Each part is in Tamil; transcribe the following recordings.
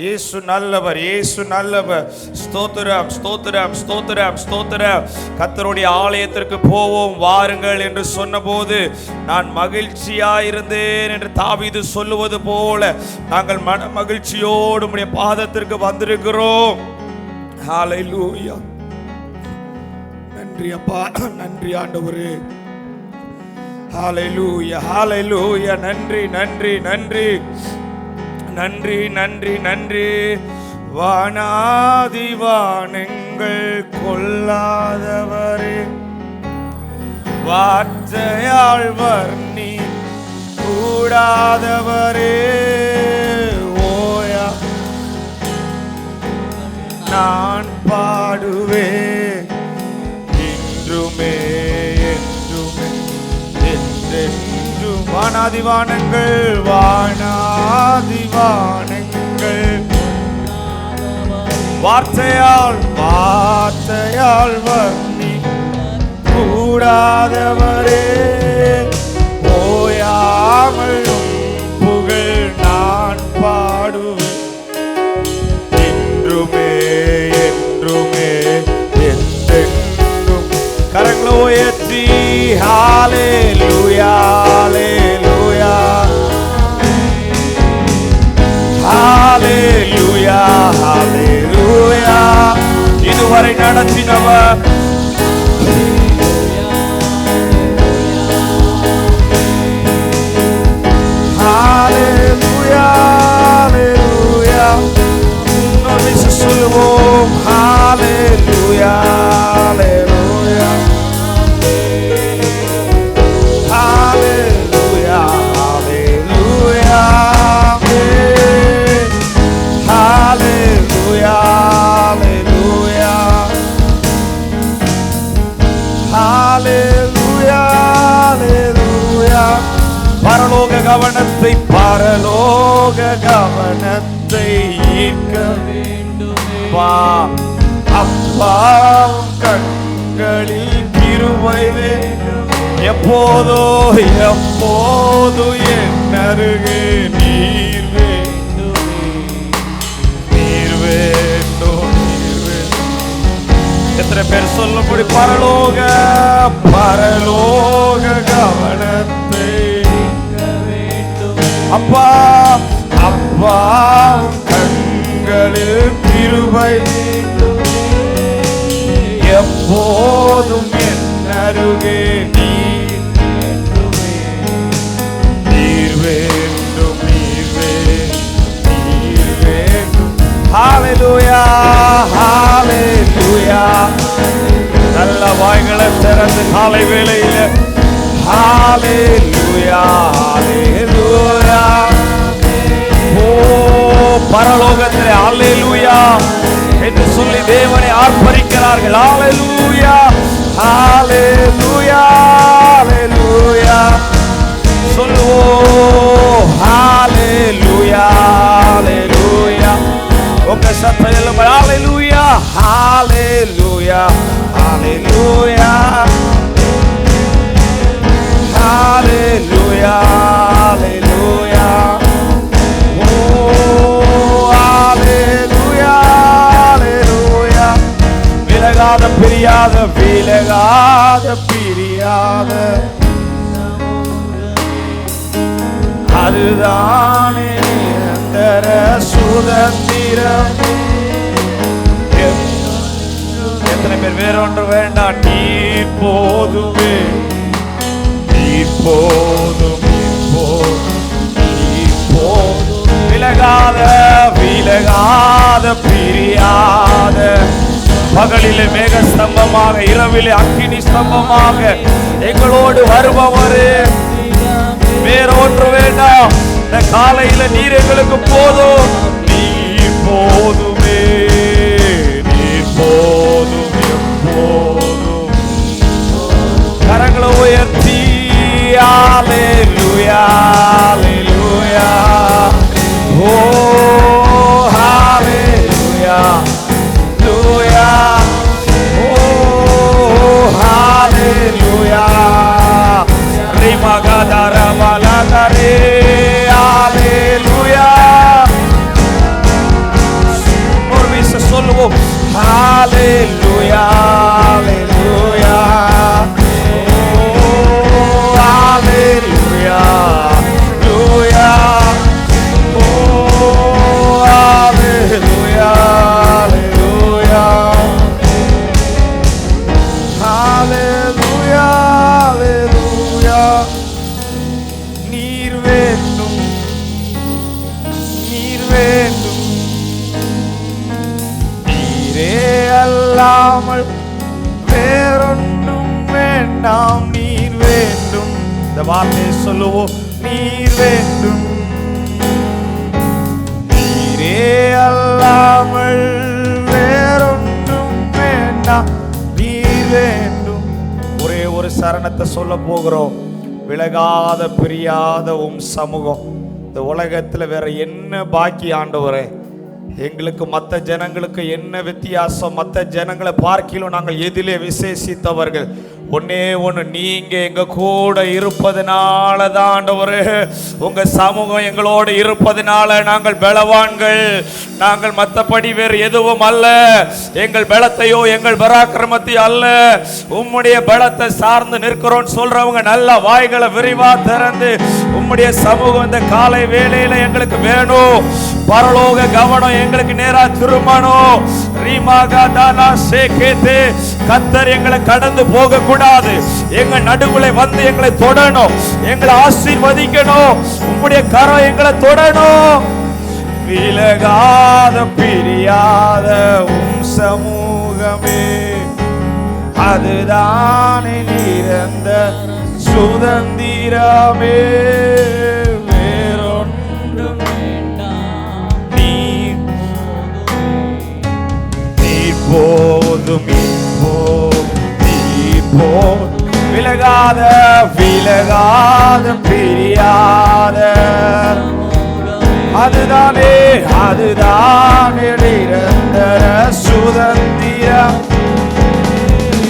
இயேசு நல்லவர், இயேசு நல்லவர். ஸ்தோத்திரம், ஸ்தோத்திரம், ஸ்தோத்திரம், ஸ்தோத்திரம். கர்த்தருடைய ஆலயத்திற்கு போவோம் வாருங்கள் என்று சொன்னபோது நான் மகிழ்ச்சியாயிருந்தேன் என்று தாவீது சொல்லுவது போல நாங்கள் மன மகிழ்ச்சியோடு உம்முடைய பாதத்திற்கு வந்திருக்கிறோம். ஹல்லேலூயா. நன்றி அப்பா, நன்றி ஆண்டவரே. ஹல்லேலூயா, ஹல்லேலூயா. நன்றி, நன்றி, நன்றி, நன்றி, நன்றி, நன்றி. வானாதி வானங்கள் கொள்ளாதவரே, வார்த்தையால் வர்ணி கூடாதவரே, ஓயா நான் பாடுவேன் இன்றுமே என்றுமே என்றென்றும். வானாதி வானங்கள், வானாதி வானங்கள் வார்த்தையால் வார்த்தையால் வர்ணி கூடாதவரே, ஓயாமல் புகழ் நான் பாடுவேன் என்றுமே என்றுமே என்றென்றும். கரங்களை உயர்த்தி ஹல்லேலூயா, ஹல்லேலூயா, ஹல்லேலூயா, ஹல்லேலூயா. இதுவரை நடத்தினவர், ஹல்லேலூயா, ஹல்லேலூயா. இன்னொரு சொல்லுவோம், ஹல்லேலூயா, ஹல்லேலூயா, ஹல்லேலூயா, ஹல்லேலூயா, ஹல்லேலூயா, ஹல்லேலூயா, ஹல்லேலூயா. பரலோக கவனத்தை, பரலோக கவனத்தை ஈர்க்க வேண்டுமே அப்பா, கண்களில் கிருபை வேண்டும். எப்போதோ எப்போது என் அருகே நீர் வேண்டுமே, நீர் வேண்டும், நீர் வேண்டும். எத்தனை பேர் சொல்லும்படி பரலோக பரலோக கவனத்தை அப்பா, அப்பா கண்களில் கிருபை எப்போதும் என் அருகே நீர் வேண்டுமே, நீர் வேண்டும், நீர் வேண்டும், நீர் வேண்டும். ஹல்லேலூயா, ஹல்லேலூயா. நல்ல வாய்களை திறந்து காலை வேளையில ஹல்லேலூயா, ஹல்லேலூயா. ஓ பரலோகத்திலே ஹல்லேலூயா என்று சொல்லி தேவனை ஆர்ப்பரிக்கிறார்கள். ஹல்லேலூயா, ஹல்லேலூயா, ஹல்லேலூயா. சொல்லுவோம் ஹல்லேலூயா, ஹல்லேலூயா. உங்க சத்தத்தில் ஹல்லேலூயா, ஹல்லேலூயா, ஹல்லேலூயா, ஹல்லேலூயா, ஹல்லேலூயா. ஓ ஹல்லேலூயா, ஹல்லேலூயா. விலகாத பிரியாத, விலகாத பிரியாத அதுதானே நிரந்தர சுதந்திரம். எத்தனை பேர் வேறொன்று வேண்டாம், நீர் போதுமே, நீர் போதும், நீர் போதும், நீர் போதும். விலகாத விலகாத பிரியாத, பகலிலே மேக ஸ்தம்பமாக, இரவிலே அக்கினி ஸ்தம்பமாக எங்களோடு வருபவரே. வேற ஒன்று வேண்டாம், இந்த காலையில நீர் எங்களுக்கு போதும், நீர் போதுமே, நீர் போதும், எப்போதும். கரங்களை உயர்த்தி ஹல்லேலூயா, ஹல்லேலூயா. ஓ ஹல்லேலூயா, ஹல்லேலூயா. ஓ ஹல்லேலூயா. ரிமகதரவலகரே, ஹல்லேலூயா. அல்லாமல் வேறொன்றும் வேண்டாம், நீர் வேண்டும். இந்த வார்த்தையை சொல்லுவோம், நீர் வேண்டும். நீரே அல்லாமல் வேறொன்றும் வேண்டாம், நீர் வேண்டும். ஒரே ஒரு சரணத்தை சொல்ல போகிறோம். விலகாத பிரியாத சமூகம். இந்த உலகத்துல வேற என்ன பாக்கி ஆண்டவரே? எங்களுக்கு மற்ற ஜனங்களுக்கு என்ன வித்தியாசம்? மற்ற ஜனங்களை பார்க்கிலும் நாங்கள் எதிலே விசேஷித்தவர்கள்? ஒன்னே ஒன்று, நீங்க எங்க கூட இருப்பதனால தான் ஆண்டவரே. உங்க சமூகம் எங்களோடு இருப்பதனால நாங்கள் பலவான்கள். நாங்கள் மற்றபடி வேறு எதுவும் அல்ல. எங்கள் பலத்தையோ எங்கள் பராக்கிரமத்தையோ அல்ல, உம்முடைய பலத்தை சார்ந்து நிற்கிறோம் சொல்றவங்க நல்ல வாய்களை விரிவா திறந்து, உம்முடைய சமூகம் இந்த காலை வேளையில எங்களுக்கு வேணும். பரலோக கவனம் எங்களுக்கு நேரா திரும்பணும். கர்த்தர் எங்களை கடந்து போக கூடாது. எங்க நடுவுல வந்து எங்களை தொடணும், எங்களை ஆசீர்வதிக்கணும். உம்முடைய கரம் எங்களை தொடணும். விலகாத பிரியாத சமூகமே, அதுதானே நிரந்த சுதந்திரமே. போதும் விலகாத விலகாத பிரியாத, அதுதானே அதுதானே நிரந்தர சுதந்திரம்.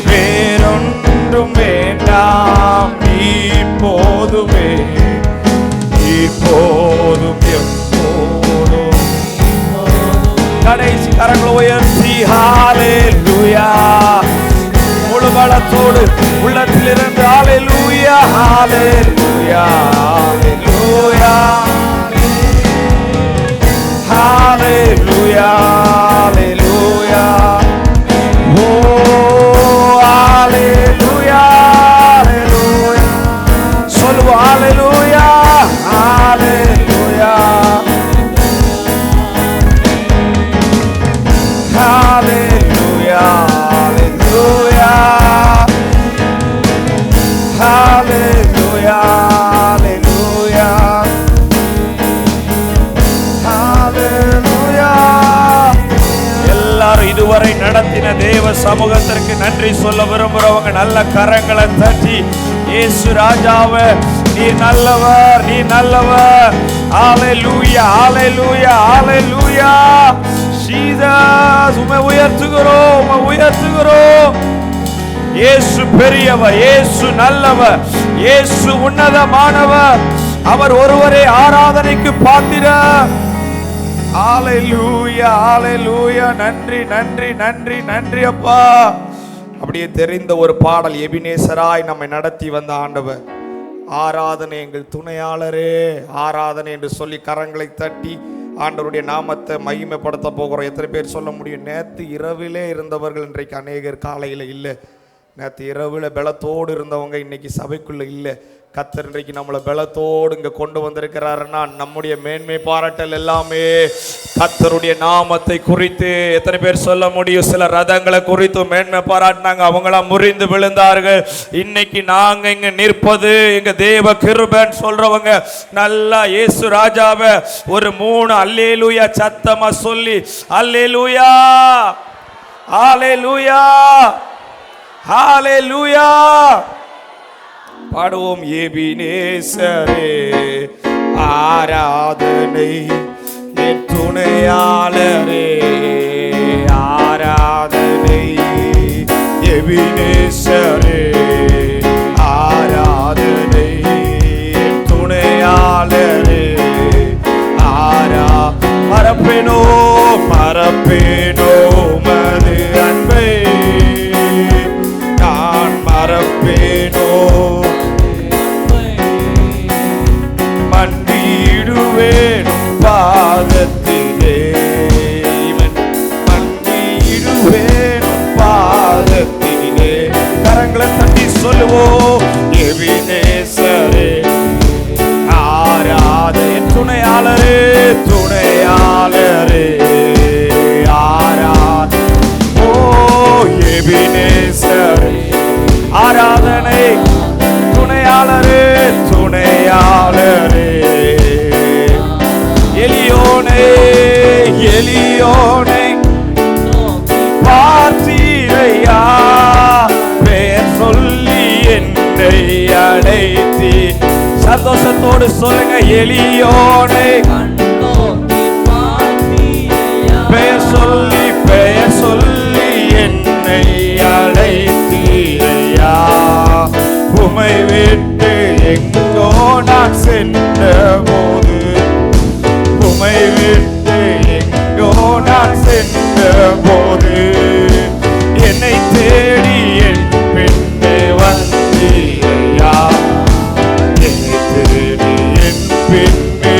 வேறொன்றும் வேண்டாம், நீ போதுமே, நீ போதும் எப்போதும். கடைசி கரங்களை உயர்த்தி ஹalleluya, முழு பலத்தோடு உள்ளத்திலிருந்து ஹalleluya ஹalleluya ஹalleluya ஹalleluya ஹalleluya. ஓ ஹalleluya ஹalleluya சொல்லுவோம். ஹalleluya ஹalleluya Hallelujah, hallelujah, hallelujah, hallelujah, hallelujah. எல்லாரும் இதுவரை நடத்தின தேவ சமூகத்திற்கு நன்றி சொல்ல விரும்புறவங்க நல்ல கரங்களை தட்டி, இயேசு ராஜாவே நீ நல்லவர், நீ நல்லவர். ஹalleluya, hallelujah, hallelujah. உம்மை உயர்த்துகிறோம், உம்மை உயர்த்துகிறோம். இயேசு பெரியவர், இயேசு நல்லவர், இயேசு உன்னதமானவர். அவர் ஒருவரே ஆராதனைக்கு பாத்திரர். ஹalleluya ஹalleluya. நன்றி நன்றி நன்றி நன்றி அப்பா. அப்படியே தெரிந்த ஒரு பாடல், எபினேசராய் நம்மை நடத்தி வந்த ஆண்டவர். ஆராதனை எங்கள் துணையாளரே, ஆராதனை என்று சொல்லி கரங்களை தட்டி ஆண்டவருடைய நாமத்தை மகிமைப்படுத்த போகிறோம். எத்தனை பேர் சொல்ல முடியும்? நேற்று இரவிலே இருந்தவர்கள் இன்றைக்கு அநேகர் காலையில் இல்லை. நேற்று இரவில் பலத்தோடு இருந்தவங்க இன்னைக்கு சபைக்குள்ள இல்லை. கர்த்தர் இன்றைக்கு நம்மளை பலத்தோடு இங்கே கொண்டு வந்திருக்கிறாருன்னா நம்முடைய மேன்மை பாராட்டல் எல்லாமே கர்த்தருடைய நாமத்தை குறித்து. எத்தனை பேர் சொல்ல முடியும்? சில ரதங்களை குறித்து மேன்மை பாராட்டினாங்க, அவங்களாம் முறிந்து விழுந்தார்கள். இன்னைக்கு நாங்க இங்க நிற்பது எங்க தேவ கிருபைன்னு சொல்றவங்க நல்லா இயேசு ராஜாவை ஒரு 3 அல்லேலூயா சத்தமா சொல்லி அல்லேலூயா ஹalleluya ஹalleluya பாடுவோம். எபினேசரே ஆராதனை, என் துணையாளரே ஆராதனை. எபினேசரே ஆராதனை, என் துணையாளரே மறப்பேனோ மறப்பேனோ மது அன்பை நான் மறப்பேனோ, மன்னிடுவேன் பாதத்திலே எளியோனை பார்த்தீரையா, பெயர் சொல்லி என்னை அழைத்தி. சந்தோஷத்தோடு சொல்லுங்க, எளியோனை பெயர் சொல்லி என்னை அழைத்தீரையா. உமை விட்டு எங்கோ நான் சென்ற போது, உமை விட்டு எங்கோ நான் சென்ற போது, என்னை தேடி என் பின்னே வந்தீரையா. என்னை தேடி என் பின்னே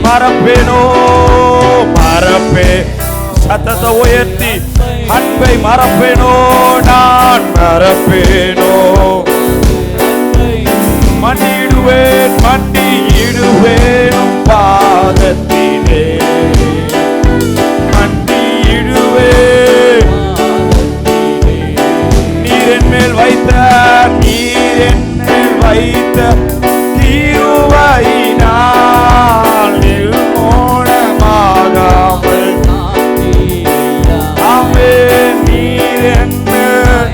மறப்பேனோ மறப்பே. சத்தத்தை உயர்த்தி அன்பை மறப்பேனோ நான் மறப்பேனோ. மன்னிடுவேன் மன்னிடுவேன் பாதத்திலே, மன்னிடுவேன். நீர் என் மேல் வைத்த கிருபையினால் நிர்மூலமாகாமல், ஆமென். நீர் என் மேல்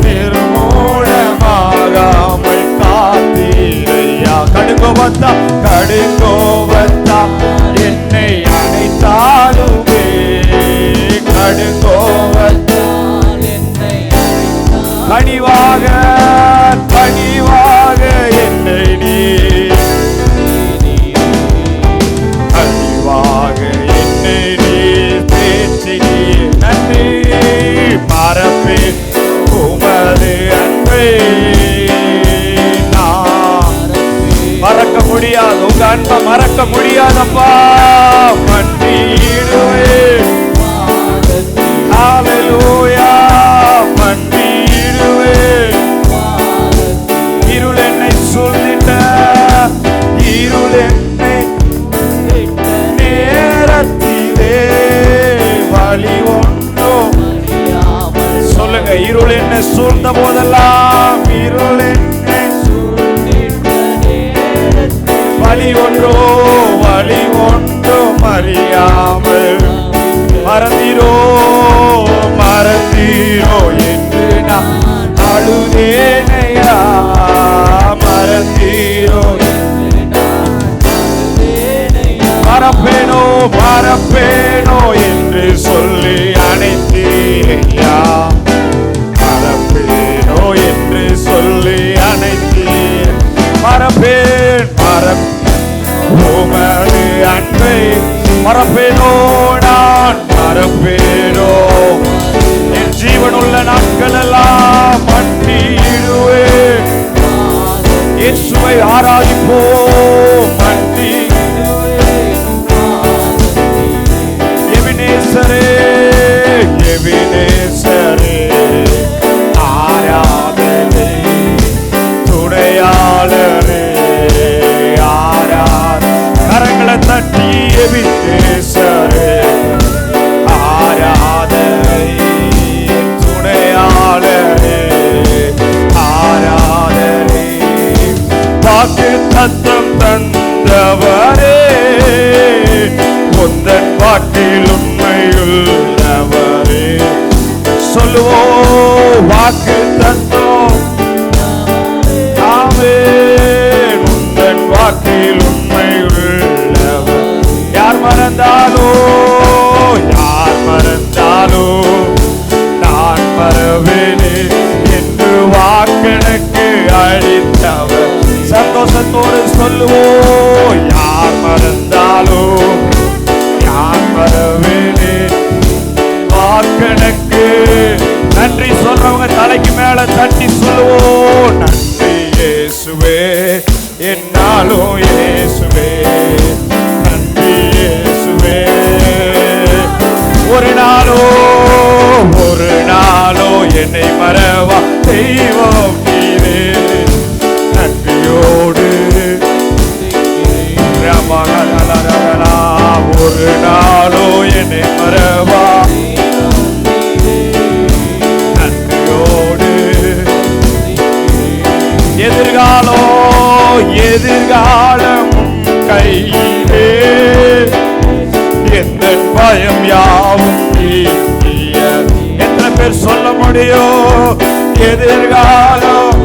நிர்மூலமாகாமல் காத்தீரையா. கடுங்கோபத்தா என்னை அணைத்தாலுமே, கடுங்கோபத்தா கனிவாக என்னை நீ, கனிவாக என்னை நீ தேற்றி. நன்றி மறப்பே உமது அன்பை நான் மறக்க முடியாது. உங்க அன்பை மறக்க முடியாதப்பா. மன்னிடுவேன், ஹல்லேலூயா, மன்னிடுவேன். இருள் என்னை சூழ்ந்திட்ட, இருள் என்னை நேரத்திலே வழி ஒன்றோ. சொல்லுங்க, இருள் என்னை சூழ்ந்த போதெல்லாம், இருள் என்னை வழி ஒன்றோ அறியாமல் மறந்தீரோ என்று நான் அழுதேனையா. மறந்தீரோ மறப்பேனோ என்று சொல்லி அணைத்தீரையா. மறப்பேனோ என்று சொல்லி அணைத்தீர். மறப்பேன் உமது அன்பை மறப்பேனோ நான் மறப்பேனோ. என் ஜீவனுள்ள நாட்கள் எல்லாம் மன்னிடுவேன். இயேசுவை ஆராதிப்போம். எபினேசரே ஆராதனை துணையாளரே கரங்களை தட்டி எபினேசரே ஆராதனை துணையாளரே ஆராதனை. வாக்கு தத்தம் தந்தவரே உந்தன் வாக்கில் உண்மையுள்ளவரே. சொல்லுவோம் வாக்கு தத்தம். ஆமென். உந்தன் வாக்கில் உண்மையுள்ளவர். யார் மறந்தாலோ நான் மறவேனே என்று வாக்கெனக்கு அளித்தவர். சந்தோஷத்தோடு சொல்லுவோம் யார் மறந்தாலோ மறவேனே வாக்கெனக்கு. நன்றி சொல்றவங்க தலைக்கு மேல தட்டி சொல்லுவோம் நன்றி இயேசுவே என்னாலும் இயேசுவே. நன்றி இயேசுவே. ஒரு நாளோ என்னை மறவா தெய்வம் நீரே. நன்றியோடு ஒரு நாளோ என்னை மறவா நன்றியோடு. எதிர்காலம் கையில் பயம் யாவும் நீக்கிய. எத்தனை பேர் சொல்ல முடியும்? எதிர்காலம்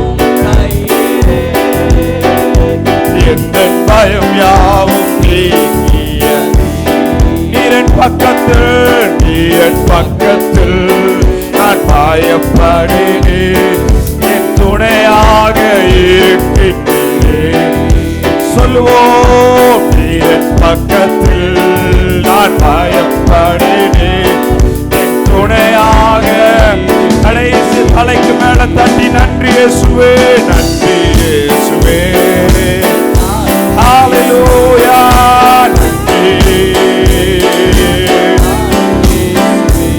எந்த பயம் யாவும் நீக்கிய. நீரன் பக்கத்தில் நான் பயப்படினேன். என் துணையாக இருக்கின்றேன். சொல்லுவோம், நீரன் பக்கத்தில் நான் பயப்படினேன். என் துணையாக. கடைசி தலைக்கு மேல தட்டி நன்றி இயேசுவே, நன்றி இயேசுவே. ஹல்லேலூயா.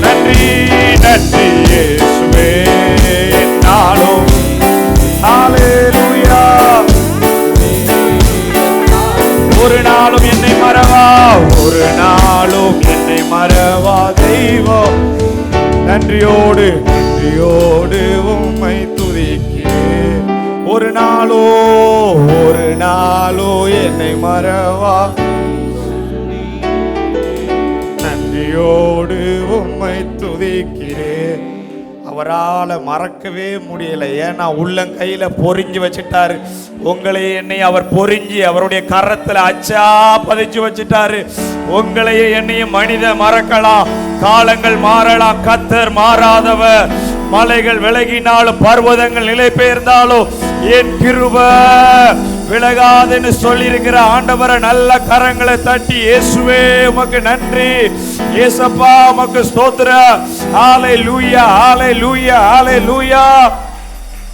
நன்றி நன்றி இயேசுவே. நாளும் ஹல்லேலூயா. ஒரு நாளும் என்னை மறவா, ஒரு நாளும் என்னை மறவா தெய்வம். நன்றியோடு நன்றியோடு உம்மை துதிக்கிறேன். ஒரு நாளோ என்னை மறவா. நன்றியோடு உம்மை துதிக்கிறேன். அவரால் மறக்கவே முடியல. ஏன்னா உள்ளங்கையில பொறிஞ்சு வச்சுட்டாரு. உங்களை என்னை அவர் பொறிஞ்சி அவருடைய கரத்துல அச்சா பதிச்சு வச்சுட்டாரு. உங்களையே என்னையும் மனித மறக்கலாம், காலங்கள் மாறலாம், கர்த்தர் மாறாதவர். மலைகள் விலகினாலும் பர்வதங்கள் நிலை பெயர்ந்தாலும் என் கிருபை விலகாதுன்னு சொல்லி இருக்கிற ஆண்டவரை நல்ல கரங்களை தட்டி இயேசுவே உமக்கு நன்றி, இயேசப்பா உமக்கு ஸ்தோத்திரம். ஹல்லேலூயா, ஹல்லேலூயா, ஹல்லேலூயா.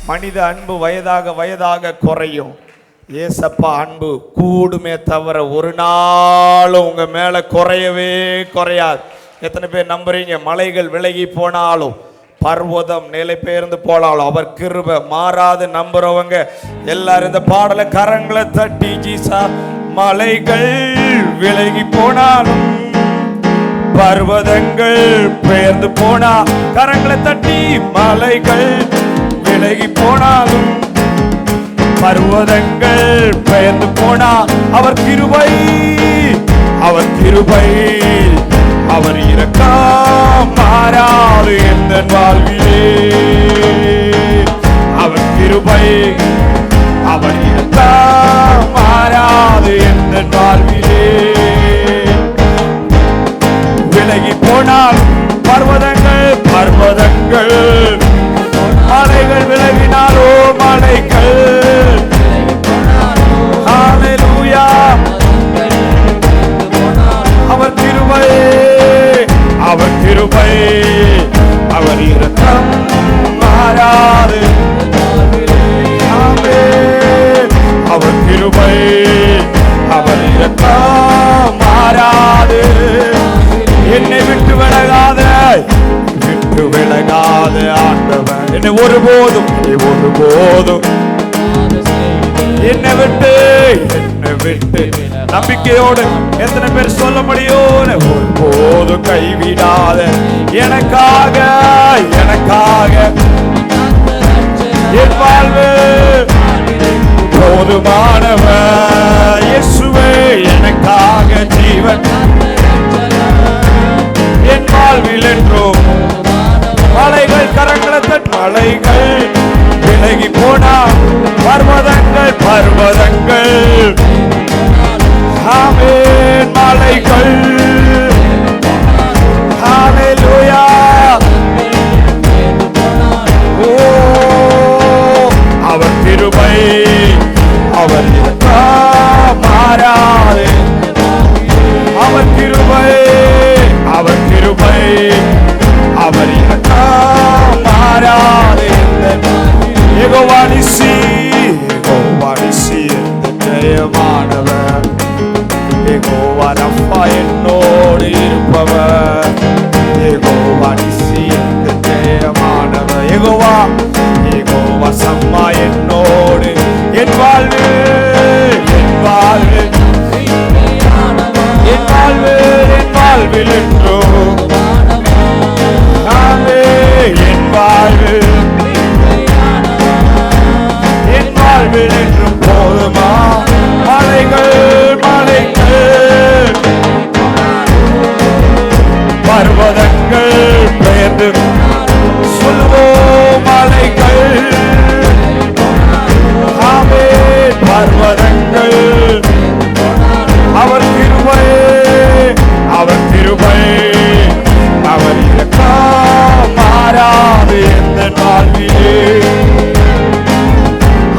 மனித அன்பு வயதாக குறையும். ஏசப்பா அன்பு கூடுமே தவிர ஒரு நாளும் உங்க மேல குறையவே குறையாது. எத்தனை பேர் நம்புறீங்க? மலைகள் விலகி போனாலும் பர்வதம் நிலை பெயர்ந்து போனாலும் அவர் கிருபை மாறாது நம்புறவங்க எல்லாரும் இந்த பாடலை கரங்களை தட்டி ஜீசா. மலைகள் விலகி போனாலும் பர்வதங்கள் பெயர்ந்து போனா கரங்களை தட்டி. மலைகள் விலகி போனாலும் பர்வதங்கள் பெயர்ந்து போனா அவர் கிருபை, அவர் கிருபை, அவர் இரக்கம் மாறாது எந்த வாழ்விலே. அவர் கிருபை, அவர் இரக்கம் மாறாது எந்த வாழ்விலே. விலகி போனால் பர்வதங்கள் மலைகள் விலகினாலோ மலைகள். ஹல்லேலூயா. அவர் கிருபை, அவர் கிருபை, அவர் இரக்கம் மாறாது. அவர் கிருபை, அவர் இரக்கம் மாறாது. என்னை விட்டு விலகாத ஆண்டவர் என்னை ஒருபோதும் என்னை விட்டு நம்பிக்கையோடு எத்தனை பேர் சொல்ல முடியும்? ஒருபோதும் கைவிடாத எனக்காக என் வாழ்வு போதுமானவர் இயேசுவே. எனக்காக ஜீவன் என் வாழ்வில் என்றும். மலைகள் கரங்களை தட்டி. மலைகள் விலகி போனா பர்வதங்கள் ஆமென். மலைகள் ஹல்லேலூயா. ஓ அவர் கிருபை, அவர் இரக்கம் மாறாது. அவர் கிருபை, அவர் கிருபை, அவர் இரக்கம் மாறாது. யெகோவா நிசி, யெகோவா நிசி ஜெயமானவர். யெகோவா ரப்பா என்னோடு இருப்பவர். யெகோவா நிசி ஜெயமானவர். யெகோவா சம்மா என்னோடு. என் வாழ்வு வாழ்வில் என்றோ என் வாழ்வில் என்றும் போதுமா. மலைகள் கிருபை அவர் இரக்கம் மாறாது எந்த வாழ்விலே.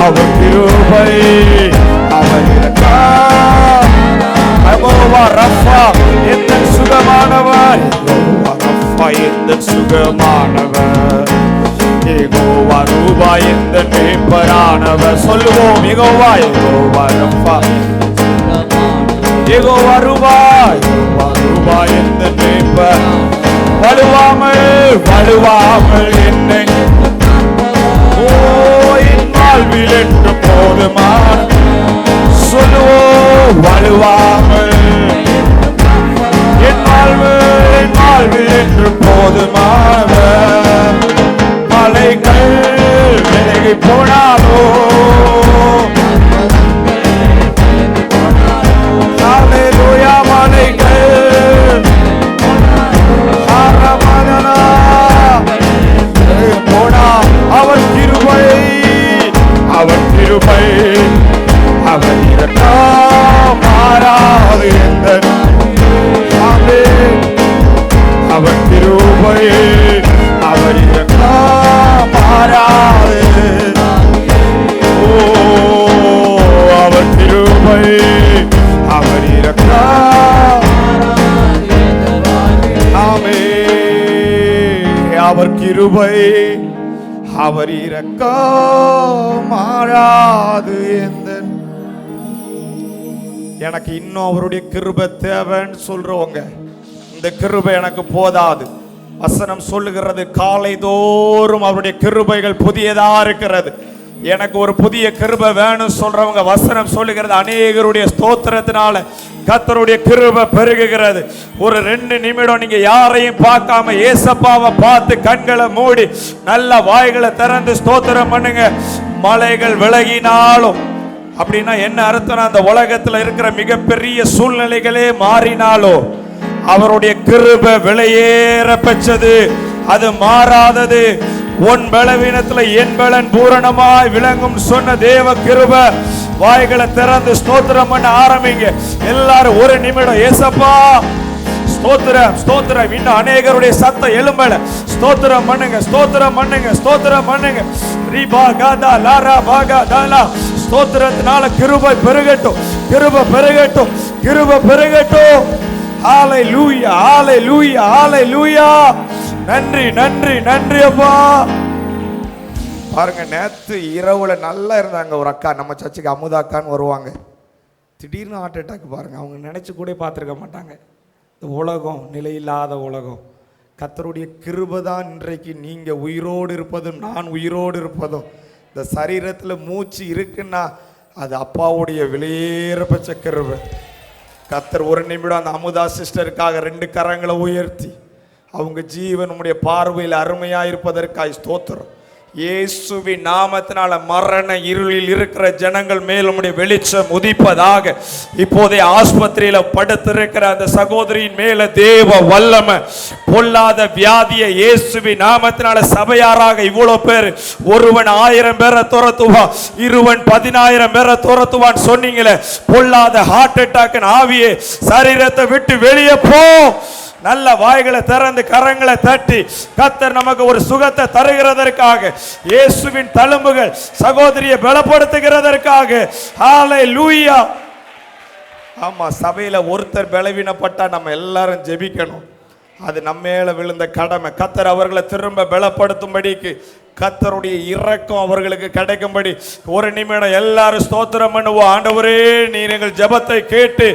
அவர் கிருபை அவர் இரக்கம். யெகோவா ரஃபா எந்த சுகமானவர், யெகோவா ரஃபா எந்த சுகமானவர், யெகோவா ரூபா எந்த மேய்ப்பரானவர். சொல்லுவோம் யெகோவா யெகோவா ரஃபா யெகோவா ரூபா யெகோவா ரூபா எந்த மேய்ப்பர். வலுவாமல் என்னை ஓ என் வாழ்வில் என்று போதுமான. சொல்லுவோம் வலுவாமல் என் வாழ்வில் என்று போதுமானவர். மலைகள் விலகி போனாலோ ஹல்லேலூயா மலைகள் போனா அவர் கிருபை அவர் கிருபை அவர் இரக்கம் மாறாது எந்த. அவர் கிருபை அவர் இரக்கம் மாறாது. ஓ அவர் கிருபை அவர் இரக்கம். அவர் கிருபை அவர் இரக்கம் மாறாது எந்த. எனக்கு இன்னும் அவருடைய கிருபை தேவைன்னு சொல்றவங்க, இந்த கிருபை எனக்கு போதாது. வசனம் சொல்லுகிறது காலை தோறும் அவருடைய கிருபைகள் புதியதா இருக்கிறது. எனக்கு ஒரு புதிய கிருபை வேணும் சொல்றவங்க, வசனம் சொல்லுகிறது அநேகருடைய ஸ்தோத்திரத்தினால கர்த்தருடைய கிருபை பெருகுகிறது. ஒரு 2 நிமிடம் நீங்க யாரையும் பார்க்காம ஏசப்பாவை பார்த்து கண்களை மூடி நல்ல வாய்களை திறந்து ஸ்தோத்திரம் பண்ணுங்க. மலைகள் விலகினாலும் அப்படின்னா என்ன அர்த்தம்? அந்த உலகத்துல இருக்கிற மிகப்பெரிய சூழ்நிலைகளே மாறினாலோ அவருடைய கிருபை விலையேற பெற்றது, அது மாறாதது. உன் பலவீனத்துல என் பலன் பூரணமாய் விளங்கும் சொன்ன தேவ கிருபை. வாய்களை திறந்து ஸ்தோத்திரம் பண்ண ஆரம்பிங்க எல்லாரும். ஒரு நிமிடம் ஏசப்பா ஸ்தோத்திரம் ஸ்தோத்திரம். இன்னும் அநேகருடைய சத்தம் எழும்பல. ஸ்தோத்திரம் பண்ணுங்க ஸ்தோத்திரம் பண்ணுங்க ஸ்தோத்திரம் பண்ணுங்க. ரீபா காதா லாரா பாகா தாலா. ஸ்தோத்திரத்தினால கிருபை பெருகட்டும் கிருபை பெருகட்டும் கிருபை பெருகட்டும். ஹல்லேலூயா ஹல்லேலூயா ஹல்லேலூயா. நன்றி நன்றி நன்றி அப்பா. பாருங்க, நேற்று இரவுல நல்லா இருந்தாங்க ஒரு அக்கா, நம்ம சர்ச்சுக்கு அமுதா அக்கான்னு வருவாங்க. திடீர்னு ஹார்ட் அட்டாக். பாருங்க, அவங்க நினைச்சு கூட பார்த்துருக்க மாட்டாங்க. இந்த உலகம் நிலையில்லாத உலகம். கர்த்தருடைய கிருபை தான் இன்றைக்கு நீங்க உயிரோடு இருப்பதும் நான் உயிரோடு இருப்பதும். இந்த சரீரத்தில் மூச்சு இருக்குன்னா அது அப்பாவுடைய விலையேறப்பட்ட கிருபை. கர்த்தர் ஒரு நிமிடம் அந்த அமுதா சிஸ்டருக்காக 2 கரங்களை உயர்த்தி அவங்க ஜீவன் உம்முடைய பார்வையில் அருமையாக இருப்பதற்காக ஸ்தோத்திரம். இயேசுவின் நாமத்தினால மரண இருளில் இருக்கிற ஜனங்கள் மேல் உம்முடைய வெளிச்சம் உதிப்பதாக. இப்போதே ஆஸ்பத்திரியில படுத்திருக்கிற அந்த சகோதரியின் மேல தேவ வல்லமை, பொல்லாத வியாதியை இயேசுவின் நாமத்தினால சபையாராக இவ்வளவு பேர், ஒருவன் 1000 பேரை துரத்துவான், இருவன் 10000 பேரை துரத்துவான் சொன்னீங்களே. பொல்லாத ஹார்ட் அட்டாக் ஆவியே சரீரத்தை விட்டு வெளியே போ. நல்ல வாய்களை திறந்து கரங்களை தட்டி கர்த்தர் நமக்கு ஒரு சுகத்தை தருகிறதற்காக, இயேசுவின் தழும்புகள் சகோதரியை பலப்படுத்துகிறதற்காக. ஹல்லேலூயா. ஆமா, சபையில ஒருத்தர் பலவீனப்பட்டா நம்ம எல்லாரும் ஜெபிக்கணும். அது நம்ம மேல விழுந்த கடமை. கர்த்தர் அவர்களை திரும்ப பலப்படுத்தும்படிக்கு, கர்த்தருடைய இரக்கம் அவர்களுக்கு கிடைக்கும்படி ஒரு நிமிடம் எல்லாரும் ஸ்தோத்திரம் பண்ணுவோம். ஆண்டவரே, நீர் எங்கள் ஜெபத்தை கேட்டு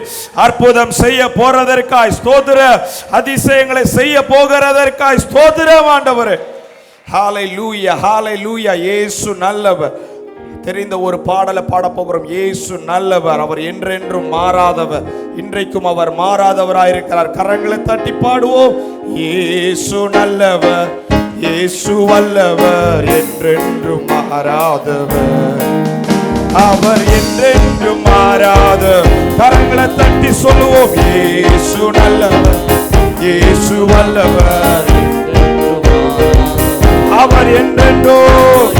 அற்புதம் செய்ய போறதற்காய் ஸ்தோத்திரம், அதிசயங்களை செய்ய போகிறதற்காய் ஸ்தோத்திரம் ஆண்டவரே. ஹல்லேலூயா ஹல்லேலூயா. இயேசு நல்லவர். தெரிந்த ஒரு பாடலை பாட போகிறோம். இயேசு நல்லவர், அவர் என்றென்றும் மாறாதவர். இன்றைக்கும் அவர் மாறாதவராயிருக்கிறார். கரங்களை தட்டி பாடுவோம். இயேசு நல்லவர், இயேசு வல்லவர், என்றென்றும் மாறாதவர், அவர் என்றென்றும் மாறாதவர். கரங்களை தட்டி சொல்லுவோம். இயேசு நல்லவர், இயேசு வல்லவர், அவர் என்றென்றும்.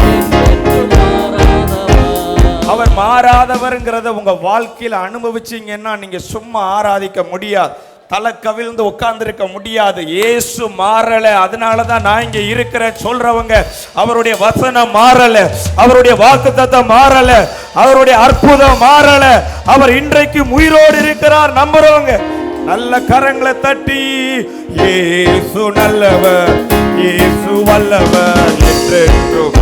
அவர் மாறாதவர்ங்கிறத உங்க வாழ்க்கையில் அனுபவிச்சீங்கன்னா நீங்க சும்மா ஆராதிக்க முடியாது. தலை கவிழ்ந்து உட்கார்ந்திருக்க முடியாது. இயேசு மாறல, அதனாலதான் நான் இங்க இருக்கிறேன் சொல்றவங்க, அவருடைய வசனம் மாறல, அவருடைய வாக்குத்தத்தம் மாறல, அவருடைய அற்புதம் மாறல, அவர் இன்றைக்கு உயிரோடு இருக்கிறார் நம்புறவங்க நல்ல கரங்களை தட்டி இயேசு நல்லவர், இயேசு வல்லவர் என்றென்றும்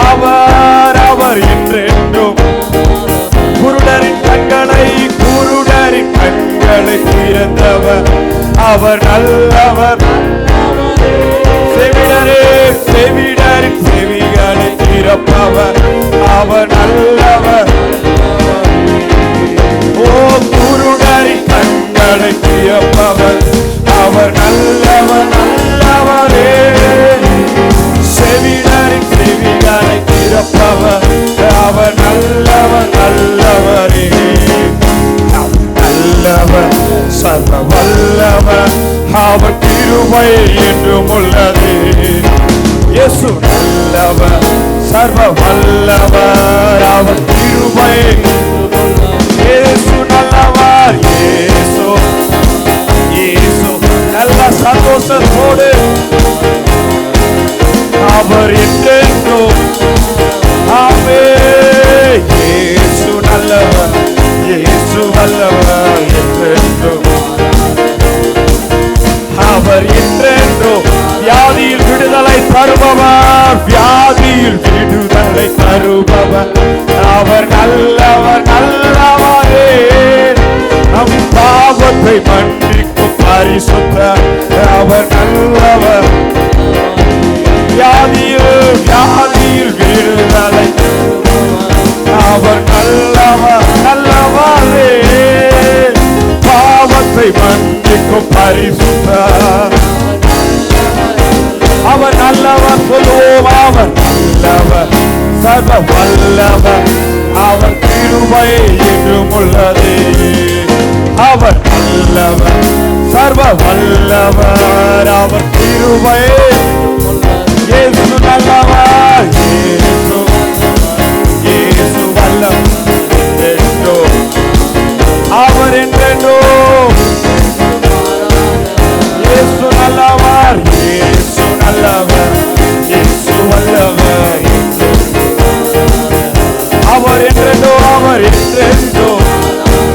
அவர் என்றென்றும் குருடரின் கண்களை திறந்தவர், அவர் நல்லவர். செவிடரின் செவிகளை திறப்பவர், அவர் நல்லவர். ஓ குருடரின் கண்களை திறப்பவர், அவர் நல்லவர் நல்லவரே. செவிடரின் செவிகளை திறப்பவர், அவர் நல்லவர் நல்லவரே. நல்லவர் சர்வ வல்லவர், அவர் கிருபை என்றும் உள்ளது. இயேசு நல்லவர் சர்வ வல்லவர், அவர் கிருபை. இயேசு நல்லவர், இயேசு இயேசு நல்ல சந்தோஷத்தோடு அவர் என்றென்றும் ஆமென். இயேசு நல்லவர், இயேசு வல்லவர் என்றென்றும் அவர் என்றென்றும். வியாதியில் விடுதலை தருபவர், வியாதியில் விடுதலை தருபவர், அவர் நல்லவர் நல்லவரே. நம் பாவத்தை மன்னிக்கும் பரிசுத்தர், அவர் நல்லவர். வியாதியில் விடுதலை, அவர் நல்லவர் நல்லவரே. பாவத்தை மன்னிக்கும் பரிசுத்தர், அவர் நல்லவர் சொல்லுவோம். அவர் நல்லவர் சர்வ வல்லவர், அவர் கிருபை என்றும் உள்ளது. அவர் நல்லவர் சர்வ வல்லவர், அவர் கிருபை. இயேசு நல்லவர், இயேசு இயேசு வல்லவர் என்றென்றும், அவர் என்றென்றும். இயேசு நல்லவர், இயேசு நல்லவர், இயேசு வல்லவர் அவர் என்றென்றும், அவர் என்றென்றும்.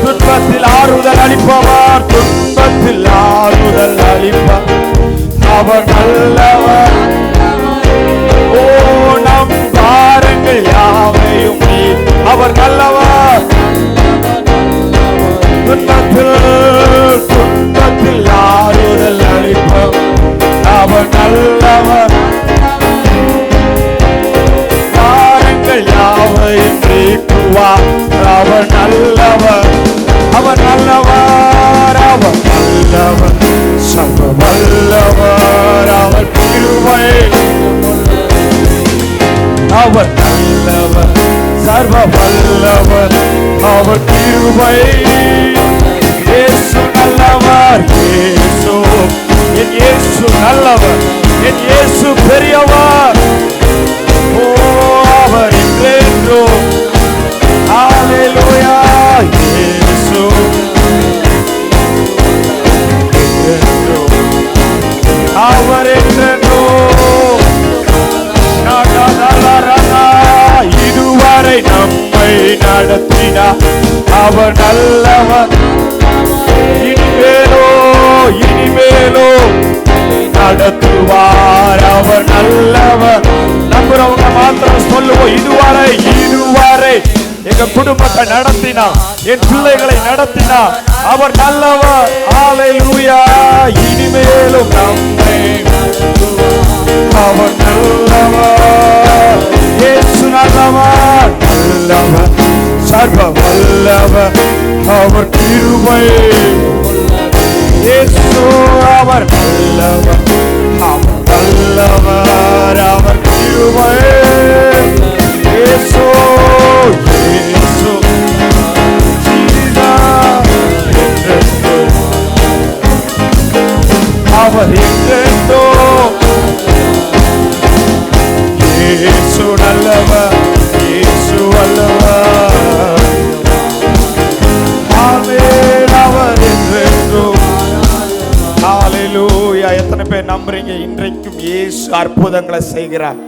துன்பத்தில் ஆறுதல் அளிப்பவர், துன்பத்தில் ஆறுதல் அளிப்பவர், அவர் நல்லவர். ஓ நம் பாரங்கள் யாவையும் நீர், அவர் நல்லவர். துன்பத்தில் ஆறுதல் அளிப்பவர், அவர் நல்லவர். பாரங்கள் யாவையும் நீக்குவார், அவர் நல்லவர். அவர் நல்லவர், அவர் நல்லவர் சர்வ வல்லவர், அவர் கிருபை. அவர் நல்லவர் சர்வ வல்லவர், அவர் கிருபை. இயேசு நல்லவர், இயேசு என் இயேசு நல்லவர், என் இயேசு பெரியவர். ஓ அவர் என்றென்றும் ஹல்லேலூயா. இயேசு அவர் என்றென்றும். இதுவரை நம்மை நடத்தினார், அவர் நல்லவர். இனிமேலோ நடத்துவார், அவர் நல்லவர். நம்புறவங்க மாத்திரம் சொல்லுவோம். இதுவரை எங்க குடும்பத்தை நடத்தினா, என் பிள்ளைகளை நடத்தினா, அவர் நல்லவர். ஹல்லேலூயா. இனிமேலும் நம்மை அவர் நல்லவர். இயேசு நல்லவர் நல்லவர் சர்வ வல்லவர், அவர் கிருபை. இயேசு அவர் நல்லவர், அவர் நல்லவர், அவர் கிருபை. இயேசு இயேசு அவர் என்றென்றும். இயேசு நல்லவர், இயேசு வல்லவர். ஆமென். அவர் என்றென்றும் நம்புறீங்க? இன்றைக்கும் இயேசு அற்புதங்களை செய்கிறார்.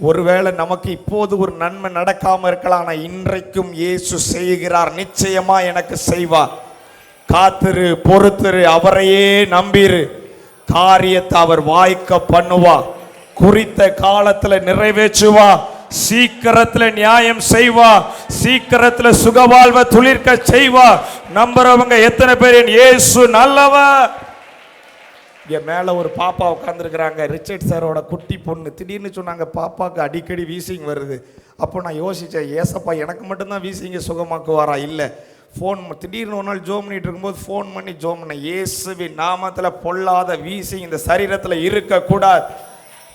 ஒருவேளை நமக்கு இப்போது ஒரு நன்மை நடக்காம இருக்கலாம், ஆனால் இன்றைக்கும் இயேசு செய்கிறார். நிச்சயமா எனக்கு செய்வார். காத்திரு, பொறுத்திரு, அவரையே நம்பிரு. காரியத்தை அவர் வாய்க்க பண்ணுவா. குறித்த காலத்துல நிறைவேற்றுவா. சீக்கிரத்துல நியாயம் செய்வா. சீக்கிரத்துல சுகவாழ்வை துளிர்க்க செய்வா. நம்புறவங்க எத்தனை பேர்? இயேசு நல்லவர். இங்க மேல ஒரு பாப்பா உட்காந்துருக்கிறாங்க, ரிச்சர்ட் சாரோட குட்டி பொண்ணு. திடீர்னு சொன்னாங்க, பாப்பாவுக்கு அடிக்கடி வீசிங் வருது. அப்போ நான் யோசித்தேன், ஏசப்பா எனக்கு மட்டும்தான் வீசிங்க சுகமாக்குவாரா? இல்லை. திடீர்னு ஒரு நாள் ஜோம் பண்ணிட்டு இருக்கும்போது ஃபோன் பண்ணி ஜோம் பண்ண, இயேசுவின் நாமத்தில் பொல்லாத வீசிங் இந்த சரீரத்தில் இருக்கக்கூடாது.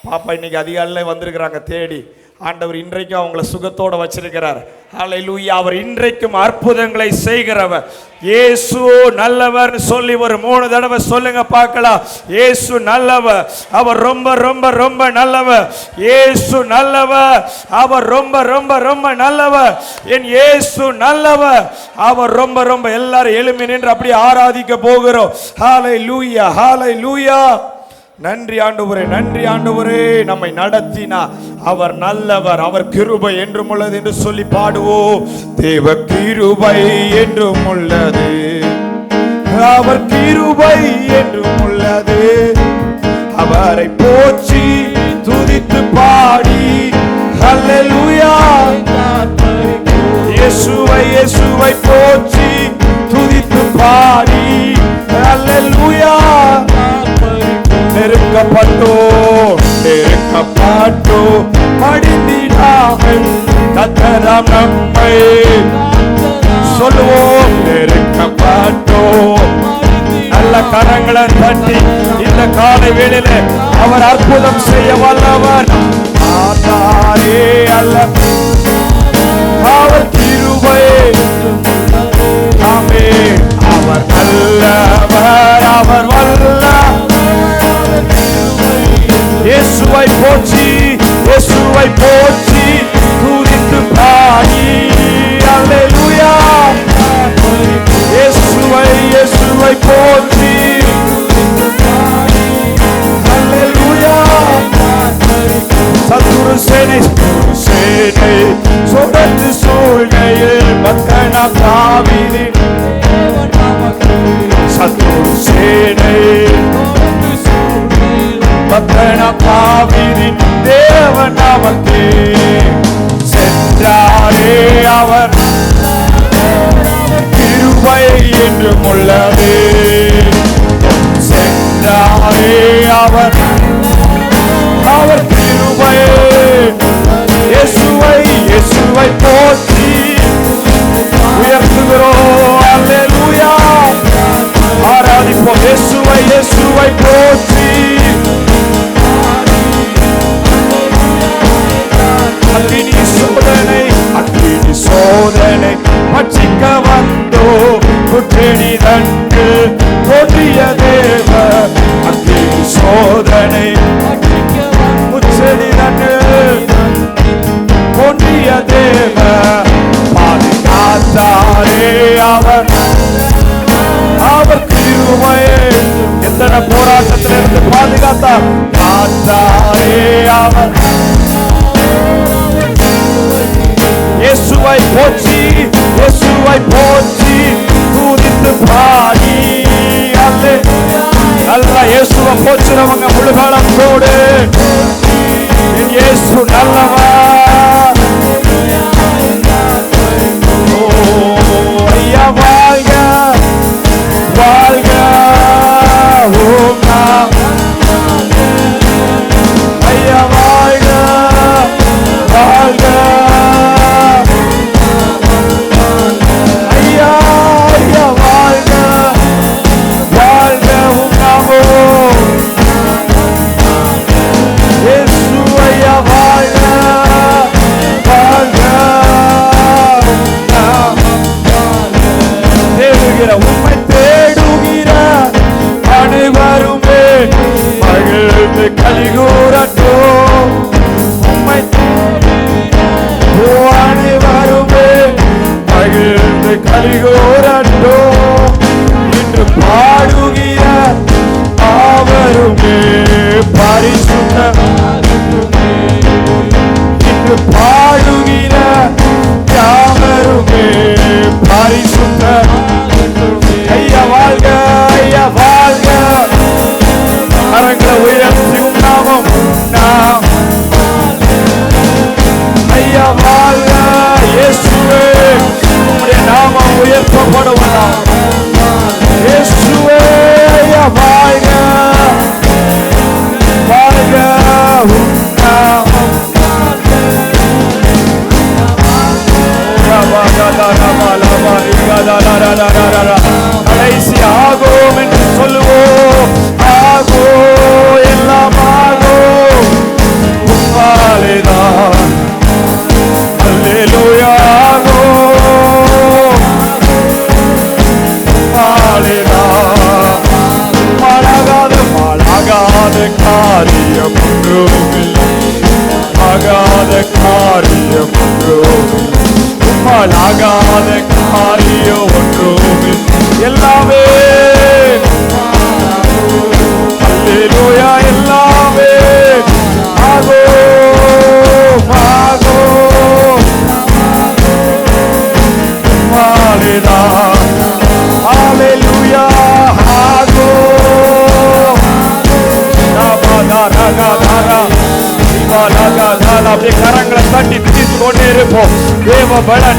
பாப்பா இன்னைக்கு அதிகாலையில் வந்திருக்கிறாங்க தேடி. ஆண்டவர் இன்றைக்கும் அவங்கள சுகத்தோட வச்சிருக்கிறார். ஹல்லேலூயா. அவர் இன்றைக்கும் அற்புதங்களை செய்கிறவர். இயேசு நல்லவர் சொல்லி ஒரு 3 தடவை சொல்லுங்க பார்க்கலாம். இயேசு நல்லவர், அவர் ரொம்ப ரொம்ப ரொம்ப நல்லவர். இயேசு நல்லவர், அவர் ரொம்ப ரொம்ப ரொம்ப நல்லவர். என் இயேசு நல்லவர், அவர் ரொம்ப ரொம்ப. எல்லாரும் எழும்பி நின்று அப்படியே ஆராதிக்க போகிறோம். ஹல்லேலூயா, ஹல்லேலூயா. நன்றி ஆண்டவரே, நன்றி ஆண்டவரே. நம்மை நடத்தினா அவர் நல்லவர், அவர் கிருபை என்றும் உள்ளது என்று சொல்லி பாடுவோம். தேவ கிருபை என்றும் உள்ளது, அவர் கிருபை என்றும் உள்ளது. அவரை போற்றி துதித்து பாடி ஹல்லேலூயா. இயேசுவை இயேசுவை போற்றி துதித்து பாடி ஹல்லேலூயா. நெருக்கப்பட்டோ நெருக்கப்பட்டோ படிந்திடாமல் கர்த்தராம் நம்மை சொல்லுவோம். நெருக்கப்பட்டோ நல்ல கரங்களை தட்டி இந்த காலை வேளையில அவர் அற்புதம் செய்ய வல்லவர். ஆதாரே அல்ல, அவர் கிருபை. ஆமென். அவர் நல்லவர், அவர் வல்லவர். இயேசுவை போற்றி, இயேசுவை போற்றி துதித்து பாடி அல்லேலூயா. இயேசுவை இயேசுவை போற்றி அல்லேலூயா. சத்துரு சேனை சேனை சொடத்து சூழ்கையில் மக்கனா தாவீது. சத்துரு சேனை மக்கனா தாவீதின் தேவன் நமக்கே சென்றாரே. அவர் கிருபை என்றும் உள்ளது. சென்றாரே அவர், அவர் கிருபை. இயேசுவை இயேசுவை போற்றி உயர்த்துகிறோம். அல்லேலூயா. ஆராதிப்போம். இயேசுவை இயேசுவை போற்றி. அக்கினி சோதனை அக்கினி சோதனை பட்சிக்க வந்தோ குற்றணி தண்டு தோன்றிய தேவ. அக்கினி சோதனை முச்செடி தண்டு தோன்றிய தேவ. பாதுகாத்தாரே அவர், அவர் கிருபை. எத்தனை போராட்டத்திலிருந்து பாதுகாத்தார். காத்தாரே அவர். இயேசுவை போற்றி, இயேசுவை போற்றி துதித்து பாடி அல்லேலூயா. நல்லா இயேசுவை போற்றுறவங்க முழுகாலம் போடு. என் இயேசு நல்லவர். ஓ ஐயா வாழ்க வாழ்க. ஓம் நாம் ஐயா வாழ்க வாழ்க. வாழ்க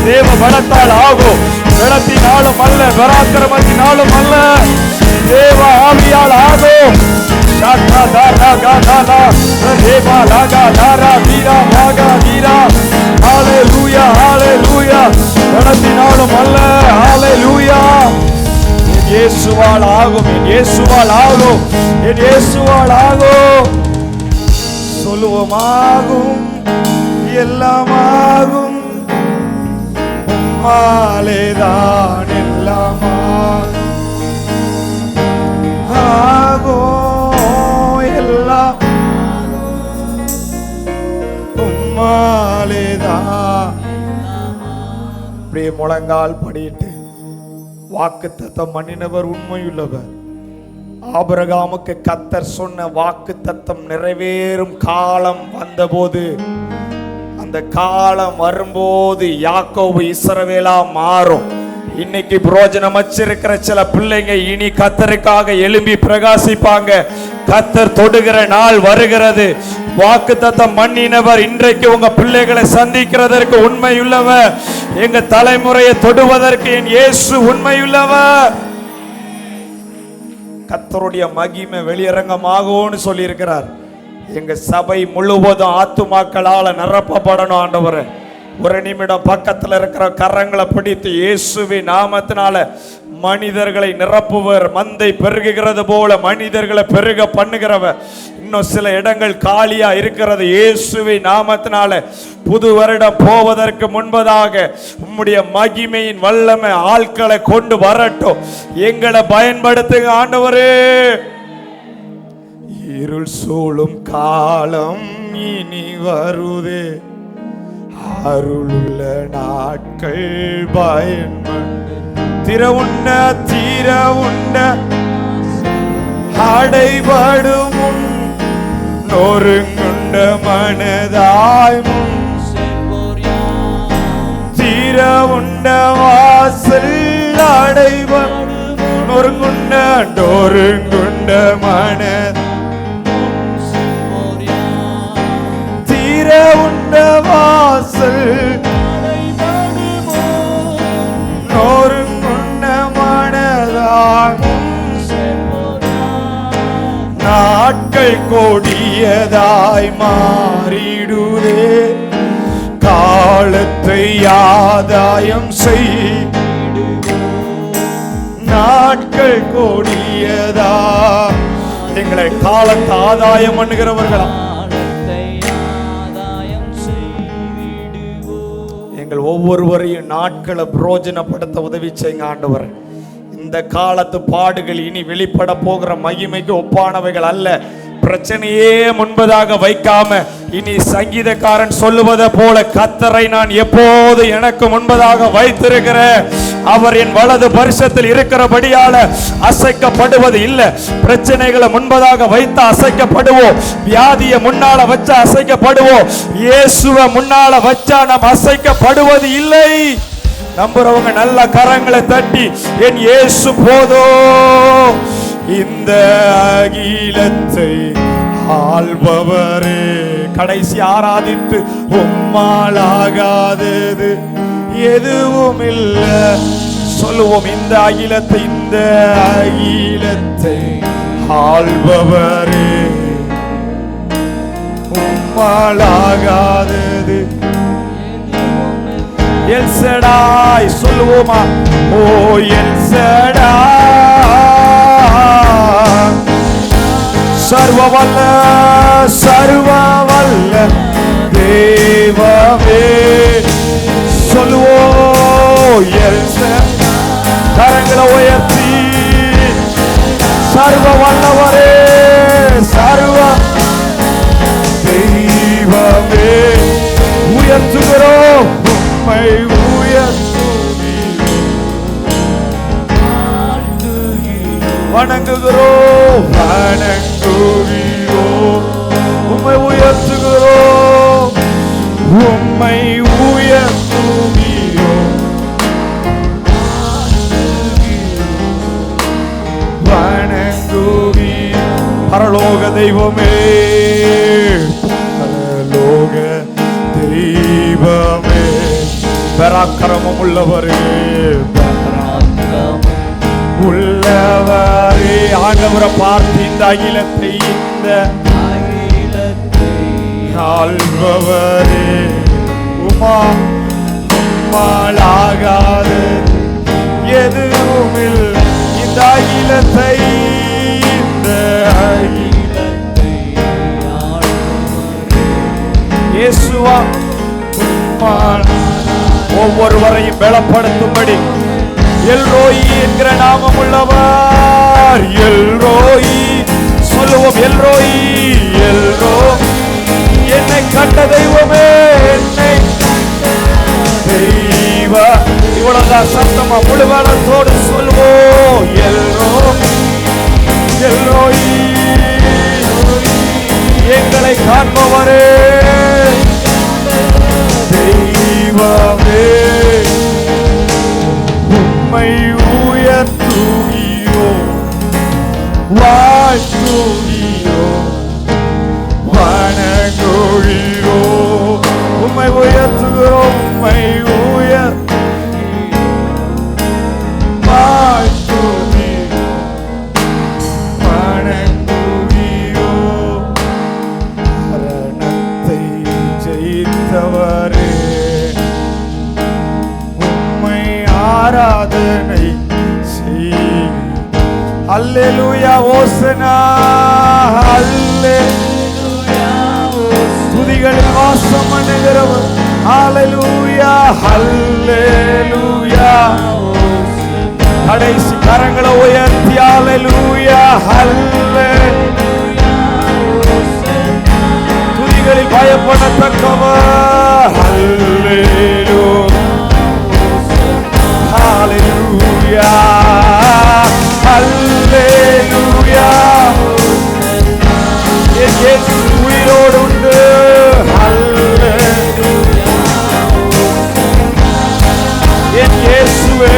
தேவ பலத்தால் ஆகும். பலத்தினாலும் அல்ல, பராக்கிரமத்தினாலும் அல்ல, தேவ ஆவியால் ஆகும். பலத்தினாலும் அல்ல. ஹல்லேலூயா. இயேசுவால் ஆகும், இயேசுவால் ஆகும், இயேசுவால் ஆகும். சொல்லுவோமாகும், எல்லாமாகும், உம்மாலேதான் எல்லாமா ஆகும், எல்லாம் உம்மாலேதான். அப்படியே முழங்கால் படிட்டு வாக்குத்தத்தம் பண்ணினவர் உண்மையுள்ளவர். ஆபிரகாமுக்கு கர்த்தர் சொன்ன வாக்குத்தத்தம் நிறைவேறும் காலம் வந்தபோது, அந்த காலம் வரும்போது யாக்கோபு இஸ்ரவேலா மாறும். இன்னைக்கு புரோஜனம் வச்சிருக்கிற சில பிள்ளைங்க இனி கர்த்தருக்காக எழும்பி பிரகாசிப்பாங்க. கர்த்தர் தொடுகிற நாள் வருகிறது. வாக்குத்தத்தம் பண்ணினவர் இன்றைக்கு உங்க பிள்ளைகளை சந்திக்கிறதற்கு உண்மையுள்ளவர். எங்க தலைமுறையை தொடுவதற்கு என் இயேசு உண்மையுள்ளவர். கர்த்தருடைய மகிமை வெளியரங்கமாகும்னு சொல்லி இருக்கிறார். எங்க சபை முழுவதும் ஆத்துமாக்களால நிரப்பப்படணும் ஆண்டவரே. ஒரு நிமிடம் பக்கத்தில் இருக்கிற கரங்களை பிடித்து இயேசுவின் நாமத்தினால மனிதர்களை நிரப்புவர். மந்தை பெருகுகிறது போல மனிதர்களை பெருக பண்ணுகிறவர். இன்னும் சில இடங்கள் காலியா இருக்கிறது. இயேசுவின் நாமத்தினால புது வருடம் போவதற்கு முன்பதாக உம்முடைய மகிமையின் வல்லமை ஆட்களை கொண்டு வரட்டும். எங்களை பயன்படுத்துங்க ஆண்டவரே. இருள் சூழும் காலம் இனி வருதே, அருளுள்ள நாட்கள் திரவுண்ட தீரவுண்ட அடைபடும் நொறுங்குண்ட மனதாய் தீரவுண்ட வாசல் அடைபடும் நொறுங்குண்ட நொறுங்குண்ட மன உண்ட வாசல் நொறுங்குண்ட மனதாய் நாட்கள் கொடியதாய் மாறிடுதே, காலத்தை ஆதாயம் செய். நாட்கள் கொடியதா எங்களை காலத்தை ஆதாயம் பண்ணுகிறவர்களா ஒவ்வொருவரையும் நாட்களை புரோஜனப்படுத்த உதவி செய்யுங்க ஆண்டவர். இந்த காலத்து பாடுகள் இனி வெளிப்பட போகிற மகிமைக்கு ஒப்பானவைகள் அல்ல. பிரச்சனையே முன்பதாக வைக்காம இனி சங்கீதக்காரன் சொல்லுவதை போல கர்த்தரை நான் எப்போது எனக்கு முன்பதாக வைத்திருக்கிறேன். அவர் என் வலது பரிசத்தில் இருக்கிறபடியால அசைக்கப்படுவது இல்லை. பிரச்சனைகளை முன்பதாக வைத்து அசைக்கப்படுவோம். வியாதியை முன்னால வச்சா அசைக்கப்படுவோம். இயேசுவை முன்னால வச்சா நாம் அசைக்கப்படுவது இல்லை. நம்புறவங்க நல்ல கரங்களை தட்டி என் இயேசு போதோ இந்த அகிலத்தை ஆள்பவரே. கடைசி ஆராதித்து உம்மாலாகாதது எதுவும் இல்லை சொல்லுவோம். இந்த அகிலத்தை ஆள்பவரே, உம்மாலாகாதது எல் ஷடாய் சொல்லுவோமா. ஓ எல் ஷடாய் சர்வவல்ல தேவமே சொல்லுவோம். எல் கரங்களை உயர்த்தி சர்வ வல்லவரே, சர்வ தெய்வமே உயர்த்துகிறோம். உம்மை வணங்குகிறோம், வணங்குகிறோம். உம்மை உயர்த்துகிறோம், உம்மை உயர்த்துகிறோம். வணங்குகிறோம். பரலோக தெய்வமே, பரலோக தெய்வமே, பராக்கிரமம் உள்ளவரே, உள்ளவரே. ஆண்டவரை பார்த்து இந்த அகிலத்தை இந்த ஆள்பவரே, உம்மாலாகாது எதுவும் இல்லை. இந்த அகிலத்தை இயேசுவா ஒவ்வொருவரையும் பலப்படுத்தும்படி எல்ரோயி என்கிற நாமம் உள்ளவர். எல்ரோயி சொல்லுவோம். எல்ரோயி, எல்ரோ, என்னை கண்ட தெய்வமே, என்னை தெய்வ. இவ்வளவுதான் சத்தமா முழுவதோடு சொல்லுவோம். எல்ரோ, எல்ரோயி, எங்களை காண்பவரே, தெய்வமே, உம்மை உயர்த்துகிறோ, வாழ்த்துகிறோ, வணங்குகிறோ. உம்மை உயர்த்துகிறோம், உம்மை வாழ்த்துகிறோ, வணங்குகிறோ. மரணத்தை ஜெயித்தவரே, உம்மை ஆராதனை செய். அல்லேலூயா, ஓசனா, அல்லேலூயா. துதிகளில் வாசம் பண்ணுகிறவர். அல்லேலூயா, அல்லேலூயா. கடைசி கரங்களை உயர்த்தி அல்லேலூயா, அல்லேலூயா. துதிகளில் பயப்படத்தக்கவர். அல்லேலூயா, அல்லேலூயா, அல்லேலூயா. என் இயேசு உயிரோடு உண்டு. அல்லேலூயா, என் இயேசுவே.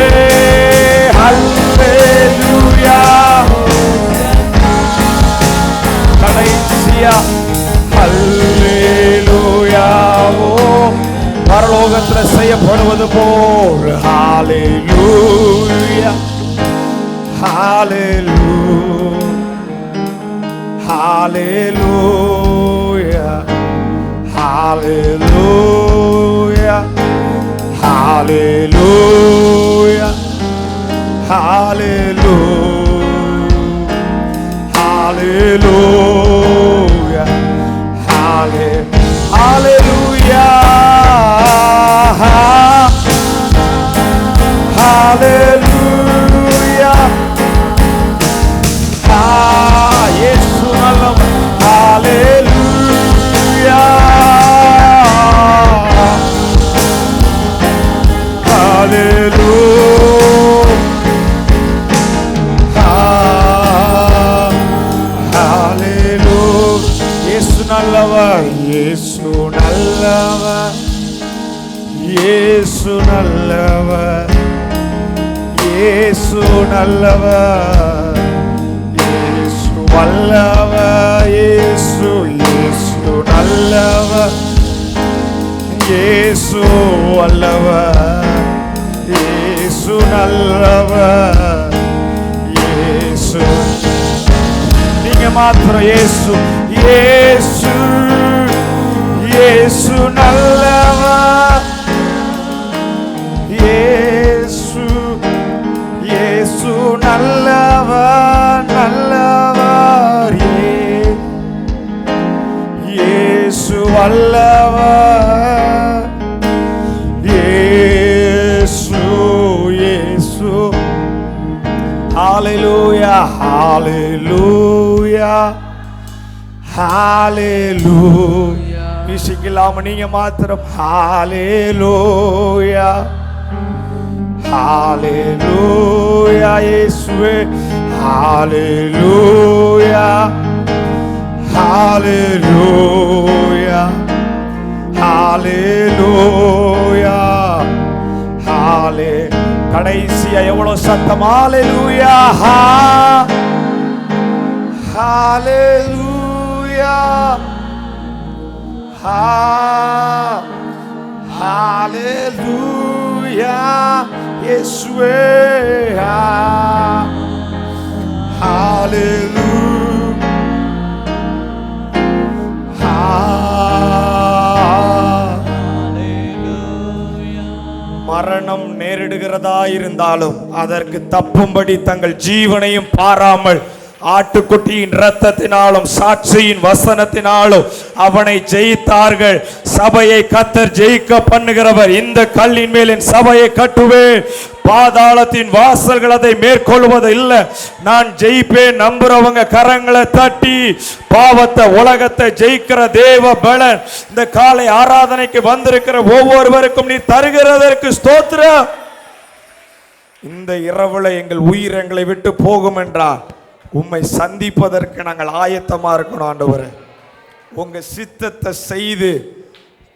அல்லேலூயா. கடைசியா அல்லேலூயா. பரலோகத்தில் செய்யப்படுவது போல். ஹalleluya, hallelujah, hallelujah, hallelujah, hallelujah, hallelujah, hallelujah, hallelujah, hallelujah. இயேசு நல்லவர். ஹalleluya, hallelujah, hallelujah. இயேசு நல்லவர், இயேசு நல்லவர், இயேசு நல்லவர், இயேசு நல்லவர், இயேசு வல்லவர், இயேசு, இயேசு நல்லவர், இயேசு வல்லவர், இயேசு நல்லவர், இயேசு. நீங்க மாத்திரம் இயேசு, இயேசு, இயேசு நல்லவர், இயேசு, இயேசு நல்லவர், நல்லவர், இயேசு வல்லவர், இயேசு, இயேசு. ஹalleluya, ஹalleluya, ஹalleluya. மியூசிக்கெல்லாம் நீங்க மாத்திரம் ஹalleluya, ஹalleluya. இயேசுவே, ஹalleluya, ஹalleluya, ஹalleluya, ஹalleluya. கடைசியா எவ்வளவு சத்தம். ஹalleluya, ஹalleluya, ஹalleluya இயேசுவே ஹalleluya மரணம் நேரிடுகிறதா இருந்தாலும் அதற்கு தப்பும்படி தங்கள் ஜீவனையும் பாராமல் ஆட்டுக்குட்டியின் இரத்தத்தினாலும் சாட்சியின் வசனத்தினாலும் அவனை ஜெயித்தார்கள். சபையை கர்த்தர் ஜெயிக்க பண்ணுகிறவர். இந்த கல்லின் மேல் என் சபையை கட்டுவேன், பாதாளத்தின் வாசல்கள் அதை மேற்கொள்வது இல்லை. நான் ஜெயிப்பேன். நம்புறவங்க கரங்களை தட்டி பாவத்தை உலகத்தை ஜெயிக்கிற தேவ பலன் இந்த காலை ஆராதனைக்கு வந்திருக்கிற ஒவ்வொருவருக்கும் நீ தருகிறதற்கு ஸ்தோத்திரம். இந்த இரவுல எங்கள் உயிர் எங்களை விட்டு போகும் என்றால் உம்மை சந்திப்பதற்கு நாங்கள் ஆயத்தமா இருக்கணும் ஆண்டவரே. உங்க சித்தத்தை செய்து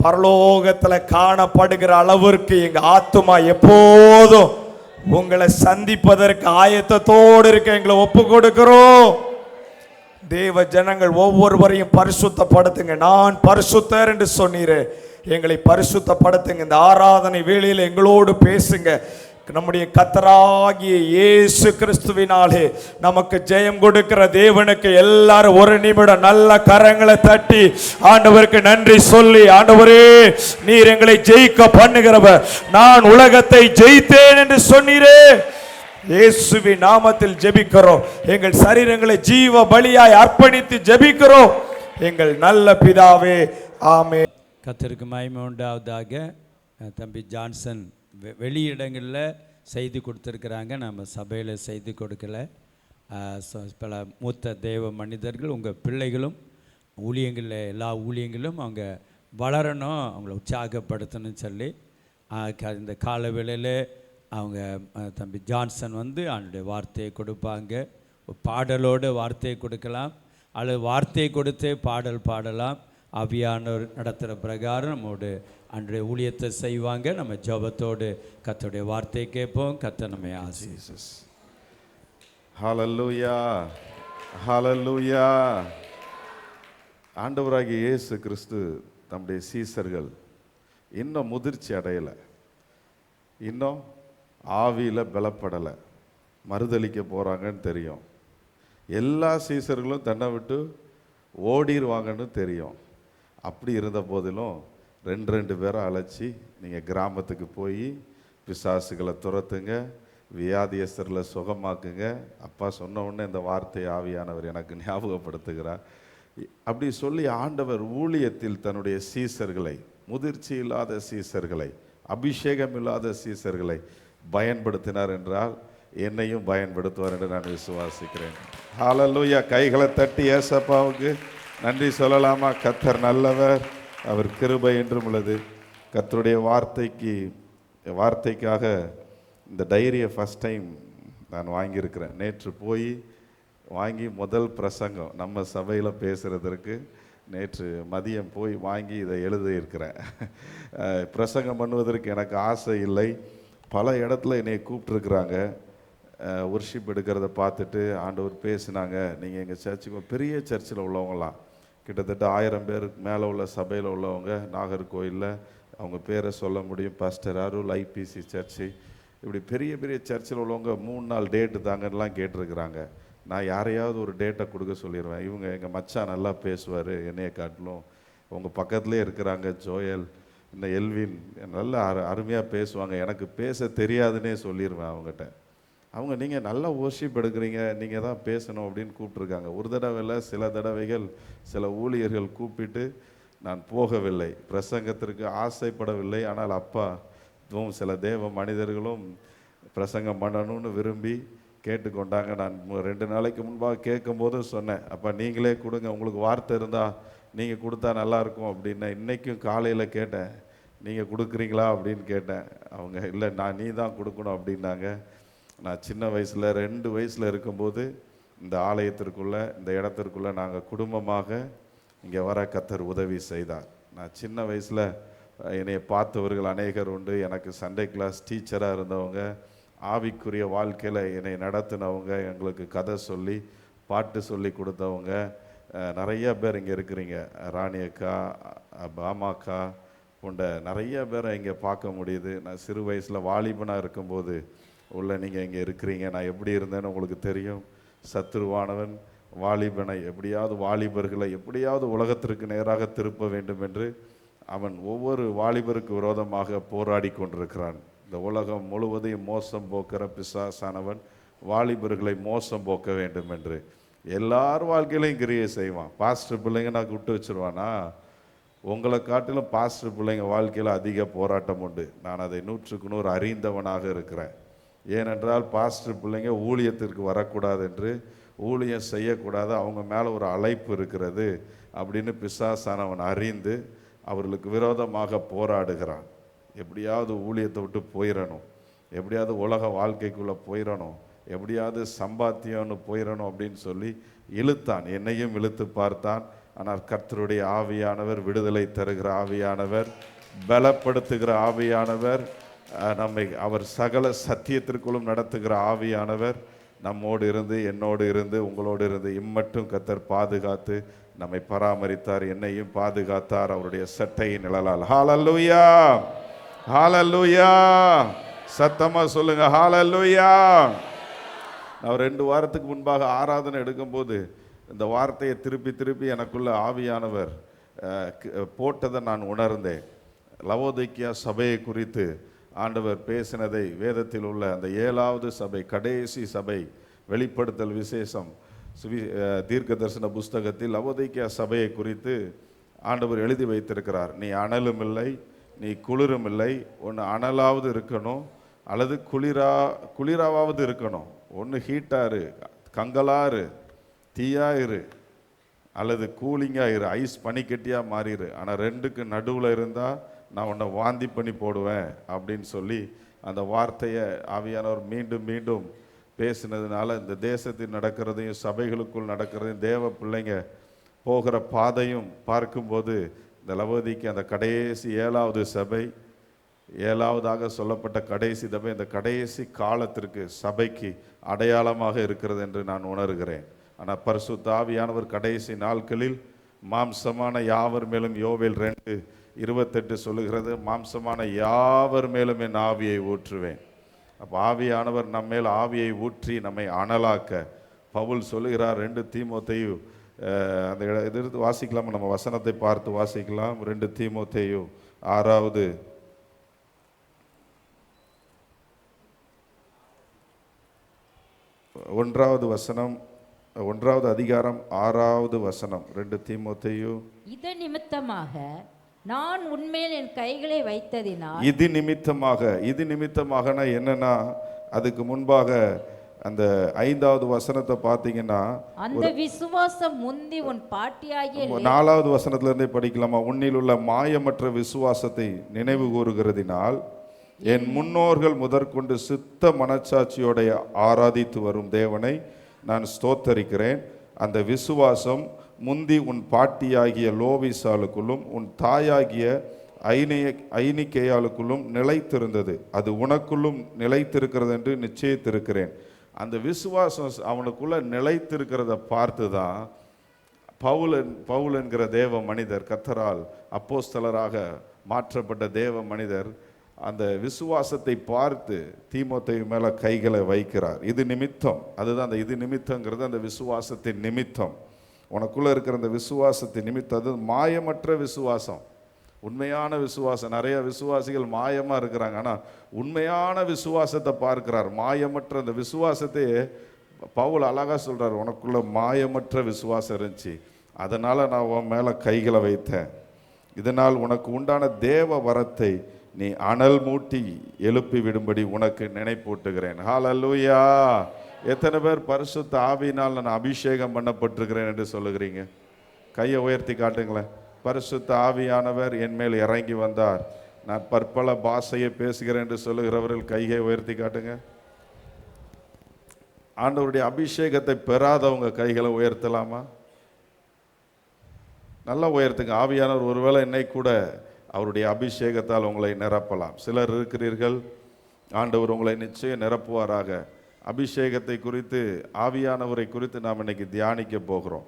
பரலோகத்தில் காணப்படுகிற அளவிற்கு எங்க ஆத்துமா எப்போதும் உங்களை சந்திப்பதற்கு ஆயத்தத்தோடு இருக்க எங்களை ஒப்பு கொடுக்கிறோம். தேவ ஜனங்கள் ஒவ்வொருவரையும் பரிசுத்தப்படுத்துங்க. நான் பரிசுத்தர் என்று சொன்னீரே, எங்களை பரிசுத்தப்படுத்துங்க. இந்த ஆராதனை வேளையில் எங்களோடு பேசுங்க. நம்முடைய கர்த்தராகிய இயேசு கிறிஸ்துவினாலே நமக்கு ஜெயம் கொடுக்கிற தேவனுக்கு எல்லாரும் ஒரு நிமிடம் நல்ல கரங்களை தட்டி ஆண்டவருக்கு நன்றி சொல்லி, ஆண்டவரே நீர் எங்களை ஜெயிக்க பண்ணுகிறவர், நான் உலகத்தை ஜெயித்தேன் என்று சொன்னீரே. இயேசுவின் நாமத்தில் ஜெபிக்கிறோம். எங்கள் சரீரங்களை ஜீவ பலியாய் அர்ப்பணித்து ஜெபிக்கிறோம் எங்கள் நல்ல பிதாவே, ஆமென். கர்த்தருக்கு மகிமை உண்டாவதாக. தம்பி ஜான்சன் வெளியிடங்களில் செய்தி கொடுத்துருக்குறாங்க, நம்ம சபையில் செய்தி கொடுக்கல. பல மூத்த தேவ மனிதர்கள் உங்கள் பிள்ளைகளும் ஊழியங்களில் எல்லா ஊழியங்களும் அவங்க வளரணும், அவங்கள உற்சாகப்படுத்தணும்னு சொல்லி இந்த கால வேளையில் அவங்க தம்பி ஜான்சன் வந்து அவனுடைய வார்த்தையை கொடுப்பாங்க. பாடலோடு வார்த்தையை கொடுக்கலாம், அல்லது வார்த்தையை கொடுத்து பாடல் பாடலாம். ஆவியானவர் நடத்துகிற பிரகாரம் நம்மோடு அன்றைய ஊழியத்தை செய்வாங்க. நம்ம ஜெபத்தோடு கர்த்தருடைய வார்த்தையை கேட்போம். கர்த்தர் நம்மை ஆசீர்வதிப்பார். ஹல்லேலூயா, ஹல்லேலூயா. ஆண்டவராகிய இயேசு கிறிஸ்து தம்முடைய சீசர்கள் இன்னும் முதிர்ச்சி அடையலை, இன்னும் ஆவியில் பலப்படலை, மறுதளிக்க போகிறாங்கன்னு தெரியும். எல்லா சீசர்களும் தன்னை விட்டு ஓடிடுவாங்கன்னு தெரியும். அப்படி இருந்த போதிலும் ரெண்டு பேரை அழைச்சி நீங்கள் கிராமத்துக்கு போய் பிசாசுகளை துரத்துங்க, வியாதியஸ்தரில் சுகமாக்குங்க. அப்பா சொன்ன உடனே இந்த வார்த்தை ஆவியானவர் எனக்கு ஞாபகப்படுத்துகிறார். அப்படி சொல்லி ஆண்டவர் ஊழியத்தில் தன்னுடைய சீசர்களை, முதிர்ச்சி இல்லாத சீசர்களை, அபிஷேகம் இல்லாத சீசர்களை பயன்படுத்தினார் என்றால் என்னையும் பயன்படுத்துவார் என்று நான் விசுவாசிக்கிறேன். ஹல்லேலூயா. கைகளை தட்டி ஏசப்பாவுக்கு நன்றி சொல்லலாமா? கர்த்தர் நல்லவர், அவர் கிருபை என்றும் உள்ளது. கர்த்தருடைய வார்த்தைக்காக இந்த டைரியை ஃபஸ்ட் டைம் நான் வாங்கியிருக்கிறேன். நேற்று போய் வாங்கி முதல் பிரசங்கம் நம்ம சபையில் பேசுகிறதற்கு நேற்று மதியம் போய் வாங்கி இதை எழுதியிருக்கிறேன். பிரசங்கம் பண்ணுவதற்கு எனக்கு ஆசை இல்லை. பல இடத்துல என்னை கூப்பிட்ருக்குறாங்க. ஒர்ஷிப் எடுக்கிறத பார்த்துட்டு ஆண்டவர் பேசினாங்க. நீங்கள் எங்கள் சர்ச்சுக்கு, பெரிய சர்ச்சில் உள்ளவங்களாம் கிட்டத்தட்ட 1000 பேருக்கு மேலே உள்ள சபையில் உள்ளவங்க, நாகர்கோயிலில் அவங்க பேரை சொல்ல முடியும், பாஸ்டர் அருள் ஐபிசி சர்ச்சு, இப்படி பெரிய பெரிய சர்ச்சில் உள்ளவங்க 3 நாள் டேட்டு தாங்கலாம் கேட்டிருக்கிறாங்க. நான் யாரையாவது ஒரு டேட்டை கொடுக்க சொல்லிடுவேன். இவங்க எங்கள் மச்சான் நல்லா பேசுவார், என்னையை காட்டிலும், உங்கள் பக்கத்துலேயே இருக்கிறாங்க ஜோயல், இன்னும் எல்வின் நல்லா அருமையாக பேசுவாங்க, எனக்கு பேச தெரியாதுன்னே சொல்லிடுவேன் அவங்ககிட்ட. அவங்க நீங்கள் நல்லா வொர்ஷிப் எடுக்கிறீங்க, நீங்கள் தான் பேசணும் அப்படின்னு கூப்பிட்ருக்காங்க. ஒரு தடவை இல்லை, சில தடவைகள் சில ஊழியர்கள் கூப்பிட்டு நான் போகவில்லை, பிரசங்கத்திற்கு ஆசைப்படவில்லை. ஆனால் அப்பா சில தேவ மனிதர்களும் பிரசங்கம் பண்ணணும்னு விரும்பி கேட்டுக்கொண்டாங்க. நான் 2 நாளைக்கு முன்பாக கேட்கும்போது சொன்னேன், அப்பா நீங்களே கொடுங்க, உங்களுக்கு வார்த்தை இருந்தால் நீங்கள் கொடுத்தா நல்லாயிருக்கும் அப்படின்னு. இன்றைக்கும் காலையில் கேட்டேன், நீங்கள் கொடுக்குறீங்களா அப்படின்னு கேட்டேன். அவங்க இல்லை, நீ தான் கொடுக்கணும் அப்படின்னாங்க. நான் சின்ன வயசில் 2 வயசில் இருக்கும்போது இந்த ஆலயத்திற்குள்ளே, இந்த இடத்திற்குள்ளே நாங்கள் குடும்பமாக இங்கே வர கர்த்தர் உதவி செய்தார். நான் சின்ன வயசில் என்னை பார்த்தவர்கள் அநேகர் உண்டு. எனக்கு சண்டே கிளாஸ் டீச்சராக இருந்தவங்க, ஆவிக்குரிய வாழ்க்கையில் என்னை நடத்தினவங்க, எங்களுக்கு கதை சொல்லி பாட்டு சொல்லி கொடுத்தவங்க நிறைய பேர் இங்கே இருக்கிறீங்க. ராணி அக்கா, பாமாக்கா, உண்ட நிறைய பேரை இங்கே பார்க்க முடியுது. நான் சிறு வயசில் வாலிபனாக இருக்கும்போது உள்ள நீங்கள் இங்கே இருக்கிறீங்க. நான் எப்படி இருந்தேன்னு உங்களுக்கு தெரியும். சத்துருவானவன் வாலிபனை எப்படியாவது, வாலிபர்களை எப்படியாவது உலகத்திற்கு நேராக திருப்ப வேண்டும் என்று அவன் ஒவ்வொரு வாலிபருக்கு விரோதமாக போராடி கொண்டிருக்கிறான். இந்த உலகம் முழுவதையும் மோசம் போக்குற பிசாசானவன் வாலிபர்களை மோசம் போக்க வேண்டும் என்று எல்லார் வாழ்க்கையிலையும் கிரியை செய்வான். பாஸ்டர் பிள்ளைங்க நான் விட்டு வச்சுருவானா? உங்களை காட்டிலும் பாஸ்டர் பிள்ளைங்க வாழ்க்கையில் அதிக போராட்டம் உண்டு. நான் அதை 100க்கு 100 அறிந்தவனாக இருக்கிறேன். ஏனென்றால் பாஸ்டர் பிள்ளைங்க ஊழியத்திற்கு வரக்கூடாது என்று, ஊழியம் செய்யக்கூடாது, அவங்க மேலே ஒரு அழைப்பு இருக்கிறது அப்படின்னு பிசாசானவன் அறிந்து அவர்களுக்கு விரோதமாக போராடுகிறான். எப்படியாவது ஊழியத்தை விட்டு போயிடணும், எப்படியாவது உலக வாழ்க்கைக்குள்ளே போயிடணும், எப்படியாவது சம்பாத்தியம்னு போயிடணும் அப்படின்னு சொல்லி இழுத்தான். என்னையும் இழுத்து பார்த்தான். ஆனால் கர்த்தருடைய ஆவியானவர், விடுதலை தருகிற ஆவியானவர், பலப்படுத்துகிற ஆவியானவர், நம்மை அவர் சகல சத்தியத்திற்குள்ளும் நடத்துகிற ஆவியானவர் நம்மோடு இருந்து, என்னோடு இருந்து, உங்களோடு இருந்து இம்மட்டும் கர்த்தர் பாதுகாத்து நம்மை பராமரித்தார். என்னையும் பாதுகாத்தார் அவருடைய சட்டையின் நிழலால். ஹல்லேலூயா, ஹல்லேலூயா. சத்தமா சொல்லுங்க ஹல்லேலூயா. நான் 2 வாரத்துக்கு முன்பாக ஆராதனை எடுக்கும்போது இந்த வார்த்தையை திருப்பி திருப்பி எனக்குள்ள ஆவியானவர் போட்டதை நான் உணர்ந்தேன். லவோதிக்கியா சபையை குறித்து ஆண்டவர் பேசினதை, வேதத்தில் உள்ள அந்த 7வது சபை, கடைசி சபை, வெளிப்படுத்தல் விசேஷம் தீர்க்க தரிசன புஸ்தகத்தில் லவோதிக்கியா சபையை குறித்து ஆண்டவர் எழுதி வைத்திருக்கிறார். நீ அனலும் இல்லை, நீ குளிரும் இல்லை, ஒன்று அனலாவது இருக்கணும் அல்லது குளிராவது இருக்கணும். ஒன்று ஹீட்டாரு, கங்கலாறு, தீயாயிரு, அல்லது கூலிங்காயிரு, ஐஸ் பனிக்கட்டியாக மாறிடு. ஆனால் 2க்கு நடுவில் இருந்தால் நான் உன்னை வாந்தி பண்ணி போடுவேன் அப்படின்னு சொல்லி அந்த வார்த்தையை ஆவியானவர் மீண்டும் மீண்டும் பேசினதுனால இந்த தேசத்தில் நடக்கிறதையும் சபைகளுக்குள் நடக்கிறதையும் தேவ பிள்ளைங்க போகிற பாதையும் பார்க்கும்போது இந்த லவோதிக்கு அந்த கடைசி 7வது சபை, 7வதாக சொல்லப்பட்ட கடைசி சபை இந்த கடைசி காலத்திற்கு சபைக்கு அடையாளமாக இருக்கிறது என்று நான் உணர்கிறேன். ஆனால் பரிசுத்த ஆவியானவர் கடைசி நாட்களில் மாம்சமான யாவர் மேலும், யோவேல் 2:28 சொல்லுகிறது, மாம்சமான யாவர் மேலும் என் ஆவியை ஊற்றுவேன். அப்போ ஆவியானவர் நம்ம மேல் ஆவியை ஊற்றி நம்மை அனலாக்க பவுல் சொல்லுகிறார். 2 தீமோத்தேயு அந்த எதிர்த்து வாசிக்கலாம், நம்ம வசனத்தை பார்த்து வாசிக்கலாம். 2 தீமோத்தேயு 6வது வசனம், 1வது அதிகாரம் 6வது வசனம். 2 தீமோத்தேயு. இது நிமித்தமாக நான் உன்மேல் என் கைகளை வைத்ததினால். இது நிமித்தமாகனா என்னன்னா, அதுக்கு முன்பாக அந்த 5வது வசனத்தை பார்த்தீங்கன்னா, அந்த விசுவாசம் முந்தி உன் பாட்டியாகிய 4வது வசனத்துல இருந்தே படிக்கலாமா? உன்னில் உள்ள மாயமற்ற விசுவாசத்தை நினைவு கூறுகிறதினால் என் முன்னோர்கள் முதற்கொண்டு சித்த மனச்சாட்சியோட ஆராதித்து வரும் தேவனை நான் ஸ்தோத்தரிக்கிறேன். அந்த விசுவாசம் முந்தி உன் பாட்டியாகிய லோவிசாலுக்குள்ளும் உன் தாயாகிய ஐனிக்கேயாளுக்குள்ளும் நிலைத்திருந்தது, அது உனக்குள்ளும் நிலைத்திருக்கிறது என்று நிச்சயித்திருக்கிறேன். அந்த விசுவாசம் அவனுக்குள்ள நிலைத்திருக்கிறத பார்த்து தான் பவுல் என்கிற தேவ மனிதர், கர்த்தரால் அப்போஸ்தலராக மாற்றப்பட்ட தேவ மனிதர், அந்த விசுவாசத்தை பார்த்து தீமோத்தேயு மேலே கைகளை வைக்கிறார். இது நிமித்தம், அதுதான் அந்த இது நிமித்தங்கிறது, அந்த விசுவாசத்தின் நிமித்தம், உனக்குள்ளே இருக்கிற அந்த விசுவாசத்தின் நிமித்தம். அது மாயமற்ற விசுவாசம், உண்மையான விசுவாசம். நிறைய விசுவாசிகள் மாயமாக இருக்கிறாங்க, ஆனால் உண்மையான விசுவாசத்தை பார்க்கிறார். மாயமற்ற அந்த விசுவாசத்தை பவுல் அழகாக சொல்கிறார், உனக்குள்ள மாயமற்ற விசுவாசம் இருந்துச்சு, அதனால் நான் உன் மேலே கைகளை வைத்தேன். இதனால் உனக்கு உண்டான தேவ வரத்தை நீ அனல் மூட்டி எழுப்பி விடும்படி உனக்கு நினைப்பூட்டுகிறேன். ஹல்லேலூயா. எத்தனை பேர் பரிசுத்த ஆவியினால் நான் அபிஷேகம் பண்ணப்பட்டிருக்கிறேன் என்று சொல்லுகிறீங்க? கையை உயர்த்தி காட்டுங்களேன். பரிசுத்த ஆவியானவர் என் மேல் இறங்கி வந்தார், நான் பற்பல பாஷையை பேசுகிறேன் என்று சொல்லுகிறவர்கள் கையை உயர்த்தி காட்டுங்க. ஆண்டவருடைய அபிஷேகத்தை பெறாதவங்க கைகளை உயர்த்தலாமா? நல்லா உயர்த்துங்க. ஆவியானவர் ஒருவேளை என்னை கூட அவருடைய அபிஷேகத்தால் உங்களை நிரப்பலாம். சிலர் இருக்கிறீர்கள், ஆண்டவர் உங்களை நிச்சயம் நிரப்புவாராக. அபிஷேகத்தை குறித்து, ஆவியானவரை குறித்து நாம் இன்னைக்கு தியானிக்க போகிறோம்.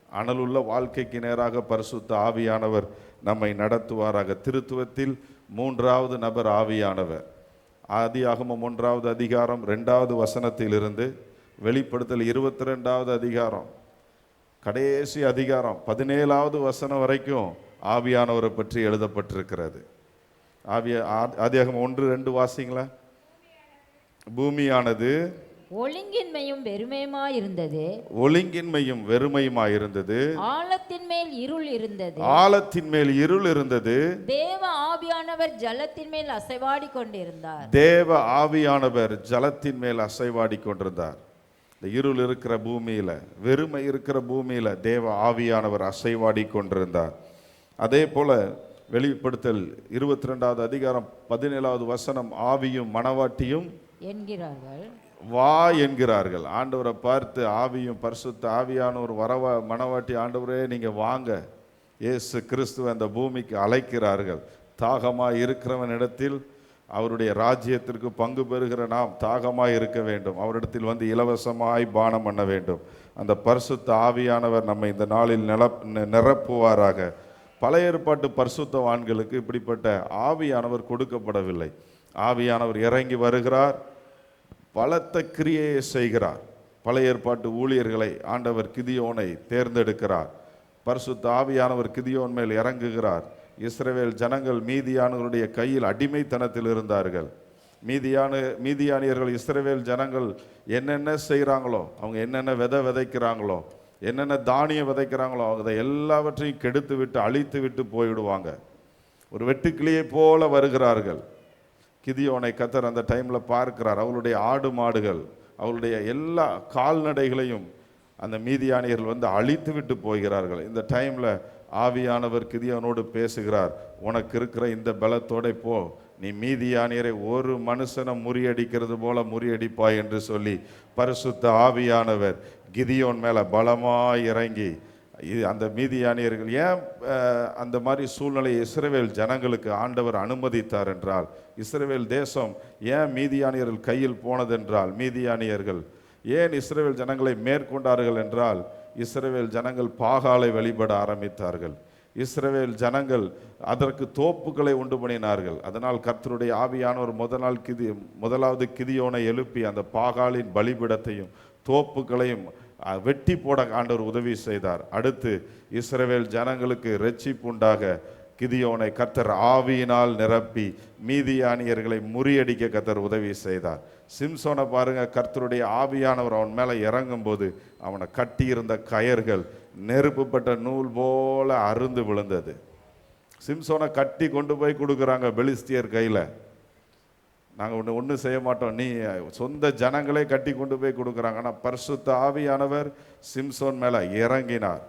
அனலுள்ள வாழ்க்கைக்கு நேராக பரிசுத்த ஆவியானவர் நம்மை நடத்துவாராக. திருத்துவத்தில் 3வது நபர் ஆவியானவர். ஆதியாகமம் 1வது அதிகாரம் 2வது வசனத்திலிருந்து வெளிப்படுத்தல் 22வது அதிகாரம் கடைசி அதிகாரம் 17வது வசனம் வரைக்கும் ஆவியானவரை பற்றி எழுதப்பட்டிருக்கிறது. ஆதியாகமம் 1-2 வாசிங்களா. பூமியானது ஒழுங்கின்மையும் வெறுமையுமாயிருந்தது. ஒழுங்கின்மையும் வெறுமையுமாயிருந்தது. ஆழத்தின் மேல் இருள் இருந்தது. ஆழத்தின் மேல் இருள் இருந்தது. தேவ ஆவியானவர் ஜலத்தின் மேல் அசைவாடி கொண்டிருந்தார். தேவ ஆவியானவர் ஜலத்தின் மேல் அசைவாடி கொண்டிருந்தார். இந்த இருள் இருக்கிற பூமியில, வெறுமை இருக்கிற பூமியில தேவ ஆவியானவர் அசைவாடி கொண்டிருந்தார். அதே போல வெளிப்படுத்தல் 22வது அதிகாரம் 17வது வசனம், ஆவியும் மணவாட்டியும் என்கிறார்கள். வா என்கிறார்கள். ஆண்டவரை பார்த்து ஆவியும் பரிசுத்த ஆவியானவர் வரவா மணவாட்டி, ஆண்டவரே நீங்க வாங்க, இயேசு கிறிஸ்துவ அந்த பூமிக்கு அழைக்கிறார்கள். தாகமாய் இருக்கிறவன் இடத்தில் அவருடைய ராஜ்யத்திற்கு பங்கு பெறுகிற நாம் தாகமாய் இருக்க வேண்டும். அவரிடத்தில் வந்து இலவசமாய் பானம் பண்ண வேண்டும். அந்த பரிசுத்த ஆவியானவர் நம்மை இந்த நாளில் நிரப்புவாராக. பழைய ஏற்பாட்டு பரிசுத்தவான்களுக்கு இப்படிப்பட்ட ஆவியானவர் கொடுக்கப்படவில்லை. ஆவியானவர் இறங்கி வருகிறார், பலத்த கிரியையை செய்கிறார். பழைய ஏற்பாட்டு ஊழியர்களை ஆண்டவர் கிதியோனை தேர்ந்தெடுக்கிறார். பரிசுத்த ஆவியானவர் கிதியோன் மேல் இறங்குகிறார். இஸ்ரவேல் ஜனங்கள் மீதியானவருடைய கையில் அடிமைத்தனத்தில் இருந்தார்கள். மீதியானியர்கள் இஸ்ரவேல் ஜனங்கள் என்னென்ன செய்கிறாங்களோ, அவங்க என்னென்ன விதைக்கிறாங்களோ, என்னென்ன தானியம் விதைக்கிறாங்களோ, அதை எல்லாவற்றையும் கெடுத்து விட்டு அழித்து விட்டு போய்விடுவாங்க. ஒரு வெட்டுக்கிளியை போல வருகிறார்கள். கிதியோனை கர்த்தர் அந்த டைமில் பார்க்கிறார். அவளுடைய ஆடு மாடுகள், அவளுடைய எல்லா கால்நடைகளையும் அந்த மீதியானியர்கள் வந்து அழித்து விட்டு போகிறார்கள். இந்த டைமில் ஆவியானவர் கிதியோனோடு பேசுகிறார். உனக்கு இருக்கிற இந்த பலத்தோட போ, நீ மீதியானியரை ஒரு மனுஷனை முறியடிக்கிறது போல முறியடிப்பாய் என்று சொல்லி பரிசுத்த ஆவியானவர் கிதியோன் மேலே பலமாய் இறங்கி அந்த மீதியானியர்கள் ஏன் அந்த மாதிரி சூழ்நிலையை இஸ்ரவேல் ஜனங்களுக்கு ஆண்டவர் அனுமதித்தார் என்றால், இஸ்ரவேல் தேசம் ஏன் மீதியானியர்கள் கையில் போனதென்றால், மீதியானியர்கள் ஏன் இஸ்ரவேல் ஜனங்களை மேற்கொண்டார்கள் என்றால், இஸ்ரவேல் ஜனங்கள் பாகாலை வழிபட ஆரம்பித்தார்கள். இஸ்ரவேல் ஜனங்கள் அதற்கு தோப்புகளை உண்டு பண்ணினார்கள். அதனால் கர்த்தருடைய ஆவியானவர் முதலாவது கிதியோனை எழுப்பி அந்த பாகாலின் பலிபிடத்தையும் தோப்புகளையும் வெட்டி போட ஆண்டவர் உதவி செய்தார். அடுத்து இஸ்ரவேல் ஜனங்களுக்கு இரட்சிப்புண்டாக கிதியோனை கர்த்தர் ஆவியினால் நிரப்பி மீதியானியர்களை முறியடிக்க கர்த்தர் உதவி செய்தார். சிம்சோனை பாருங்க, கர்த்தருடைய ஆவியானவர் அவன் மேலே இறங்கும் போது அவனை கட்டியிருந்த கயர்கள் நெருப்புப்பட்ட நூல் போல அருந்து விழுந்தது. சிம்சோனை கட்டி கொண்டு போய் கொடுக்குறாங்க பெலிஸ்தியர் கையில். நாங்கள் ஒன்றும் செய்ய மாட்டோம், நீ சொந்த ஜனங்களே கட்டி கொண்டு போய் கொடுக்குறாங்க. ஆனால் பரிசுத்த ஆவியானவர் சிம்சோன் மேலே இறங்கினார்.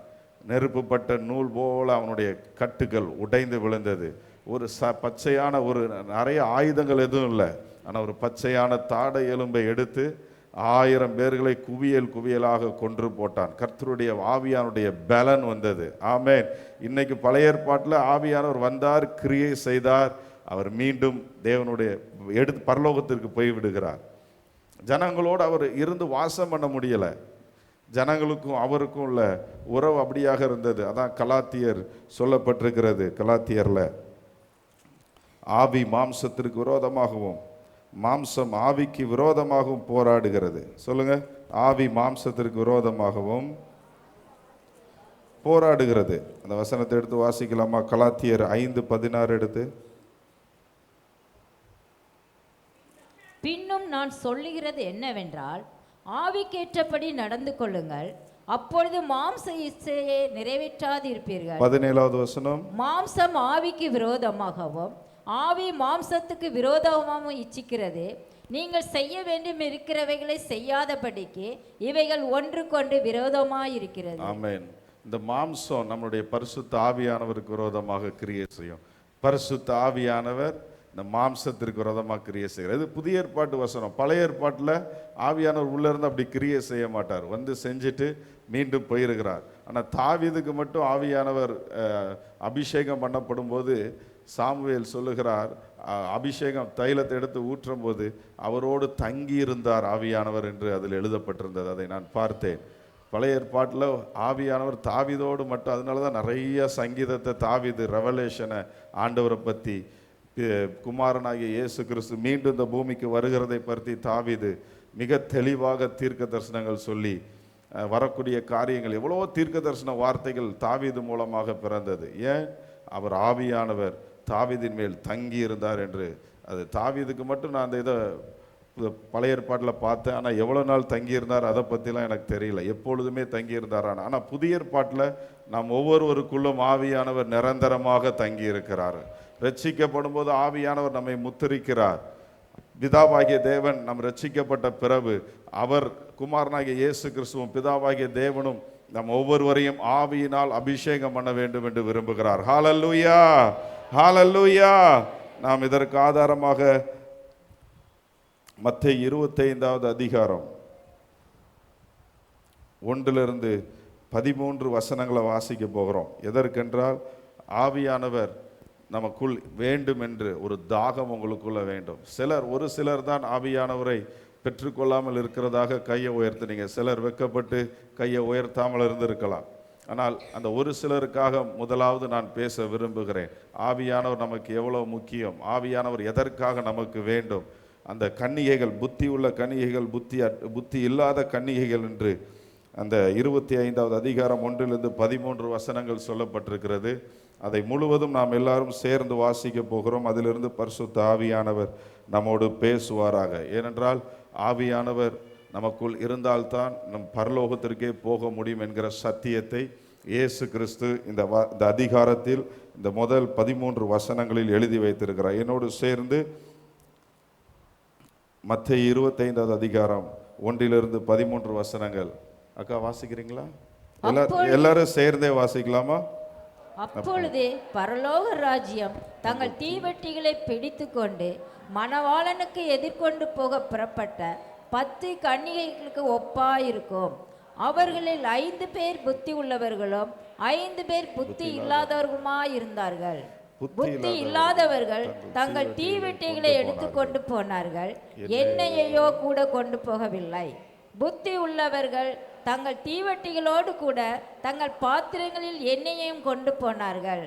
நெருப்புப்பட்ட நூல் போல அவனுடைய கட்டுகள் உடைந்து விழுந்தது. ஒரு பச்சையான ஒரு நிறைய ஆயுதங்கள் எதுவும் இல்லை, ஆனால் ஒரு பச்சையான தாடை எலும்பை எடுத்து 1000 பேர்களை குவியலாக கொன்று போட்டான். கர்த்தருடைய ஆவியானுடைய பலன் வந்தது. ஆமேன். இன்னைக்கு பழைய ஏற்பாட்டில் ஆவியானவர் வந்தார், கிரியை செய்தார், அவர் மீண்டும் தேவனுடைய பரலோகத்திற்கு போய்விடுகிறார். ஜனங்களோடு அவர் இருந்து வாசம் பண்ண முடியலை. ஜனங்களுக்கும் அவருக்கும் உள்ள உறவு அப்படியாக இருந்தது. அதான் கலாத்தியர் சொல்லப்பட்டிருக்கிறது. கலாத்தியரில் ஆவி மாம்சத்திற்கு விரோதமாகவும் மாம்சம் ஆவிக்கு விரோதமாகவும் போராடுகிறது. சொல்லுங்க, ஆவி மாம்சத்திற்கு விரோதமாகவும் போராடுகிறது. அந்த வசனத்தை எடுத்து வாசிக்கலாமா? கலாத்தியர் 5:16 எடுத்து. பின்னும் நான் சொல்லுகிறது என்னவென்றால், ஆவிக்கேற்றபடி நடந்து கொள்ளுங்கள், அப்பொழுது மாம்ச இச்சையை நிறைவேற்றாதிருப்பீர்கள். 17வது வசனம், மாம்சம் ஆவிக்கு விரோதமாகவும் ஆவி மாம்சத்துக்கு விரோதமாகவும் இச்சிக்கிறது. நீங்கள் செய்ய வேண்டும் இருக்கிறவைகளை செய்யாதபடிக்கு இவைகள் ஒன்றுக்கொண்டு விரோதமாயிருக்கிறது. ஆமென். இந்த மாம்சம் நம்முடைய பரிசுத்த ஆவியானவருக்கு விரோதமாக கிரியை செய்யும். பரிசுத்த ஆவியானவர் இந்த மாம்சத்திற்கு விரோதமாக கிரியை செய்கிறார். இது புதிய ஏற்பாட்டு வசனம். பழைய ஏற்பாட்டில் ஆவியானவர் உள்ளே இருந்து அப்படி கிரியை செய்ய மாட்டார், வந்து செஞ்சுட்டு மீண்டும் போயிருக்கிறார். ஆனால் தாவீதுக்கு மட்டும் ஆவியானவர் அபிஷேகம் பண்ணப்படும் போது சாமுவேல் சொல்லுகிறார், அபிஷேகம் தைலத்தை எடுத்து ஊற்றும் போது அவரோடு தங்கி இருந்தார் ஆவியானவர் என்று அதில் எழுதப்பட்டிருந்தது. அதை நான் பார்த்தேன். பழைய ஏற்பாட்டில் ஆவியானவர் தாவீதோடு மட்டும், அதனால தான் நிறைய சங்கீதத்தை தாவீது ரெவலேஷனை ஆண்டவரை பற்றி, குமாரனாகிய இயேசு கிறிஸ்து மீண்டும் இந்த பூமிக்கு வருகிறதை பற்றி தாவீது மிக தெளிவாக தீர்க்க தரிசனங்கள் சொல்லி வரக்கூடிய காரியங்கள், எவ்வளவோ தீர்க்க தரிசன வார்த்தைகள் தாவீது மூலமாக பிறந்தது. ஏன்? அவர் ஆவியானவர் தாவீதின் மேல் தங்கி இருந்தார் என்று. அது தாவீதுக்கு மட்டும் நான் அந்த இதை பழைய ஏற்பாட்டில் பார்த்தேன். ஆனால் எவ்வளோ நாள் தங்கியிருந்தார் அதை பற்றிலாம் எனக்கு தெரியல. எப்பொழுதுமே தங்கியிருந்தாரான. ஆனால் புதிய ஏற்பாட்டில் நாம் ஒவ்வொருவருக்குள்ளும் ஆவியானவர் நிரந்தரமாக தங்கி இருக்கிறார். ரட்சிக்கப்படும் போது ஆவியானவர் நம்மை முத்திரிக்கிறார். பிதாவாகிய தேவன் நம் ரட்சிக்கப்பட்ட பிறகு அவர் குமாரனாகிய இயேசு கிறிஸ்துவும் பிதாவாகிய தேவனும் நம் ஒவ்வொருவரையும் ஆவியினால் அபிஷேகம் பண்ண வேண்டும் என்று விரும்புகிறார். ஹல்லேலூயா, ஹல்லேலூயா. நாம் இதற்கு ஆதாரமாக மத்தேயு 25வது அதிகாரம் 1-13 வசனங்களை வாசிக்க போகிறோம். எதற்கென்றால் ஆவியானவர் நமக்குள் வேண்டும் என்று ஒரு தாகம் உங்களுக்குள்ள வேண்டும். ஒரு சிலர் தான் ஆவியானவரை பெற்றுக்கொள்ளாமல் இருக்கிறதாக கையை உயர்த்தினீங்க. சிலர் வெட்கப்பட்டு கையை உயர்த்தாமல் இருந்திருக்கலாம். ஆனால் அந்த ஒரு சிலருக்காக முதலாவது நான் பேச விரும்புகிறேன். ஆவியானவர் நமக்கு எவ்வளோ முக்கியம், ஆவியானவர் எதற்காக நமக்கு வேண்டும். அந்த கன்னிகைகள், புத்தி உள்ள கன்னிகைகள், புத்தி இல்லாத கன்னிகைகள் என்று அந்த 25வது அதிகாரம் 1-13 வசனங்கள் சொல்லப்பட்டிருக்கிறது. அதை முழுவதும் நாம் எல்லாரும் சேர்ந்து வாசிக்க போகிறோம். அதிலிருந்து பரிசுத்த ஆவியானவர் நம்மோடு பேசுவாராக. ஏனென்றால் ஆவியானவர் நமக்குள் இருந்தால்தான் நம் பரலோகத்திற்கே போக முடியும் என்கிற சத்தியத்தை இயேசு கிறிஸ்து இந்த அதிகாரத்தில் இந்த முதல் 13 வசனங்களில் எழுதி வைத்திருக்கிறார். என்னோடு சேர்ந்து மத்தேயு 25வது அதிகாரம் 1-13 வசனங்கள். அக்கா வாசிக்கிறீங்களா? எல்லாரும் சேர்ந்தே வாசிக்கலாமா? அப்பொழுது பரலோக ராஜ்யம் தங்கள் தீவெட்டிகளை பிடித்து கொண்டு மணவாளனுக்கு எதிர்கொண்டு போக புறப்பட்ட 10 கன்னிகைகளுக்கு ஒப்பாயிருக்கும். அவர்களில் 5 பேர் புத்தி உள்ளவர்களும் 5 பேர் புத்தி இல்லாதவர்களுமாயிருந்தார்கள். புத்தி இல்லாதவர்கள் தங்கள் தீவெட்டிகளை எடுத்துக்கொண்டு போனார்கள், எண்ணெயையோ கூட கொண்டு போகவில்லை. புத்தி உள்ளவர்கள் தங்கள் தீவெட்டிகளோடு கூட தங்கள் பாத்திரங்களில் எண்ணெயையும் கொண்டு போனார்கள்.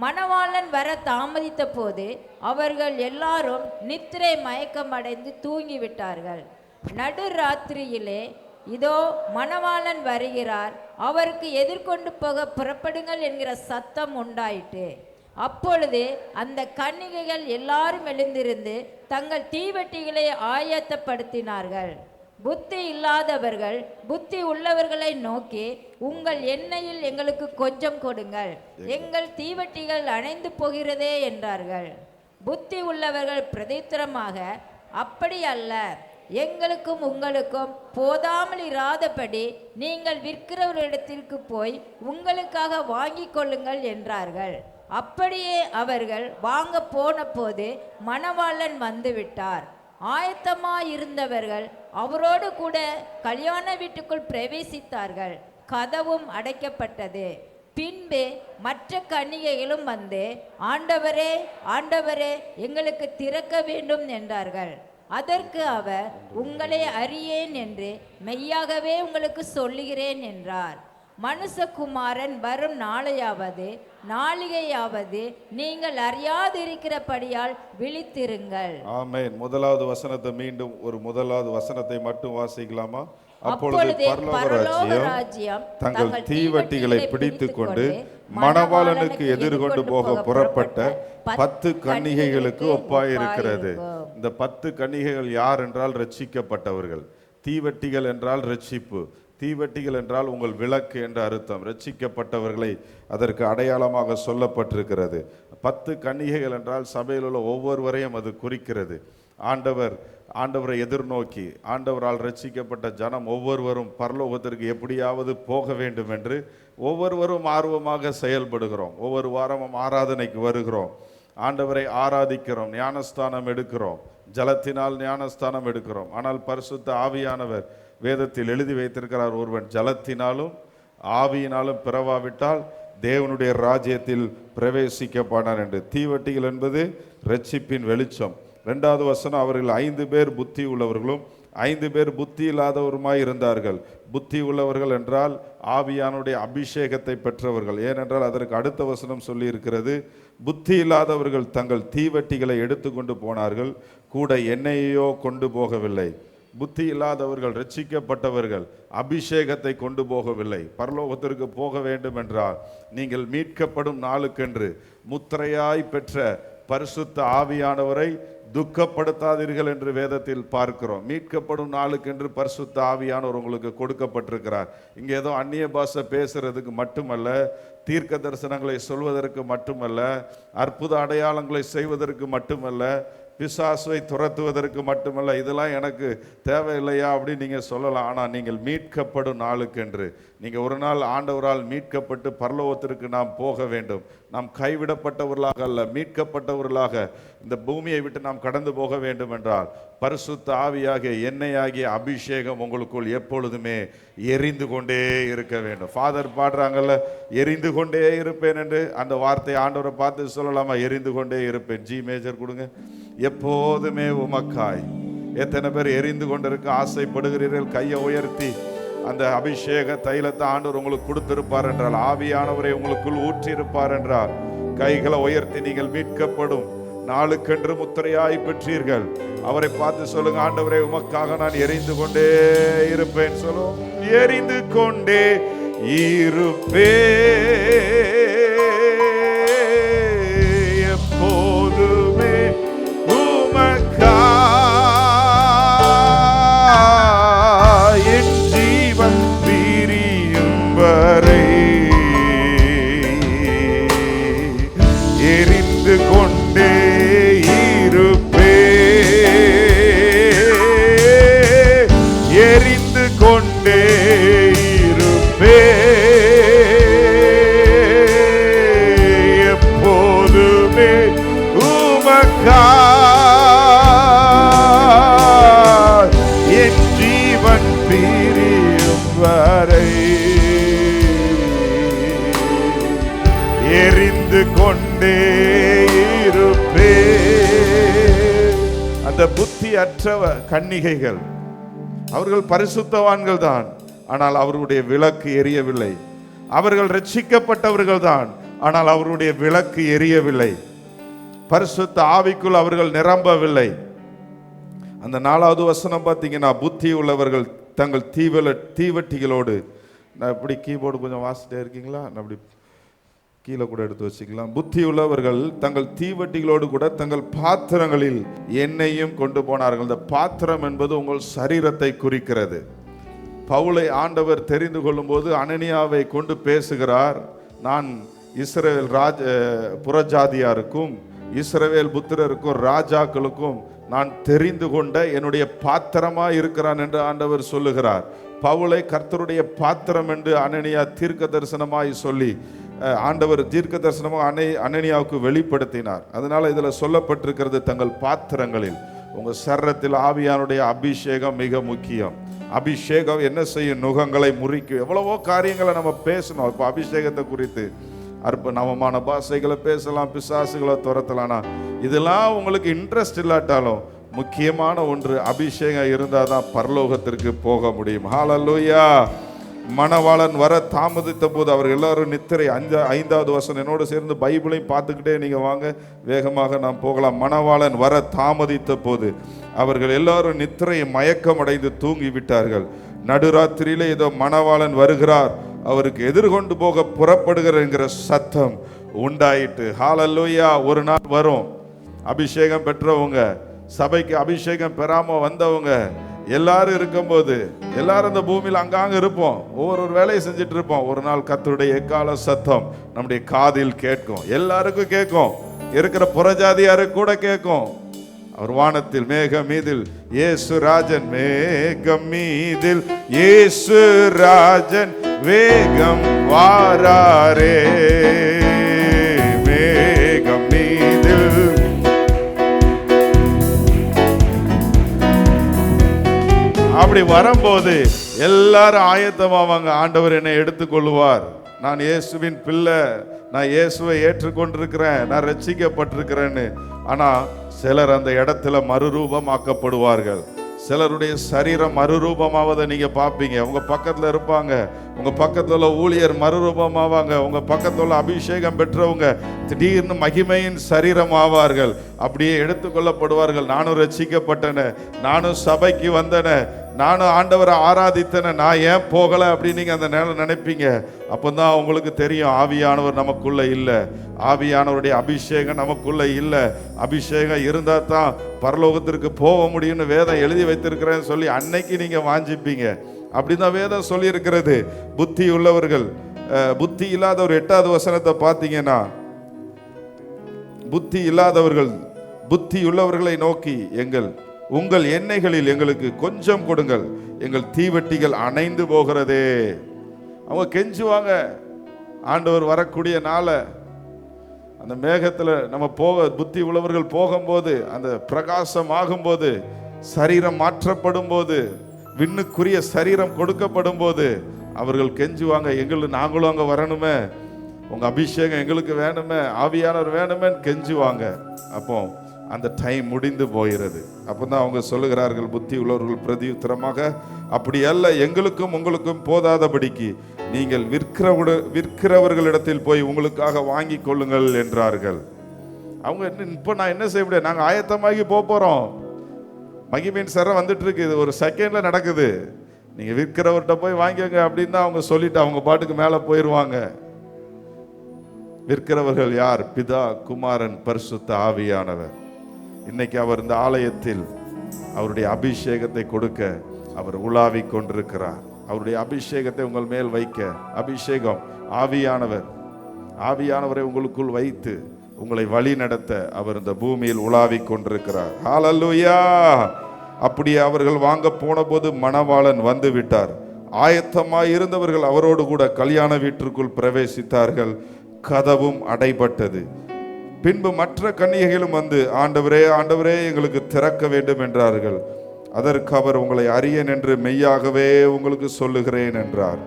மணவாளன் வர தாமதித்த போது அவர்கள் எல்லாரும் நித்திரை மயக்கமடைந்து தூங்கிவிட்டார்கள். நடு ராத்திரியிலே இதோ மணவாளன் வருகிறார், அவருக்கு எதிர்கொண்டு போக புறப்படுங்கள் என்கிற சத்தம் உண்டாயிற்று. அப்பொழுது அந்த கன்னிகைகள் எல்லாரும் எழுந்திருந்து தங்கள் தீவெட்டிகளை ஆயத்தப்படுத்தினார்கள். புத்தி இல்லாதவர்கள் புத்தி உள்ளவர்களை நோக்கி, உங்கள் எண்ணெயில் எங்களுக்கு கொஞ்சம் கொடுங்கள், எங்கள் தீவெட்டிகள் அணைந்து போகிறதே என்றார்கள். புத்தி உள்ளவர்கள் பிரதித்திரமாக, அப்படி அல்ல, எங்களுக்கும் உங்களுக்கும் போதாமல் இராதபடி நீங்கள் விற்கிறவரிடத்திற்கு போய் உங்களுக்காக வாங்கி கொள்ளுங்கள் என்றார்கள். அப்படியே அவர்கள் வாங்க போன போது மணவாளன் வந்துவிட்டார். ஆயத்தமாயிருந்தவர்கள் அவரோடு கூட கல்யாண வீட்டுக்குள் பிரவேசித்தார்கள். கதவும் அடைக்கப்பட்டது. பின்பு மற்ற கன்னிகைகளும் வந்து, ஆண்டவரே, ஆண்டவரே, எங்களுக்கு திறக்க வேண்டும் என்றார்கள். அதற்கு அவர், உங்களை அறியேன் என்று மெய்யாகவே உங்களுக்கு சொல்லுகிறேன் என்றார். மனுஷகுமாரன் வரும் நாளிகையாவது நீங்கள் அறியாதிருக்கிறபடியால் விழித்திருங்கள். ஆமென். முதலாவது வசனத்தை மீண்டும் முதலாவது வசனத்தை மட்டும் வாசிக்கலாமா? அப்பொழுது பரலோக ராஜ்யம் தங்கள் தீவட்டிகளை பிடித்துக் கொண்டு மணவாளனுக்கு எதிர்கொண்டு போக புறப்பட்ட 10 கன்னிகைகளுக்கு ஒப்பாயிருக்கிறது. இந்த 10 கன்னிகைகள் யார் என்றால் ரட்சிக்கப்பட்டவர்கள். தீவட்டிகள் என்றால் ரட்சிப்பு. தீவட்டிகள் என்றால் உங்கள் விளக்கு என்ற அர்த்தம். ரட்சிக்கப்பட்டவர்களை அதற்கு அடையாளமாக சொல்லப்பட்டிருக்கிறது. 10 கன்னிகைகள் என்றால் சபையில் உள்ள ஒவ்வொருவரையும் அது குறிக்கிறது. ஆண்டவரை எதிர்நோக்கி ஆண்டவரால் ரட்சிக்கப்பட்ட ஜனம் ஒவ்வொருவரும் பரலோகத்திற்கு எப்படியாவது போக வேண்டும் என்று ஒவ்வொருவரும் ஆர்வமாக செயல்படுகிறோம். ஒவ்வொரு வாரமும் ஆராதனைக்கு வருகிறோம், ஆண்டவரை ஆராதிக்கிறோம், ஞானஸ்தானம் எடுக்கிறோம், ஜலத்தினால் ஞானஸ்தானம் எடுக்கிறோம். ஆனால் பரிசுத்த ஆவியானவர் வேதத்தில் எழுதி வைத்திருக்கிறார், ஒருவன் ஜலத்தினாலும் ஆவியினாலும் பிறவாவிட்டால் தேவனுடைய ராஜ்யத்தில் பிரவேசிக்கப்பானார் என்று. தீவட்டிகள் என்பது ரட்சிப்பின் வெளிச்சம். 2வது வசனம், அவர்கள் 5 பேர் புத்தி உள்ளவர்களும் 5 பேர் புத்தி இல்லாதவருமாய் இருந்தார்கள். புத்தி உள்ளவர்கள் என்றால் ஆவியானுடைய அபிஷேகத்தை பெற்றவர்கள். ஏனென்றால் அதற்கு அடுத்த வசனம் சொல்லி இருக்கிறது, புத்தி இல்லாதவர்கள் தங்கள் தீவட்டிகளை எடுத்துக்கொண்டு போனார்கள், கூட எண்ணெயையோ கொண்டு போகவில்லை. புத்தி இல்லாதவர்கள், ரட்சிக்கப்பட்டவர்கள் அபிஷேகத்தை கொண்டு போகவில்லை. பரலோகத்திற்கு போக வேண்டும் என்றால் நீங்கள் மீட்கப்படும் நாளுக்கென்று முத்திரையாய் பெற்ற பரிசுத்த ஆவியானவரை துக்கப்படுத்தாதீர்கள் என்று வேதத்தில் பார்க்கிறோம். மீட்கப்படும் நாளுக்கென்று பரிசுத்த ஆவியானவர் உங்களுக்கு கொடுக்கப்பட்டிருக்கிறார். இங்கே ஏதோ அந்நிய பாஷை பேசுறதுக்கு மட்டுமல்ல, தீர்க்க தரிசனங்களை சொல்வதற்கு மட்டுமல்ல, அற்புத அடையாளங்களை செய்வதற்கு மட்டுமல்ல, பிசாசுவை துரத்துவதற்கு மட்டுமல்ல. இதெல்லாம் எனக்கு தேவையில்லையா அப்படின்னு நீங்கள் சொல்லலாம். ஆனால் நீங்கள் மீட்கப்படும் நாளுக்கென்று, நீங்கள் ஒரு நாள் ஆண்டவரால் மீட்கப்பட்டு பரலோகத்திற்கு நாம் போக வேண்டும். நாம் கைவிடப்பட்டவர்களாக அல்ல, மீட்கப்பட்டவர்களாக இந்த பூமியை விட்டு நாம் கடந்து போக வேண்டும் என்றால் பரிசுத்த ஆவியாகிய எண்ணெயாகிய அபிஷேகம் உங்களுக்குள் எப்பொழுதுமே எரிந்து கொண்டே இருக்க வேண்டும். ஃபாதர் பாடுறாங்கல்ல, எரிந்து கொண்டே இருப்பேன் என்று. அந்த வார்த்தையை ஆண்டவரை பார்த்து சொல்லலாமா? எரிந்து கொண்டே இருப்பேன். ஜி மேஜர் கொடுங்க. எப்போதுமே உமக்காய். எத்தனை பேர் எரிந்து கொண்டிருக்க ஆசைப்படுகிறீர்கள்? கையை உயர்த்தி அந்த அபிஷேக தைலத்தை ஆண்டவர் உங்களுக்கு கொடுத்திருப்பார் என்றால், ஆவியானவரை உங்களுக்குள் ஊற்றியிருப்பார் என்றால், கைகளை உயர்த்தி நீங்கள் மீட்கப்படும் நாளுக்கென்று முத்திரையாய் பெற்றீர்கள். அவரை பார்த்து சொல்லுங்க, ஆண்டவரே உமக்காக நான் எரிந்து கொண்டே இருப்பேன். சொல்லுவோம், எரிந்து கொண்டே இருப்பே எப்போதுமே உமக்கா என் ஜீவன் பிரியும் வரை எரிந்து கொண்டே இருப்பே எரிந்து கொண்டே இருப்பே எப்போதுமே உமக்கா என் ஜீவன் பிரியும் வரை எரிந்து கொண்டே இருப்பே. அந்த புத்தி அற்றவ கன்னிகைகள், அவர்கள் பரிசுத்தவான்கள் தான், ஆனால் அவர்களுடைய விளக்கு எரியவில்லை. அவர்கள் ரட்சிக்கப்பட்டவர்கள் தான், ஆனால் அவருடைய விளக்கு எரியவில்லை. பரிசுத்த ஆவிக்குள் அவர்கள் நிரம்பவில்லை. அந்த 4வது வசனம் பார்த்தீங்கன்னா, புத்தி உள்ளவர்கள் தங்கள் தீவட்டிகளோடு, நான் இப்படி கீபோர்டு கொஞ்சம் வாசிட்டே இருக்கீங்களா? நான் அப்படி கீழே கூட எடுத்து வச்சுக்கலாம். புத்தி உள்ளவர்கள் தங்கள் தீவட்டிகளோடு கூட தங்கள் பாத்திரங்களில் எண்ணெயும் கொண்டு போனார்கள். இந்த பாத்திரம் என்பது உங்கள் சரீரத்தை குறிக்கிறது. பவுலை ஆண்டவர் தெரிந்து கொள்ளும் போது அனனியாவை கொண்டு பேசுகிறார். நான் இஸ்ரவேல் புறஜாதியாருக்கும் இஸ்ரவேல் புத்திரருக்கும் ராஜாக்களுக்கும் நான் தெரிந்து கொண்ட என்னுடைய பாத்திரமா இருக்கிறான் என்று ஆண்டவர் சொல்லுகிறார். பவுலை கர்த்தருடைய பாத்திரம் என்று அனனியா தீர்க்க தரிசனமாய் சொல்லி ஆண்டவர் தீர்க்க தரிசனமாக அனனியாவுக்கு வெளிப்படுத்தினார். அதனால இதில் சொல்லப்பட்டிருக்கிறது, தங்கள் பாத்திரங்களில். உங்கள் சரீரத்தில் ஆவியானுடைய அபிஷேகம் மிக முக்கியம். அபிஷேகம் என்ன செய்யும்? நுகங்களை முறிக்கும். எவ்வளவோ காரியங்களை நம்ம பேசணும். இப்போ அபிஷேகத்தை குறித்து நவமான பாஷைகளை பேசலாம், பிசாசுகளை துரத்தலாம்னா, இதெல்லாம் உங்களுக்கு இன்ட்ரெஸ்ட் இல்லாட்டாலும் முக்கியமான ஒன்று, அபிஷேகம் இருந்தால் தான் பரலோகத்திற்கு போக முடியும். ஹல்லேலூயா. மணவாளன் வர தாமதித்த போது அவர்கள் எல்லாரும் நித்திரை. 5வது வசனம் என்னோடு சேர்ந்து பைபிளையும் பார்த்துக்கிட்டே நீங்கள் வாங்க, வேகமாக நாம் போகலாம். மணவாளன் வர தாமதித்த போது அவர்கள் எல்லாரும் நித்திரை மயக்கம் அடைந்து தூங்கி விட்டார்கள். நடுராத்திரியிலே ஏதோ மணவாளன் வருகிறார், அவருக்கு எதிர்கொண்டு போக புறப்படுகிற என்கிற சத்தம் உண்டாயிட்டு. ஹல்லேலூயா. ஒரு நாள் வரும், அபிஷேகம் பெற்றவங்க, சபைக்கு அபிஷேகம் பெறாம வந்தவங்க எல்லாரும் இருக்கும்போது, எல்லாரும் இந்த பூமியில் அங்காங்க இருப்போம், ஒவ்வொரு வேலையை செஞ்சுட்டு இருப்போம். ஒரு நாள் கர்த்தருடைய எக்கால சத்தம் நம்முடைய காதில் கேட்கும். எல்லாருக்கும் கேட்கும், இருக்கிற புறஜாதியாருக்கு கூட கேட்கும். அவர் வானத்தில் மேகம் மீதில் இயேசு ராஜன், மேகம் மீதில் இயேசு ராஜன் வேகம் வாராரே, மேகம் மீதில். அப்படி வரும்போது எல்லாரும் ஆயத்தமாவாங்க. ஆண்டவர் என்னை எடுத்துக்கொள்ளுவார், நான் இயேசுவின் பிள்ளை, நான் இயேசுவை ஏற்றுக்கொண்டிருக்கிறேன், நான் ரட்சிக்கப்பட்டிருக்கிறேன்னு. ஆனா சிலர் அந்த இடத்துல மறுரூபமாக்கப்படுவார்கள், சிலருடைய சரீரம் மறுரூபமாவதை நீங்க பார்ப்பீங்க. உங்க பக்கத்துல இருப்பாங்க, உங்க பக்கத்துல உள்ள ஊழியர் மறுரூபமாவாங்க. உங்க பக்கத்துல உள்ள அபிஷேகம் பெற்றவங்க திடீர்னு மகிமையின் சரீரம் ஆவார்கள். அப்படியே எடுத்துக்கொள்ளப்படுவார்கள். நானும் ரட்சிக்கப்பட்டன, நானும் சபைக்கு வந்தன, நானும் ஆண்டவரை ஆராதித்தன, நான் ஏன் போகலை அப்படின்னு நீங்க அந்த நேரம் நினைப்பீங்க. அப்போதான் உங்களுக்கு தெரியும் ஆவியானவர் நமக்குள்ள இல்லை, ஆவியானவருடைய அபிஷேகம் நமக்குள்ள இல்லை. அபிஷேகம் இருந்தா தான் பரலோகத்திற்கு போக முடியும்னு வேதம் எழுதி வைத்திருக்கிறேன்னு சொல்லி அன்னைக்கு நீங்க வாஞ்சிப்பீங்க. அப்படிதான் வேதம் சொல்லி இருக்கிறது. புத்தி உள்ளவர்கள், புத்தி இல்லாத ஒரு 8வது வசனத்தை பார்த்தீங்கன்னா, புத்தி இல்லாதவர்கள் புத்தி உள்ளவர்களை நோக்கி உங்கள் எண்ணெய்களில் எங்களுக்கு கொஞ்சம் கொடுங்கள், எங்கள் தீவெட்டிகள் அணைந்து போகிறதே. அவங்க கெஞ்சுவாங்க. ஆண்டவர் வரக்கூடிய நாளை அந்த மேகத்துல நம்ம புத்தி உள்ளவர்கள் போகும்போது, அந்த பிரகாசம் ஆகும்போது, சரீரம் மாற்றப்படும் போது, விண்ணுக்குரிய சரீரம் கொடுக்கப்படும் போது அவர்கள் கெஞ்சுவாங்க, நாங்களும் அங்க வரணுமே, உங்க அபிஷேகம் எங்களுக்கு வேணுமே, ஆவியானவர் வேணுமே கெஞ்சுவாங்க. அப்போ அந்த டைம் முடிந்து போகிறது. அப்பதான் அவங்க சொல்லுகிறார்கள், புத்தி உள்ளவர்கள் பிரதியுத்தரமாக, அப்படி அல்ல, எங்களுக்கும் உங்களுக்கும் போதாதபடிக்கு நீங்கள் விற்கிறவர்களிடத்தில் போய் உங்களுக்காக வாங்கி கொள்ளுங்கள் என்றார்கள். அவங்க இப்போ நான் என்ன செய்ய முடியாது, நாங்கள் ஆயத்தமாகி போறோம், மகிமையின் சரம் வந்துட்டு இருக்கு, இது ஒரு செகண்ட்ல நடக்குது, நீங்க விற்கிறவர்கிட்ட போய் வாங்கிங்க அப்படின்னு தான் அவங்க சொல்லிட்டு அவங்க பாட்டுக்கு மேல போயிடுவாங்க. விற்கிறவர்கள் யார்? பிதா, குமாரன், பரிசுத்த ஆவியானவர். இன்னைக்கு அவர் இந்த ஆலயத்தில் அவருடைய அபிஷேகத்தை கொடுக்க அவர் உலாவிக் கொண்டிருக்கிறார். அவருடைய அபிஷேகத்தை உங்கள் மேல் வைக்க, அபிஷேகம் ஆவியானவர், ஆவியானவரை உங்களுக்குள் வைத்து உங்களை வழி நடத்த அவர் இந்த பூமியில் உலாவிக் கொண்டிருக்கிறார். ஹல்லேலூயா. அப்படியே அவர்கள் வாங்க போன போது மணவாளன் வந்து விட்டார். ஆயத்தமாய் இருந்தவர்கள் அவரோடு கூட கல்யாண வீட்டிற்குள் பிரவேசித்தார்கள். கதவும் அடைபட்டது. பின்பு மற்ற கன்னிகைகளும் வந்து, ஆண்டவரே ஆண்டவரே எங்களுக்கு திறக்க வேண்டும் என்றார்கள். அதற்கு அவர், உங்களை அறியேன் என்று மெய்யாகவே உங்களுக்கு சொல்லுகிறேன் என்றார்.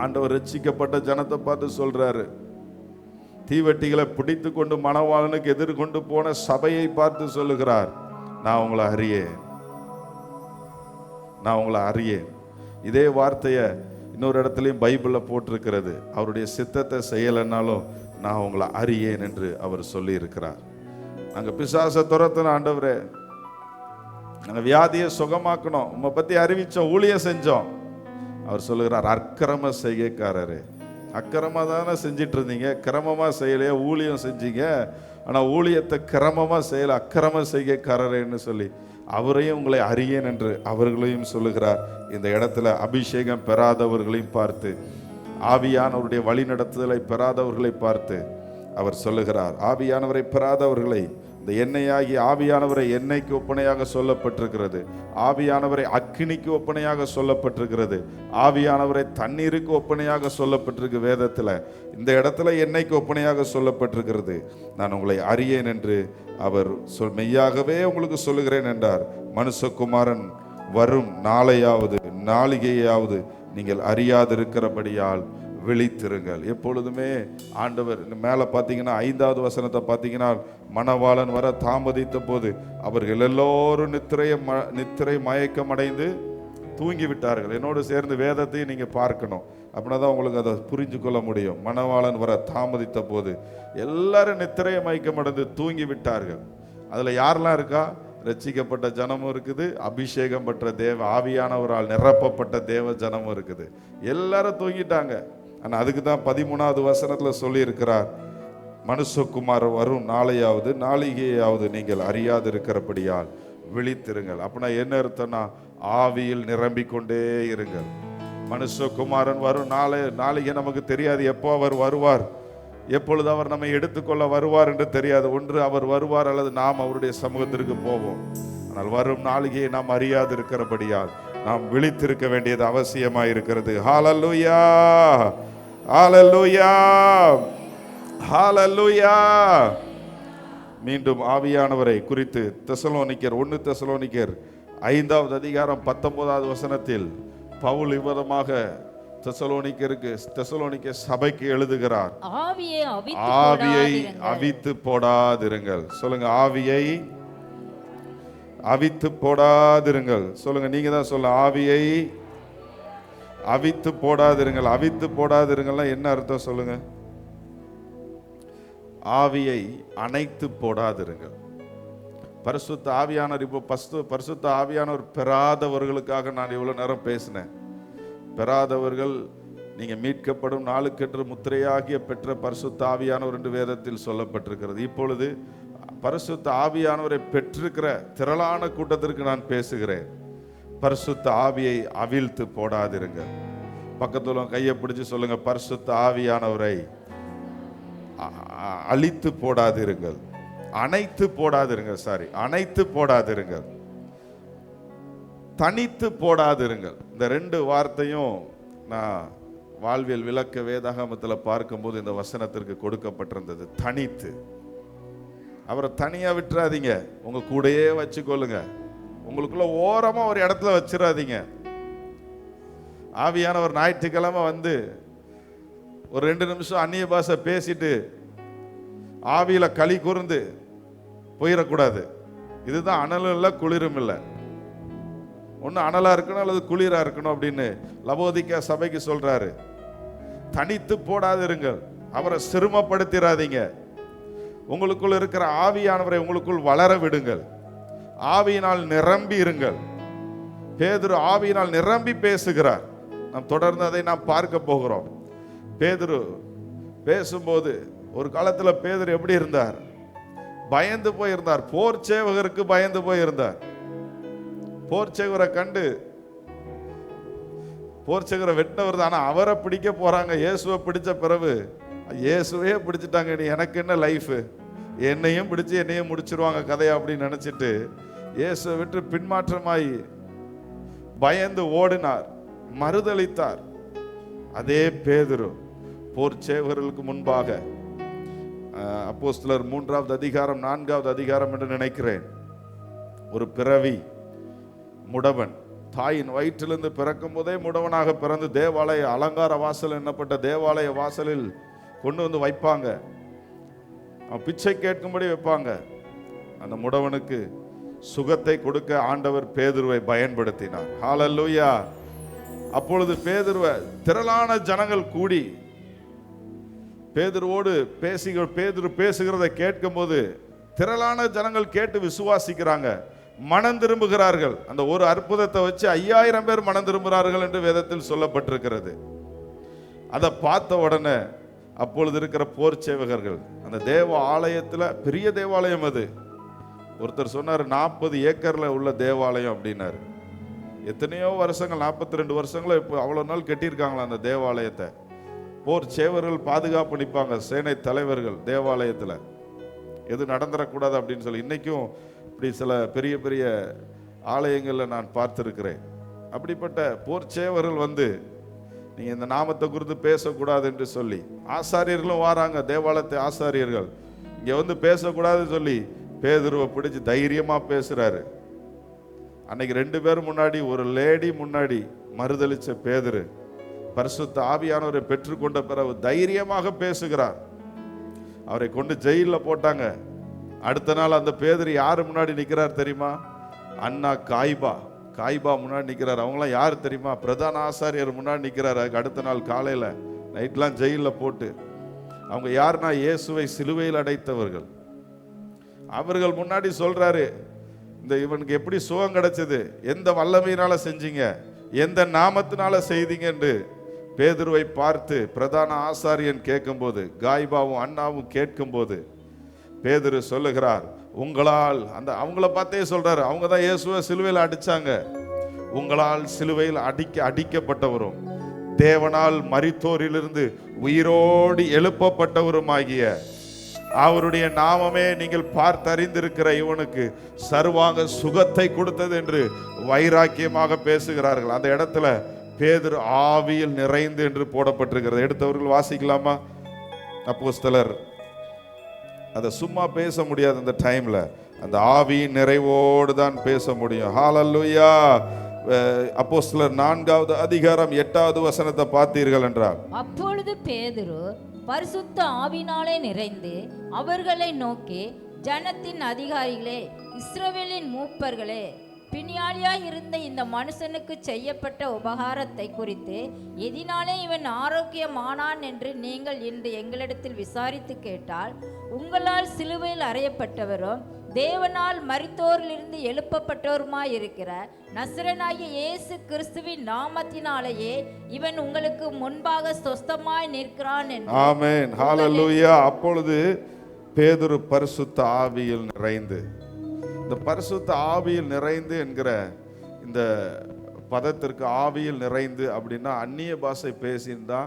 ஆண்டவர் ரட்சிக்கப்பட்ட ஜனத்தை பார்த்து சொல்றாரு. தீவெட்டிகளை பிடித்து கொண்டு மணவாளனுக்கு எதிர்கொண்டு போன சபையை பார்த்து சொல்லுகிறார், நான் உங்களை அறியேன், நான் உங்களை அறியேன். இதே வார்த்தையை இன்னொரு இடத்துலையும் பைபிளில் போட்டிருக்கிறது. அவருடைய சித்தத்தை செய்யலைன்னாலும் நான் உங்களை அறியேன் என்று அவர் சொல்லி இருக்கிறார். நாங்கள் பிசாசை துரத்தின ஆண்டவரே, நாங்கள் வியாதியை சுகமாக்கணும், உங்களை பற்றி அறிவிச்சோம், ஊழியம் செஞ்சோம். அவர் சொல்லுகிறார், அக்கிரம செய்கைக்காரரே, அக்கிரமாக தானே செஞ்சிட்டு இருந்தீங்க, கிரமமாக செய்யலையே, ஊழியம் செஞ்சீங்க, ஆனால் ஊழியத்தை கிரமமாக செய்யலை, அக்கிரம செய்கைக்காரரேன்னு சொல்லி அவரையும் உங்களை அறியேன் என்று அவர்களையும் சொல்லுகிறார். இந்த இடத்துல அபிஷேகம் பெறாதவர்களையும் பார்த்து, ஆவியானவருடைய வழி நடத்துதலை பெறாதவர்களை பார்த்து அவர் சொல்லுகிறார், ஆவியானவரை பெறாதவர்களை, இந்த எண்ணெயாகி ஆவியானவரை எண்ணெய்க்கு ஒப்பனையாக சொல்லப்பட்டிருக்கிறது, ஆவியானவரை அக்கினிக்கு ஒப்பனையாக சொல்லப்பட்டிருக்கிறது, ஆவியானவரை தண்ணீருக்கு ஒப்பனையாக சொல்லப்பட்டிருக்கு வேதத்தில். இந்த இடத்துல எண்ணெய்க்கு ஒப்பனையாக சொல்லப்பட்டிருக்கிறது. நான் உங்களை அறியேன் என்று அவர் மெய்யாகவே உங்களுக்கு சொல்லுகிறேன் என்றார். மனுஷகுமாரன் வரும் நாளிகையாவது நீங்கள் அறியாதிருக்கிறபடியால் விழித்திருங்கள். எப்பொழுதுமே ஆண்டவர் மேலே பார்த்தீங்கன்னா 5வது வசனத்தை பார்த்தீங்கன்னா, மணவாளன் வர தாமதித்த போது அவர்கள் எல்லோரும் நித்திரை மயக்கம் அடைந்து தூங்கி விட்டார்கள். என்னோடு சேர்ந்து வேதத்தையும் நீங்கள் பார்க்கணும், அப்படின்னா தான் உங்களுக்கு அதை புரிஞ்சு கொள்ள முடியும். மணவாளன் வர தாமதித்த போது எல்லாரும் நித்திரை மயக்கம் அடைந்து தூங்கி விட்டார்கள். அதில் யாரெல்லாம் இருக்கா? ரட்சிக்கப்பட்ட ஜனமும் இருக்குது, அபிஷேகம் பெற்ற தேவ ஆவியானவரால் நிரப்பப்பட்ட தேவ ஜனமும் இருக்குது. எல்லாரும் தூங்கிட்டாங்க. ஆனால் அதுக்கு தான் 13வது வசனத்தில் சொல்லி இருக்கிறார், மனுஷகுமார் வரும் நாளிகையாவது நீங்கள் அறியாது இருக்கிறபடியால் விழித்திருங்கள். அப்படின்னா என்ன அர்த்தம்னா, ஆவியில் நிரம்பிக் கொண்டே இருங்கள். மனுஷகுமாரன் வரும் நாளிகை நமக்கு தெரியாது, எப்போ அவர் வருவார், எப்பொழுது அவர் நம்மை எடுத்துக்கொள்ள வருவார் என்று தெரியாது. ஒன்று அவர் வருவார் அல்லது நாம் அவருடைய சமூகத்திற்கு போவோம். ஆனால் வரும் நாளிகையை நாம் அறியாது இருக்கிறபடியால் நாம் விழித்திருக்க வேண்டியது அவசியமாக இருக்கிறது. ஹல்லேலூயா, ஹல்லேலூயா, ஹல்லேலூயா. மீண்டும் ஆவியானவரை குறித்து 1 தெசலோனிக்கர் 5வது அதிகாரம் 19வது வசனத்தில் பவுல் இவ்விதமாக தெசலோனிக்க சபைக்கு எழுதுகிறார், ஆவியை அவித்து போடாதிருங்கள். சொல்லுங்க, ஆவியை அவித்து போடாதிருங்கள். சொல்லுங்க, நீங்க தான் சொல்ல. ஆவியை அவித்து போடாதிருங்கள். அவித்து போடாதிருங்கள்னா என்ன அர்த்தம் சொல்லுங்க? ஆவியை அணைத்து போடாதிருங்கள். பரிசுத்த ஆவியானவர், இப்போ பரிசுத்த ஆவியானவர் பெறாதவர்களுக்காக நான் இவ்வளவு நேரம் பேசினேன். பெறாதவர்கள், நீங்க மீட்கப்படும் நாளுக்கென்று முத்திரையாகிய பெற்ற பரிசுத்த ஆவியானவர் என்று வேதத்தில் சொல்லப்பட்டிருக்கிறது. இப்பொழுது பரிசுத்த ஆவியானவரை பெற்றிருக்கிற திரளான கூட்டத்திற்கு நான் பேசுகிறேன். பரிசுத்த ஆவியை அவிழ்த்து போடாதிருங்கள். பக்கத்துல கையை பிடிச்சு சொல்லுங்க, பரிசுத்த ஆவியானவரை அழித்து போடாதிருங்கள். அணைத்து போடாதிருங்கள். அணைத்து போடாதிருங்கள். தனித்து போடாதிருங்கள். இந்த ரெண்டு வார்த்தையும் நான் வாழ்வியல் விளக்க வேதாகமத்தில் பார்க்கும்போது இந்த வசனத்திற்கு கொடுக்கப்பட்டிருந்தது. தனித்து, அவரை தனியா விட்டுறாதீங்க, உங்க கூடயே வச்சுக்கொள்ளுங்க. உங்களுக்குள்ள ஓரமா ஒரு இடத்துல வச்சிடாதீங்க. ஆவியானவர் ஞாயிற்றுக்கிழமை வந்து ஒரு 2 நிமிஷம் அந்நிய பாஷை பேசிட்டு ஆவியில களி கூர்ந்து போயிடக்கூடாது. இதுதான் அனலும் இல்லை குளிரும் இல்லை. ஒன்று அனலா இருக்கணும் அல்லது குளிரா இருக்கணும் அப்படின்னு லவோதிக்கா சபைக்கு சொல்றாரு. தனித்து போடாதிருங்கள். அவரை சிறுமப்படுத்திடாதீங்க. உங்களுக்குள் இருக்கிற ஆவியானவரை உங்களுக்குள் வளர விடுங்கள். ஆவியினால் நிரம்பி இருங்கள். பேதுரு ஆவியினால் நிரம்பி பேசுகிறார். நாம் தொடர்ந்து அதை நாம் பார்க்க போகிறோம். பேதுரு பேசும்போது ஒரு காலத்தில் பேதுரு எப்படி இருந்தார்? பயந்து போயிருந்தார். போர் சேவகருக்கு பயந்து போயிருந்தார். போர் சேவரை கண்டு, போர் சேவரை வெட்டினவர் தான், ஆனால் அவரை பிடிக்க போறாங்க. இயேசுவை பிடிச்ச பிறகு இயேசுவே பிடிச்சிட்டாங்க, நீ எனக்கு என்ன லைஃப், என்னையும் பிடிச்சு என்னையும் முடிச்சிருவாங்க கதையா அப்படின்னு நினைச்சிட்டு இயேசுவை விட்டு பின்மாற்றமாய் பயந்து ஓடினார், மறுதளித்தார். அதே பேதுரு போர் சேவர்களுக்கு முன்பாக அப்போஸ்தலர் 3வது அதிகாரம் 4வது அதிகாரம் என்று நினைக்கிறேன், ஒரு பிறவி முடவன், தாயின் வயிற்றிலிருந்து பிறக்கும் போதே முடவனாக பிறந்து தேவாலய அலங்கார வாசல் என்னப்பட்ட தேவாலய வாசலில் கொண்டு வந்து வைப்பாங்க. அவன் பிச்சை கேட்கும்படி வைப்பாங்க. அந்த முடவனுக்கு சுகத்தை கொடுக்க ஆண்டவர் பேதுருவை பயன்படுத்தினார். ஹல்லேலூயா. அப்பொழுது பேதுருவை திரளான ஜனங்கள் கூடி பேதுருவோடு பேதுரு பேசுகிறதை கேட்கும் போது திரளான ஜனங்கள் கேட்டு விசுவாசிக்கிறாங்க, மனம் திரும்புகிறார்கள். அந்த ஒரு அற்புதத்தை வச்சு 5000 பேர் மனம் திரும்புகிறார்கள் என்று வேதத்தில் சொல்லப்பட்டிருக்கிறது. அதை பார்த்த உடனே அப்பொழுது இருக்கிற போர் சேவகர்கள், அந்த தேவ ஆலயத்தில், பெரிய தேவாலயம் அது, ஒருத்தர் சொன்னார் 40 ஏக்கர்ல உள்ள தேவாலயம் அப்படின்னாரு. எத்தனையோ வருஷங்கள், 42 வருஷங்களோ இப்போ அவ்வளோ நாள் கட்டியிருக்காங்களா அந்த தேவாலயத்தை. போர் சேவர்கள் பாதுகாப்பு நிற்பாங்க, சேனை தலைவர்கள் தேவாலயத்தில், எது நடந்துடக்கூடாது அப்படின்னு சொல்லி. இன்னைக்கும் இப்படி சில பெரிய பெரிய ஆலயங்களில் நான் பார்த்துருக்கிறேன். அப்படிப்பட்ட போர் சேவர்கள் வந்து நீங்கள் இந்த நாமத்தை குறித்து பேசக்கூடாது என்று சொல்லி, ஆசாரியர்களும் வராங்க, தேவாலயத்தை ஆசாரியர்கள் இங்கே வந்து பேசக்கூடாதுன்னு சொல்லி பேதுருவை பிடிச்சி தைரியமாக பேசுகிறாரு. அன்னைக்கு 2 பேர் முன்னாடி, ஒரு லேடி முன்னாடி மறுதளிச்ச பேதுரு பரிசுத்த ஆவியானவரை பெற்றுக்கொண்ட பிறகு தைரியமாக பேசுகிறார். அவரை கொண்டு ஜெயிலில் போட்டாங்க. அடுத்த நாள் அந்த பேதுரு யார் முன்னாடி நிற்கிறார் தெரியுமா? அண்ணா காய்பா முன்னாடி நிற்கிறார். அவங்களாம் யார் தெரியுமா? பிரதான ஆசாரியர் முன்னாடி நிற்கிறார். அதுக்கு அடுத்த நாள் காலையில் நைட்லாம் ஜெயிலில் போட்டு, அவங்க யாருன்னா இயேசுவை சிலுவையில் அடைத்தவர்கள். அவர்கள் முன்னாடி சொல்றாரு, இந்த இவனுக்கு எப்படி சுகம் கிடைச்சது, எந்த வல்லமையினால செஞ்சீங்க, எந்த நாமத்தினால செய்தீங்க என்று பேதுருவை பார்த்து பிரதான ஆசாரியன் கேட்கும்போது, காய்பாவும் அண்ணாவும் கேட்கும்போது பேதுரு சொல்லுகிறார், உங்களால், அந்த அவங்கள பார்த்தே சொல்றாரு, அவங்க தான் இயேசுவை சிலுவையில் அடிச்சாங்க, உங்களால் சிலுவையில் அடிக்கப்பட்டவரும் தேவனால் மரித்தோரிலிருந்து உயிரோடு எழுப்பப்பட்டவருமாகிய அவருடைய நாமமே நீங்கள் பார்த்தறிந்திருக்கிற இவனுக்கு சர்வாங்க சுகத்தை கொடுத்தது என்று வைராக்கியமாக பேசுகிறார்கள். அந்த இடத்துல பேதுரு ஆவியில் நிறைந்து என்று போடப்பட்டிருக்கிறது. எடுத்தவர்கள் வாசிக்கலாமா? அப்போஸ்தலர் அதை சும்மா பேச முடியாது. அந்த டைம்ல அந்த ஆவியின் நிறைவோடு தான் பேச முடியும். ஹல்லேலூயா. அப்போஸ்தலர் 4வது அதிகாரம் 8வது வசனத்தை பார்த்தீர்கள் என்றால், அப்பொழுது பேதுரு பரிசுத்த ஆவினாலே நிறைந்து அவர்களை நோக்கி, ஜனத்தின் அதிகாரிகளே, இஸ்ரவேலின் மூப்பர்களே, பிணியாளியாய் இருந்த இந்த மனுஷனுக்கு செய்யப்பட்ட உபகாரத்தை குறித்து எதினாலே இவன் ஆரோக்கியமானான் என்று நீங்கள் இன்று எங்களிடத்தில் விசாரித்து கேட்டால், உங்களால் சிலுவையில் அறையப்பட்டவரும் தேவனால் மரித்தோரிலிருந்து எழுப்பப்பட்டவருமாயிருக்கிற நசரேயனாகிய இயேசு கிறிஸ்துவின் நாமத்தினாலேயே இவன் உங்களுக்கு முன்பாக சொஸ்தமாய் நிற்கிறான் என்று. ஆமென், ஹalleluya. அப்பொழுது பேதுரு பரிசுத்த ஆவியில் நிறைந்து, இந்த பரிசுத்த ஆவியில் நிறைந்து என்கிற இந்த பதத்திற்கு ஆவியில் நிறைந்து அப்படின்னா அந்நிய பாஷை பேசியிருந்தா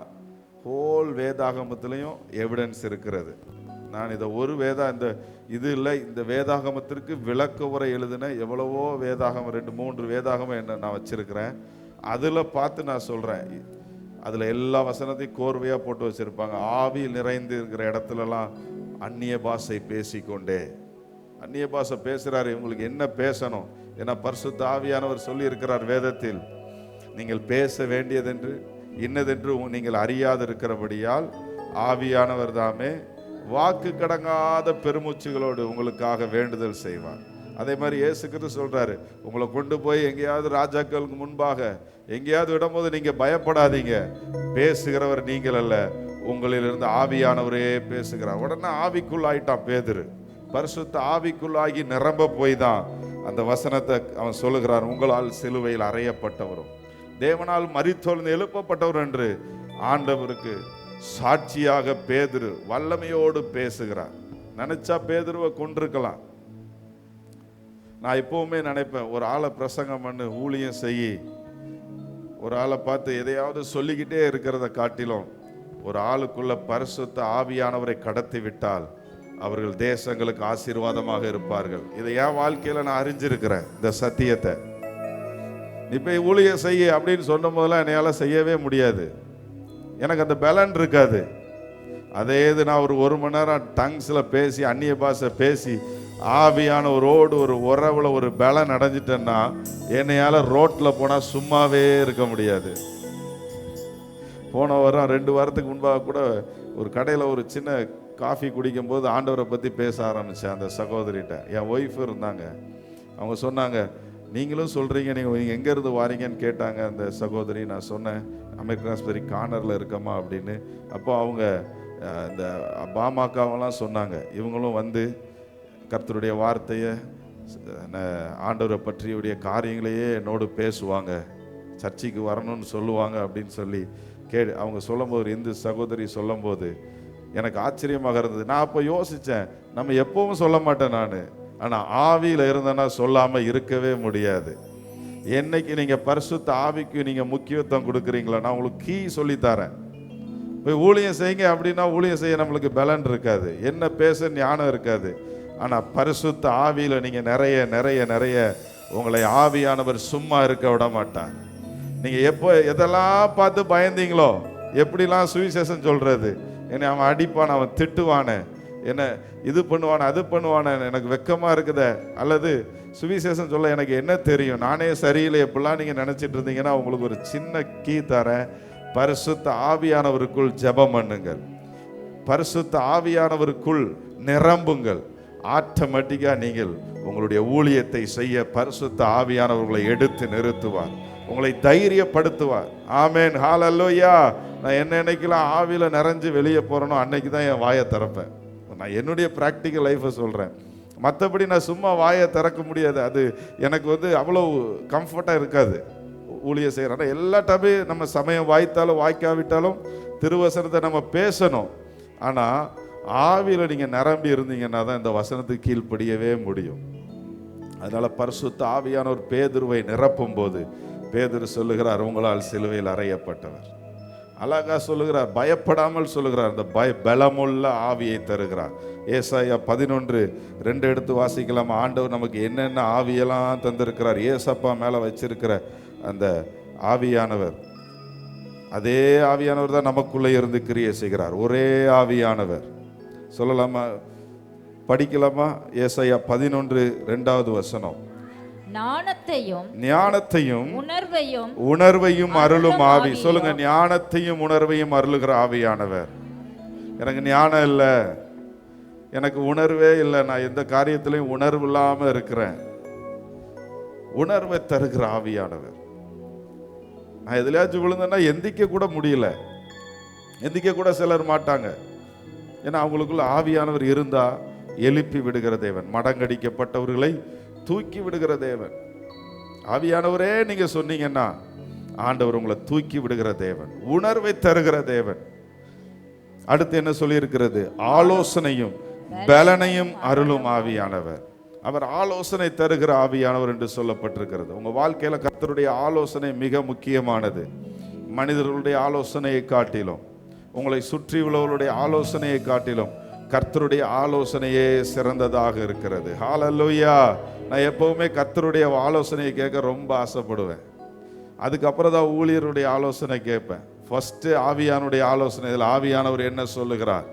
ஹோல் வேதாகமத்திலையும் எவிடன்ஸ் இருக்கிறது. நான் இதை ஒரு இந்த இது இல்லை, இந்த வேதாகமத்திற்கு விளக்க உரை எழுதின எவ்வளவோ வேதாகமம், 2-3 வேதாகமம் என்ன நான் வச்சிருக்கிறேன். அதில் பார்த்து நான் சொல்கிறேன். அதில் எல்லா வசனத்தையும் கோர்வையாக போட்டு வச்சுருப்பாங்க. ஆவியில் நிறைந்து இருக்கிற இடத்துலலாம் அந்நிய பாஷை பேசிக்கொண்டே, அந்நிய பாஷை பேசுகிறாரு. இவங்களுக்கு என்ன பேசணும்? ஏன்னா பரிசுத்த ஆவியானவர் சொல்லி இருக்கிறார் வேதத்தில், நீங்கள் பேச வேண்டியதென்று இன்னதென்று நீங்கள் அறியாது இருக்கிறபடியால் ஆவியானவர் தாமே வாக்கு கடங்காத பெருமூச்சுகளோடு உங்களுக்காக வேண்டுதல் செய்வார். அதே மாதிரி இயேசு கிறிஸ்து சொல்றாரு, உங்களை கொண்டு போய் எங்கேயாவது ராஜாக்களுக்கு முன்பாக எங்கேயாவது விடும்போது நீங்க பயப்படாதீங்க, பேசுகிறவர் நீங்கள் அல்ல, உங்களிலிருந்து ஆவியானவரே பேசுகிறார். உடனே ஆவிக்குள் ஆயிட்டான் பேதுரு. பரிசுத்த ஆவிக்குள்ளாகி நிரம்ப போய் தான் அந்த வசனத்தை அவன் சொல்லுகிறான், உங்களால் சிலுவையில் அறையப்பட்டவரும் தேவனால் மரித்தோர்ந்து எழுப்பப்பட்டவர் என்று ஆண்டவருக்கு சாட்சியாக பேதுரு வல்லமையோடு பேசுகிறார். நினைச்சா பேதுருவை கொண்டிருக்கலாம். நான் எப்பவுமே நினைப்பேன், ஒரு ஆளை பிரசங்கம் பண்ணு, ஊழியம் செய்யி, ஒரு ஆளை பார்த்து எதையாவது சொல்லிக்கிட்டே இருக்கிறத காட்டிலும் ஒரு ஆளுக்குள்ள பரிசுத்த ஆவியானவரை கடத்தி விட்டால் அவர்கள் தேசங்களுக்கு ஆசீர்வாதமாக இருப்பார்கள். இதை என் வாழ்க்கையில நான் அறிஞ்சிருக்கிறேன் இந்த சத்தியத்தை. நீ போய் ஊழியம் செய்ய அப்படின்னு சொன்ன போதெல்லாம் என்னையால செய்யவே முடியாது, எனக்கு அந்த பலன் இருக்காது. அதே இது நான் ஒரு மணி நேரம் டங்ஸில் பேசி அந்நிய பாஷை பேசி ஆவியான ஒரு உறவுல ஒரு பலன் அடைஞ்சிட்டேன்னா என்னையால ரோட்டில் போனால் சும்மாவே இருக்க முடியாது. போன வாரம் 2 வாரத்துக்கு முன்பாக கூட ஒரு கடையில் ஒரு சின்ன காஃபி குடிக்கும் போது ஆண்டவரை பற்றி பேச ஆரம்பித்தேன். அந்த சகோதரிகிட்ட என் ஒய்ஃப் இருந்தாங்க. அவங்க சொன்னாங்க, நீங்களும் சொல்கிறீங்க, நீங்கள் எங்கேருந்து வாரீங்கன்னு கேட்டாங்க அந்த சகோதரி. நான் சொன்னேன், அமெரிக்கன் ஆஸ்பத்திரி கார்னரில் இருக்கமா அப்படின்னு. அப்போ அவங்க இந்த பாமகவெல்லாம் சொன்னாங்க, இவங்களும் வந்து கர்த்தருடைய வார்த்தையை ஆண்டவரை பற்றியுடைய காரியங்களையே என்னோடு பேசுவாங்க, சர்ச்சைக்கு வரணும்னு சொல்லுவாங்க அப்படின்னு சொல்லி அவங்க சொல்லும்போது, இந்து சகோதரி சொல்லும்போது எனக்கு ஆச்சரியமாக இருந்தது. நான் அப்போ யோசித்தேன், நம்ம எப்பவும் சொல்ல மாட்டேன் நான், ஆனால் ஆவியில் இருந்தேன்னா சொல்லாமல் இருக்கவே முடியாது. என்னைக்கு நீங்கள் பரிசுத்த ஆவிக்கு நீங்கள் முக்கியத்துவம் கொடுக்குறீங்களா, நான் உங்களுக்கு கீ சொல்லித்தரேன். போய் ஊழியம் செய்யுங்க அப்படின்னா ஊழியம் செய்ய நம்மளுக்கு பலன் இருக்காது, என்ன பேச ஞானம் இருக்காது. ஆனால் பரிசுத்த ஆவியில் நீங்கள் நிறைய நிறைய நிறைய உங்களை ஆவியானவர் சும்மா இருக்க விட மாட்டார். நீங்கள் எப்போ எதெல்லாம் பார்த்து பயந்தீங்களோ, எப்படிலாம் சுவிசேஷம் சொல்கிறது, என்னை அவன் அடிப்பான், அவன் திட்டுவானே, என்ன இது பண்ணுவானே அது பண்ணுவானே, எனக்கு வெக்கமாக இருக்குதே, அல்லது சுவிசேஷம் சொல்ல எனக்கு என்ன தெரியும், நானே சரியில்லை, எப்படிலாம் நீங்கள் நினச்சிட்டு இருந்தீங்கன்னா உங்களுக்கு ஒரு சின்ன கீ தரேன். பரிசுத்த ஆவியானவருக்குள் ஜெபம் பண்ணுங்கள், பரிசுத்த ஆவியானவருக்குள் நிரம்புங்கள். ஆட்டோமேட்டிக்காக நீங்கள் உங்களுடைய ஊழியத்தை செய்ய பரிசுத்த ஆவியானவர்களை எடுத்து நிறுத்துவார், உங்களை தைரியப்படுத்துவார். ஆமேன், ஹல்லேலூயா. நான் என்னைக்கெல்லாம் ஆவியில் நிறைஞ்சு வெளியே போகிறேனோ அன்னைக்கு தான் என் வாயை திறப்பேன். நான் என்னுடைய ப்ராக்டிக்கல் லைஃப்பை சொல்கிறேன், மற்றபடி நான் சும்மா வாயை திறக்க முடியாது. அது எனக்கு அவ்வளோ கம்ஃபர்ட்டாக இருக்காது ஊழியம் செய்கிறேன். எல்லா டைமே நம்ம சமயம் வாய்த்தாலும் வாய்க்காவிட்டாலும் திருவசனத்தை நம்ம பேசணும். ஆனால் ஆவியில் நீங்கள் நிரம்பி இருந்தீங்கன்னா தான் இந்த வசனத்துக்கு கீழ்ப்படியவே முடியும். அதனால் பரிசுத்த ஆவியானவர் பேதுருவை நிரப்பும் போது பேதுரு சொல்லுகிறார், உங்களால் சிலுவையில் அறையப்பட்டவர். அழகா சொல்லுகிறார், பயப்படாமல் சொல்லுகிறார், அந்த பலமுள்ள ஆவியை தருகிறார். ஏசாயா 11:2 எடுத்து வாசிக்கலாம். ஆண்டவர் நமக்கு என்னென்ன ஆவியெல்லாம் தந்திருக்கிறார். ஏசப்பா மேலே வச்சிருக்கிற அந்த ஆவியானவர், அதே ஆவியானவர் தான் நமக்குள்ளே இருந்து கிரியை செய்கிறார். ஒரே ஆவியானவர். சொல்லலாமா, படிக்கலாமா? ஏசாயா 11:2 ஞானத்தையும் உணர்வையும் அருளும் ஆவி. சொல்லுங்க, ஞானத்தையும் உணர்வையும் அருளுகிற ஆவியானவர். எனக்கு ஞானம் இல்லை, எனக்கு உணர்வே இல்லை, நான் எந்த காரியத்திலையும் உணர்வு இல்லாமல் இருக்கிறேன். உணர்வை தருகிற ஆவியானவர். நான் எதுலையாச்சும் விழுந்தேன்னா எந்திக்க கூட முடியல, எந்திக்க கூட சிலர் மாட்டாங்க. ஏன்னா அவங்களுக்குள்ள ஆவியானவர் இருந்தா எழுப்பி விடுகிற தேவன், மடங்கடிக்கப்பட்டவர்களை தூக்கி விடுகிற தேவன். ஆவியானவரே நீங்க சொன்னீங்கன்னா ஆண்டவர் உங்களை தூக்கி விடுகிற தேவன், உணர்வை தருகிற தேவன். அடுத்து என்ன சொல்லி இருக்கிறது? ஆலோசனையும் பலனையும் அருளும் ஆவியானவர். அவர் ஆலோசனை தருகிற ஆவியானவர் என்று சொல்லப்பட்டிருக்கிறது. உங்க வாழ்க்கையில கர்த்தருடைய ஆலோசனை மிக முக்கியமானது. மனிதர்களுடைய ஆலோசனையை காட்டிலும், உங்களை சுற்றி உள்ளவர்களுடைய ஆலோசனையை காட்டிலும் கர்த்தருடைய ஆலோசனையே சிறந்ததாக இருக்கிறது. ஹல்லேலூயா. நான் எப்பவுமே கர்த்தருடைய ஆலோசனையை கேட்க ரொம்ப ஆசைப்படுவேன். அதுக்கப்புறம் தான் ஊழியருடைய ஆலோசனை கேட்பேன். ஃபர்ஸ்ட் ஆவியானுடைய ஆலோசனை. இதில் ஆவியானவர் என்ன சொல்லுகிறார்?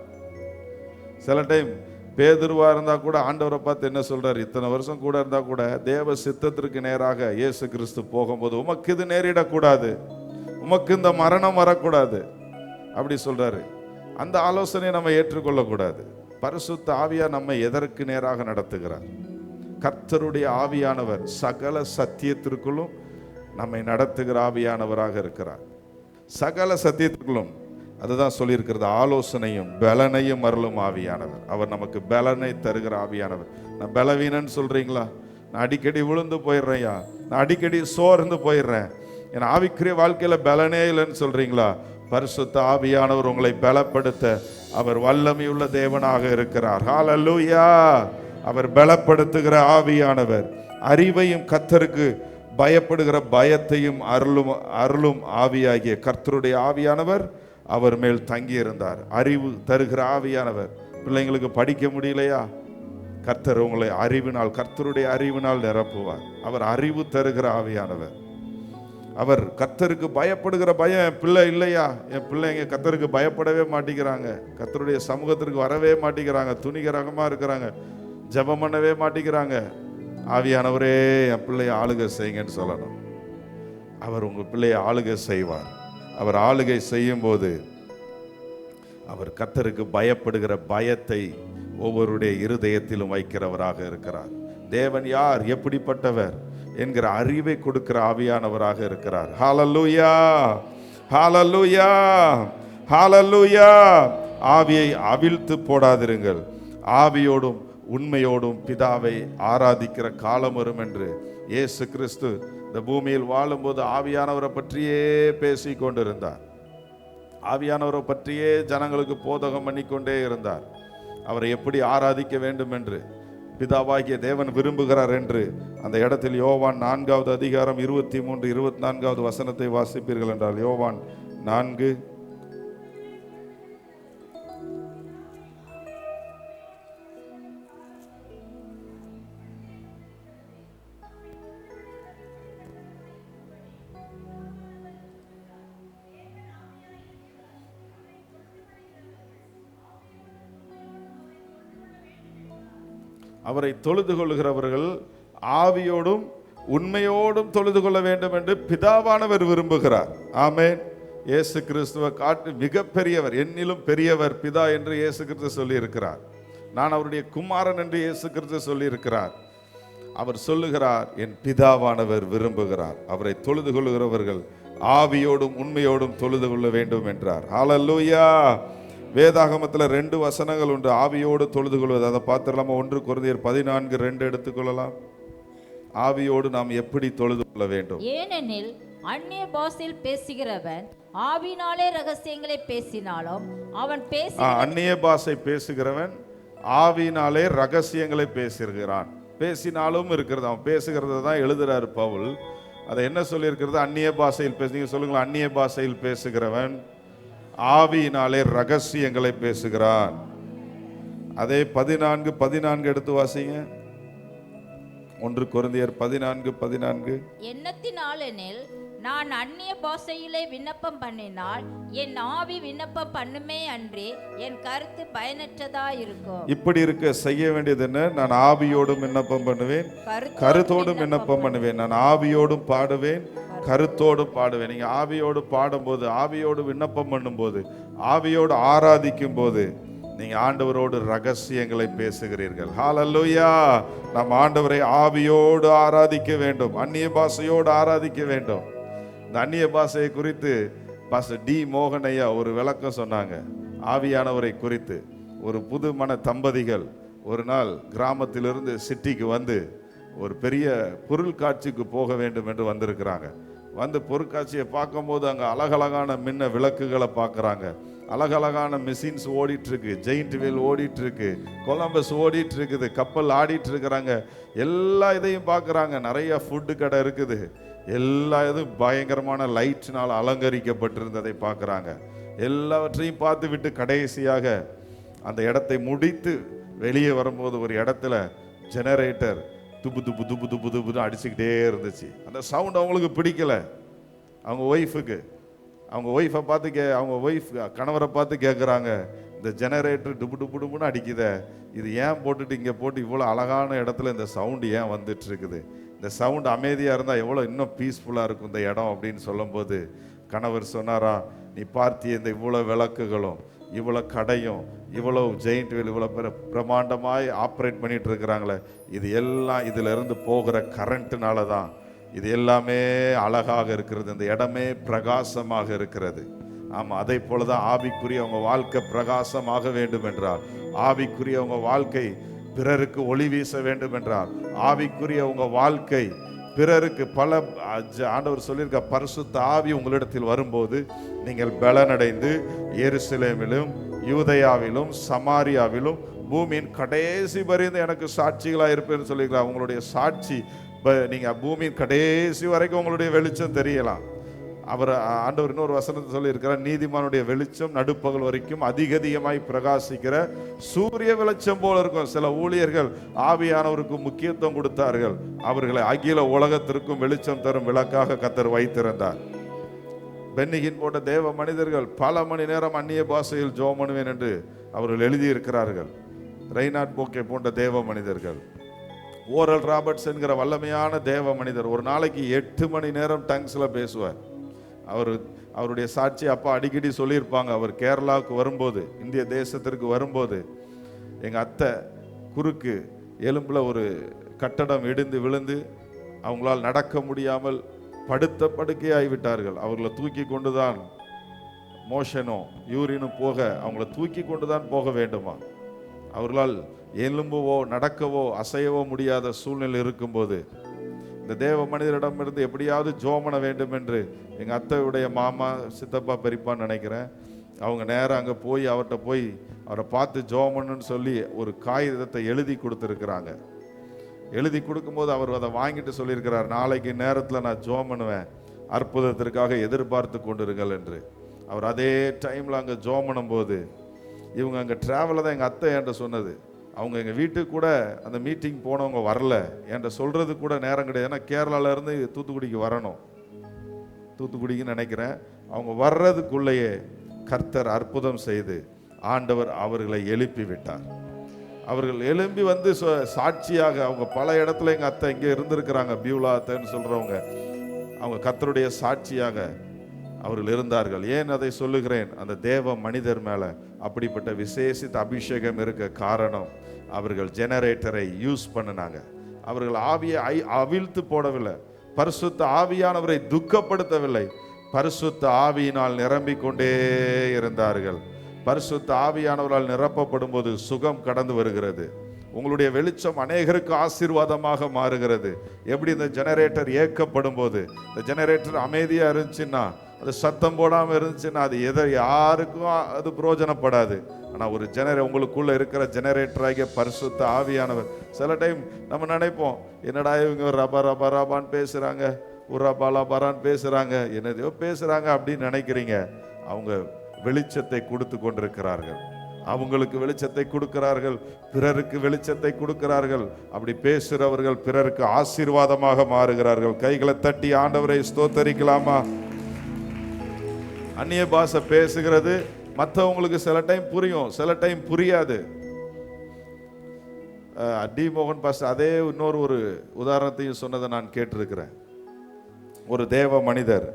சில டைம் பேதுருவா இருந்தா கூட ஆண்டவரை பார்த்து என்ன சொல்றாரு? இத்தனை வருஷம் கூட இருந்தா கூட தேவ சித்தத்திற்கு நேராக இயேசு கிறிஸ்து போகும்போது உமக்கு இது நேரிடக்கூடாது, உமக்கு இந்த மரணம் வரக்கூடாது அப்படி சொல்றாரு. அந்த ஆலோசனையை நம்ம ஏற்றுக்கொள்ளக்கூடாது. பரிசுத்த ஆவியார் நம்மை எதற்கு நேராக நடத்துகிறார்? கர்த்தருடைய ஆவியானவர் சகல சத்தியத்திற்குள்ளும் நம்மை நடத்துகிற ஆவியானவராக இருக்கிறார். சகல சத்தியத்திற்குள்ளும். அதுதான் சொல்லியிருக்கிறது, ஆலோசனையும் பலனையும் அருளும் ஆவியானவர். அவர் நமக்கு பலனை தருகிற ஆவியானவர். நான் பலவீனன்னு சொல்றீங்களா? நான் அடிக்கடி விழுந்து போயிடுறேன்யா, நான் அடிக்கடி சோர்ந்து போயிடுறேன், என் ஆவிக்குரிய வாழ்க்கையில பலனே இல்லைன்னு சொல்றீங்களா? பரிசுத்த ஆவியானவர் உங்களை பலப்படுத்த அவர் வல்லமையுள்ள தேவனாக இருக்கிறார். ஹல்லேலூயா. அவர் பலப்படுத்துகிற ஆவியானவர். அறிவையும் கர்த்தருக்கு பயப்படுகிற பயத்தையும் அருளும் ஆவியாகிய கர்த்தருடைய ஆவியானவர் அவர் மேல் தங்கி இருந்தார். அறிவு தருகிற ஆவியானவர். பிள்ளைங்களுக்கு படிக்க முடியலையா? கர்த்தர் உங்களை அறிவினால், கர்த்தருடைய அறிவினால் நிரப்புவார். அவர் அறிவு தருகிற ஆவியானவர். அவர் கர்த்தருக்கு பயப்படுகிற பயம். என் பிள்ளை இல்லையா? என் பிள்ளைங்க கர்த்தருக்கு பயப்படவே மாட்டேங்கிறாங்க, கர்த்தருடைய சமூகத்திற்கு வரவே மாட்டேங்கிறாங்க, துணிகரகமா இருக்கிறாங்க, ஜெபம் பண்ணவே மாட்டேங்கிறாங்க. ஆவியானவரே என் பிள்ளையை ஆளுகை செய்யுங்கன்னு சொல்லணும். அவர் உங்கள் பிள்ளையை ஆளுகை செய்வார். அவர் ஆளுகை செய்யும் போது அவர் கர்த்தருக்கு பயப்படுகிற பயத்தை ஒவ்வொருடைய இருதயத்திலும் வைக்கிறவராக இருக்கிறார். தேவன் யார், எப்படிப்பட்டவர் என்கிற அறிவை கொடுக்கிற ஆவியானவராக இருக்கிறார். ஹல்லேலூயா, ஹல்லேலூயா, ஹல்லேலூயா. ஆவியை அவிழ்த்து போடாதிருங்கள், ஆவியோடும் உண்மையோடும் பிதாவை ஆராதிக்கிற காலம் வரும் என்று இயேசு கிறிஸ்து இந்த பூமியில் வாழும்போது ஆவியானவரை பற்றியே பேசி கொண்டிருந்தார். ஆவியானவரை பற்றியே ஜனங்களுக்கு போதகம் பண்ணிக்கொண்டே இருந்தார். அவரை எப்படி ஆராதிக்க வேண்டும் என்று பிதாவாகிய தேவன் விரும்புகிறார் என்று அந்த இடத்தில் யோவான் 4வது அதிகாரம் 23, 24வது வசனத்தை வாசிப்பீர்கள் என்றால், யோவான் 4 அவரை தொழுது கொள்ளுகிறவர்கள் ஆவியோடும் உண்மையோடும் தொழுது கொள்ள வேண்டும் என்று பிதாவானவர் விரும்புகிறார். ஆமென். இயேசு கிறிஸ்துவை காட்டு மிகப்பெரியவர், என்னிலும் பெரியவர் பிதா என்று இயேசு கிறிஸ்து சொல்லி இருக்கிறார். நான் அவருடைய குமாரன் என்று இயேசு கிறிஸ்து சொல்லி இருக்கிறார். அவர் சொல்லுகிறார், என் பிதாவானவர் விரும்புகிறார் அவரை தொழுது கொள்ளுகிறவர்கள் ஆவியோடும் உண்மையோடும் தொழுது கொள்ள வேண்டும் என்றார். ஹல்லேலூயா. வேதாகமத்தில் 2 வசனங்கள் உண்டு ஆவியோடு தொழுது கொள்வது. அதை பார்த்துடலாமா? 1 கொரிந்தியர் 14:2 எடுத்துக்கொள்ளலாம். ஆவியோடு நாம் எப்படி தொழுது கொள்ள வேண்டும்? ஏனெனில் அந்நிய பாஷையில் பேசுகிறவன் ஆவினாலே ரகசியங்களை பேசினாலும் அவன் அந்நிய பாஷை பேசுகிறவன் ஆவினாலே ரகசியங்களை பேசுகிறான். பேசினாலும் இருக்கிறது, அவன் பேசுகிறத தான் எழுதுறாரு பவுல். அதை என்ன சொல்லி இருக்கிறது? அந்நிய பாஷையில் பேசுங்க சொல்லுங்களா. அந்நிய பாஷையில் பேசுகிறவன் ஆவியினாலே ரகசியங்களை பேசுகிறான். அதே 14:14 எடுத்து வாசிங்க. 1 கொரிந்தியர் 14:14. எண்ணத்தினாலெனில் நான் அந்நிய பாஷையிலே விண்ணப்பம் பண்ணினால் என் ஆவி விண்ணப்பம் பண்ணுமே அன்றி என் கருத்து பயனற்றதா இருக்கும். இப்படி இருக்க செய்ய வேண்டியது என்ன? நான் ஆவியோடும் விண்ணப்பம் பண்ணுவேன், கருத்தோடும் விண்ணப்பம் பண்ணுவேன். நான் ஆவியோடும் பாடுவேன், கருத்தோடும் பாடுவேன். நீங்க ஆவியோடு பாடும்போது, ஆவியோடு விண்ணப்பம் பண்ணும்போது, ஆவியோடு ஆராதிக்கும் போது நீங்க ஆண்டவரோடு ரகசியங்களை பேசுகிறீர்கள். ஹalleluya. நாம் ஆண்டவரை ஆவியோடு ஆராதிக்க வேண்டும், அந்நிய பாஷையோடு ஆராதிக்க வேண்டும். இந்த அந்நிய பாஷையை குறித்து பாஸ்டர் டி மோகன் ஐயா ஒரு விளக்கம் சொன்னாங்க. ஆவியானவரை குறித்து ஒரு புது மன தம்பதிகள் ஒரு நாள் கிராமத்திலிருந்து சிட்டிக்கு வந்து ஒரு பெரிய பொருள் காட்சிக்கு போக வேண்டும் என்று வந்திருக்கிறாங்க. வந்து பொருட்காட்சியை பார்க்கும்போது அங்கே அழகழகான மின்ன விளக்குகளை பார்க்குறாங்க. அழகழகான மிஷின்ஸ் ஓடிட்டு இருக்கு, ஜெயிண்ட் வீல் ஓடிட்டு இருக்கு, கொலம்பஸ் ஓடிட்டு இருக்குது, கப்பல் ஆடிட்டு இருக்கிறாங்க. எல்லா இதையும் பார்க்குறாங்க. நிறைய ஃபுட்டு கடை இருக்குது. எல்லா இதுவும் பயங்கரமான லைட்னால் அலங்கரிக்கப்பட்டிருந்ததை பார்க்குறாங்க. எல்லாவற்றையும் பார்த்து விட்டு கடைசியாக அந்த இடத்தை முடித்து வெளியே வரும்போது ஒரு இடத்துல ஜெனரேட்டர் துப்பு துப்பு துப்பு துப்பு துப்புன்னு அடிச்சுக்கிட்டே இருந்துச்சு. அந்த சவுண்ட் அவங்களுக்கு பிடிக்கல. அவங்க ஒய்ஃபை பார்த்து அவங்க ஒய்ஃப் கணவரை பார்த்து கேட்குறாங்க, இந்த ஜெனரேட்டர் டுப்பு டுப்பு டுப்புன்னு அடிக்குத, இது ஏன் போட்டுட்டு இங்கே போட்டு இவ்வளோ அழகான இடத்துல இந்த சவுண்டு ஏன் வந்துட்டு இருக்குது? இந்த சவுண்டு அமைதியாக இருந்தால் எவ்வளோ இன்னும் பீஸ்ஃபுல்லாக இருக்கும் இந்த இடம் அப்படின்னு சொல்லும்போது கணவர் சொன்னாரா, நீ பார்த்திய இந்த இவ்வளோ விளக்குகளும் இவ்வளோ கடையும் இவ்வளோ ஜெயிண்ட் வீல் இவ்வளோ பிரமாண்டமாய் ஆப்ரேட் பண்ணிட்டு இருக்கிறாங்களே, இது எல்லாம் இதிலிருந்து போகிற கரண்ட்னால தான் இது எல்லாமே அழகாக இருக்கிறது, இந்த இடமே பிரகாசமாக இருக்கிறது. ஆமாம், அதை போல தான் ஆவிக்குரிய அவங்க வாழ்க்கை பிரகாசமாக வேண்டும் என்றால், ஆவிக்குரிய அவங்க வாழ்க்கை பிறருக்கு ஒளி வீச வேண்டும் என்றால், ஆவிக்குரிய உங்க வாழ்க்கை பிறருக்கு பல ஆண்டவர் சொல்லியிருக்க பரிசுத்த ஆவி உங்களிடத்தில் வரும்போது நீங்கள் பலனடைந்து எருசலேமிலும் யூதேயாவிலும் சமாரியாவிலும் பூமியின் கடைசி பரிந்து எனக்கு சாட்சிகளாக இருப்பேன்னு சொல்லியிருக்கிறார். உங்களுடைய சாட்சி நீங்கள் பூமியின் கடைசி வரைக்கும் உங்களுடைய வெளிச்சம் தெரியலாம். அவர் ஆண்டவர் இன்னொரு வசனத்தை சொல்லியிருக்கிறார், நீதிமானுடைய வெளிச்சம் நடுப்பகல் வரைக்கும் அதிகமாய் பிரகாசிக்கிற சூரிய வெளிச்சம் போல இருக்கும். சில ஊழியர்கள் ஆவியானவருக்கு முக்கியத்துவம் கொடுத்தார்கள். அவர்களை அகில உலகத்திற்கும் வெளிச்சம் தரும் விளக்காக கர்த்தர் வைத்திருந்தார். பென்னிகின் போன்ற தேவ மனிதர்கள் பல மணி நேரம் அந்நிய பாஷையில் ஜெபம் பண்ணுவேன் என்று அவர்கள் எழுதியிருக்கிறார்கள். ரெய்னார்ட் போக்கே போன்ற தேவ மனிதர்கள், ஓரல் ராபர்ட்ஸ் என்கிற வல்லமையான தேவ மனிதர் ஒரு நாளைக்கு 8 மணி நேரம் டங்ஸ்ல பேசுவார். அவருடைய சாட்சி அப்பா அடிக்கடி சொல்லியிருப்பாங்க. அவர் கேரளாவுக்கு வரும்போது, இந்திய தேசத்திற்கு வரும்போது, எங்கள் அத்தை குறுக்கு எலும்பில் ஒரு கட்டடம் இடிந்து விழுந்து அவங்களால் நடக்க முடியாமல் படுத்த படுக்கையாகிவிட்டார்கள். அவர்களை தூக்கி கொண்டு தான் மோஷனும் யூரினும் போக அவங்கள தூக்கி கொண்டு தான் போக வேண்டுமா. அவர்களால் எலும்பவோ நடக்கவோ அசையவோ முடியாத சூழ்நிலை இருக்கும்போது இந்த தேவ மனிதரிடமிருந்து எப்படியாவது ஜோமன வேண்டும் என்று எங்கள் அத்தையுடைய மாமா சித்தப்பா பெரியப்பான்னு நினைக்கிறேன், அவங்க நேரம் அங்கே போய் அவர்கிட்ட போய் அவரை பார்த்து ஜோமன்னு சொல்லி ஒரு காகிதத்தை எழுதி கொடுத்துருக்குறாங்க. எழுதி கொடுக்கும்போது அவர் அதை வாங்கிட்டு சொல்லியிருக்கிறார், நாளைக்கு நேரத்தில் நான் ஜோம் பண்ணுவேன், அற்புதத்திற்காக எதிர்பார்த்து கொண்டிருங்கள் என்று. அவர் அதே டைமில் அங்கே ஜோம் பண்ணும்போது இவங்க அங்கே ட்ராவலில் தான் எங்கள் அத்தை என்கிட்ட சொன்னது, அவங்க எங்கள் வீட்டுக்கு கூட அந்த மீட்டிங் போனவங்க வரல என்கிட்ட சொல்கிறது கூட நேரம் கிடையாது. ஏன்னா கேரளாவிலேருந்து தூத்துக்குடிக்கு வரணும், தூத்துக்குடிக்குன்னு நினைக்கிறேன். அவங்க வர்றதுக்குள்ளேயே கர்த்தர் அற்புதம் செய்து ஆண்டவர் அவர்களை எழுப்பி விட்டார். அவர்கள் எழும்பி வந்து சாட்சியாக அவங்க பல இடத்துல எங்கள் அத்தை இங்கே இருந்திருக்கிறாங்க, பியூலா அத்தைன்னு சொல்கிறவங்க, அவங்க கர்த்தருடைய சாட்சியாக அவர்கள் இருந்தார்கள். ஏன் அதை சொல்லுகிறேன்? அந்த தேவ மனிதர் மேலே அப்படிப்பட்ட விசேஷித்த அபிஷேகம் இருக்க காரணம், அவர்கள் ஜெனரேட்டரை யூஸ் பண்ணினாங்க. அவர்கள் ஆவியை அவிழ்த்து போடவில்லை, பரிசுத்த ஆவியானவரை துக்கப்படுத்தவில்லை, பரிசுத்த ஆவியினால் நிரம்பிக் கொண்டே இருந்தார்கள். பரிசுத்த ஆவியானவரால் நிரப்பப்படும் போது சுகம் கடந்து வருகிறது. உங்களுடைய வெளிச்சம் அநேகருக்கு ஆசீர்வாதமாக மாறுகிறது. எப்படி இந்த ஜெனரேட்டர் இயக்கப்படும் போது, இந்த ஜெனரேட்டர் அமைதியாக இருந்துச்சுன்னா, அது சத்தம் போடாமல் இருந்துச்சுன்னா, அது யாருக்கும் அது பிரயோஜனப்படாது. ஆனால் ஒரு உங்களுக்குள்ள இருக்கிற ஜெனரேட்டராகிய பரிசுத்த ஆவியானவர், சில டைம் நம்ம நினைப்போம், என்னடா இவங்க ரபா ரபா ரபான்னு பேசுகிறாங்க, ஒரு ரபா லபாரான்னு பேசுகிறாங்க, என்னதையோ பேசுகிறாங்க அப்படின்னு நினைக்கிறீங்க. அவங்க வெளிச்சத்தை கொடுத்து கொண்டிருக்கிறார்கள். அவங்களுக்கு வெளிச்சத்தை கொடுக்கிறார்கள், பிறருக்கு வெளிச்சத்தை கொடுக்கிறார்கள். அப்படி பேசுகிறவர்கள் பிறருக்கு ஆசீர்வாதமாக மாறுகிறார்கள். கைகளை தட்டி ஆண்டவரை ஸ்தோத்தரிக்கலாமா? அந்நிய பாஷை பேசுகிறது மற்றவங்களுக்கு சில டைம் புரியும், சில டைம் புரியாது. டி மோகன் பாஸ்டர் அதே இன்னொரு உதாரணத்தையும் சொன்னதை நான் கேட்டிருக்கிறேன். ஒரு தேவ மனிதர்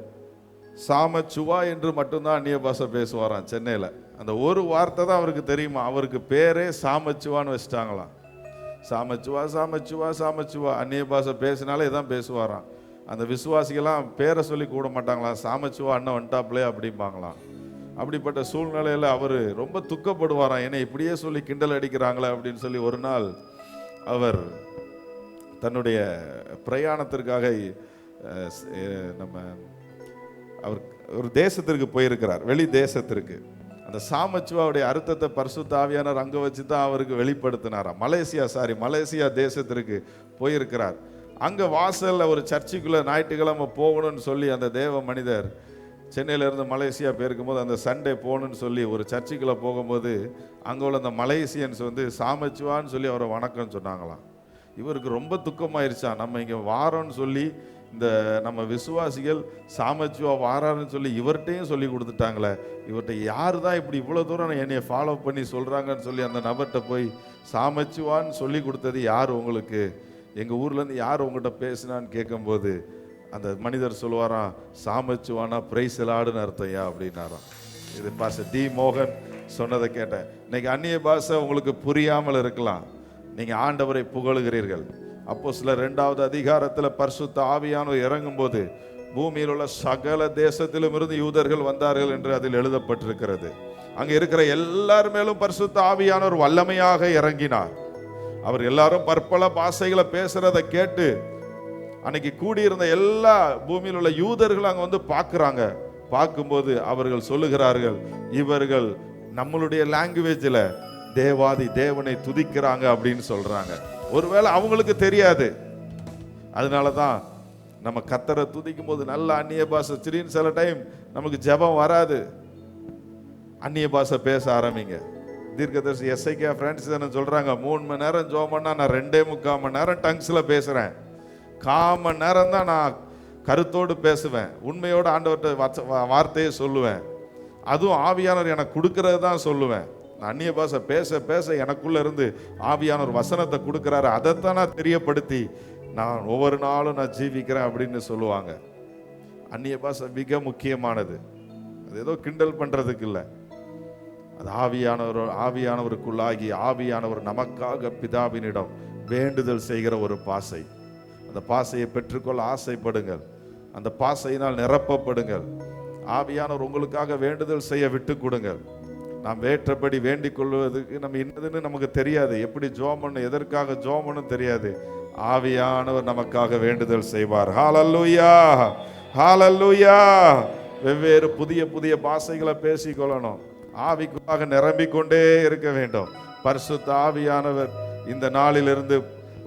சாமச்சுவா என்று மட்டும்தான் அந்நிய பாஷை பேசுவாராம் சென்னையில். அந்த ஒரு வார்த்தை தான் அவருக்கு தெரியுமா. அவருக்கு பேரே சாமச்சுவான்னு வச்சுட்டாங்களாம். சாமச்சுவா சாமச்சுவா சாமச்சுவா, அந்நிய பாஷை பேசினாலே இதான் பேசுவாராம். அந்த விசுவாசிகள்லாம் பேரை சொல்லி கூட மாட்டாங்களாம், சாமச்சுவா அண்ணன் வந்துட்டாப்லே அப்படிம்பாங்களாம். அப்படிப்பட்ட சூழ்நிலையில் அவர் ரொம்ப துக்கப்படுவாராம், ஏன்னா இப்படியே சொல்லி கிண்டல் அடிக்கிறாங்களே அப்படின்னு சொல்லி. ஒரு நாள் அவர் தன்னுடைய பிரயாணத்திற்காக அவர் ஒரு தேசத்திற்கு போயிருக்கிறார், வெளி தேசத்திற்கு. அந்த சாமச்சுவாவுடைய அர்த்தத்தை பரிசுத்த ஆவியானவர் அங்கே வச்சு தான் அவருக்கு வெளிப்படுத்தினாராம். மலேசியா தேசத்திற்கு போயிருக்கிறார். அங்கே வாசலில் ஒரு சர்ச்சுக்குள்ளே ஞாயிற்றுக்கிழமை போகணும்னு சொல்லி அந்த தேவ மனிதர் சென்னையிலேருந்து மலேசியா போயிருக்கும்போது அந்த சண்டே போகணுன்னு சொல்லி ஒரு சர்ச்சுக்குள்ளே போகும்போது அங்கே உள்ள அந்த மலேசியன்ஸ் சாமச்சுவான்னு சொல்லி அவரை வணக்கம் சொன்னாங்களாம். இவருக்கு ரொம்ப துக்கமாயிருச்சான், நம்ம இங்கே வாரோன்னு சொல்லி இந்த நம்ம விசுவாசிகள் சாமச்சுவா வாரான்னு சொல்லி இவர்கிட்டையும் சொல்லி கொடுத்துட்டாங்களே, இவர்கிட்ட யார் தான் இப்படி இவ்வளோ தூரம் என்னைய ஃபாலோ பண்ணி சொல்கிறாங்கன்னு சொல்லி அந்த நபர்கிட்ட போய் சாமச்சுவான்னு சொல்லி கொடுத்தது யார் உங்களுக்கு, எங்கள் ஊர்லேருந்து யார் உங்கள்கிட்ட பேசினான்னு கேட்கும்போது அந்த மனிதர் சொல்லுவாராம், சாமச்சுவானா பிரைஸ் லார்டுன்னு அர்த்தம்யா அப்படின்னாராம். இது பாஸ்டர் டி மோகன் சொன்னதை கேட்டேன். இன்னைக்கு அந்நிய பாஷை உங்களுக்கு புரியாமல் இருக்கலாம், நீங்கள் ஆண்டவரை புகழுகிறீர்கள். அப்போஸ்தலர் 2வது அதிகாரத்தில் பரிசுத்த ஆவியானவர் இறங்கும்போது பூமியில் உள்ள சகல தேசத்திலும் இருந்து யூதர்கள் வந்தார்கள் என்று அதில் எழுதப்பட்டிருக்கிறது. அங்கே இருக்கிற எல்லார் மேலும் பரிசுத்த ஆவியானவர் வல்லமையாக இறங்கினார். அவர் எல்லாரும் பற்பல பாஷைகளை பேசுறதை கேட்டு அன்னைக்கு கூடியிருந்த எல்லா பூமியில் உள்ள யூதர்கள் அங்கே பார்க்குறாங்க. பார்க்கும்போது அவர்கள் சொல்லுகிறார்கள், இவர்கள் நம்மளுடைய லாங்குவேஜில் தேவாதி தேவனை துதிக்கிறாங்க அப்படின்னு சொல்றாங்க. ஒருவேளை அவங்களுக்கு தெரியாது. அதனால தான் நம்ம கர்த்தரை துதிக்கும் போது நல்ல அந்நிய பாஷை, திடீர்னு சில டைம் நமக்கு ஜெபம் வராது, அந்நிய பாஷை பேச ஆரம்பிங்க. தீர்க்கதரிசி எஸ்ஐகே ஃப்ரெண்ட்ஸ் என்ன சொல்றாங்க, 3 மணி நேரம் ஜெபம் பண்ணா நான் 2.25 மணி நேரம் டங்ஸ்ல பேசுறேன், 1/4 மணி நேரம் தான் நான் கருத்தோடு பேசுவேன், உண்மையோடு ஆண்டவர்கிட்ட வார்த்தையை சொல்லுவேன், அதுவும் ஆவியானவர் எனக்கு கொடுக்கறது தான் சொல்லுவேன். நான் அந்நிய பாஷை பேச பேச எனக்குள்ள இருந்து ஆவியானவர் வசனத்தை கொடுக்குறாரு, அதைத்தான் நான் தெரியப்படுத்தி நான் ஒவ்வொரு நாளும் நான் ஜீவிக்கிறேன் அப்படின்னு சொல்லுவாங்க. அந்நிய பாஷை மிக முக்கியமானது. அது ஏதோ கிண்டல் பண்றதுக்கு இல்லை, அது ஆவியானவருக்குள்ளாகி ஆவியானவர் நமக்காக பிதாவினிடம் வேண்டுதல் செய்கிற ஒரு பாசை. அந்த பாசையை பெற்றுக்கொள்ள ஆசைப்படுங்கள், அந்த பாசையினால் நிரப்பப்படுங்கள். ஆவியானவர் உங்களுக்காக வேண்டுதல் செய்ய விட்டு கொடுங்கள். நாம் வேற்றபடி வேண்டிக் கொள்வதற்கு நம்ம என்னதுன்னு நமக்கு தெரியாது, எப்படி ஜோமன்னு எதற்காக ஜோமன்னு தெரியாது. ஆவியானவர் நமக்காக வேண்டுதல் செய்வார். ஹல்லேலூயா, ஹல்லேலூயா. வெவ்வேறு புதிய புதிய பாஷைகளை பேசிக்கொள்ளணும், ஆவிக்குள்ளாக நிரம்பிக்கொண்டே இருக்க வேண்டும். பரிசுத்த ஆவியானவர் இந்த நாளிலிருந்து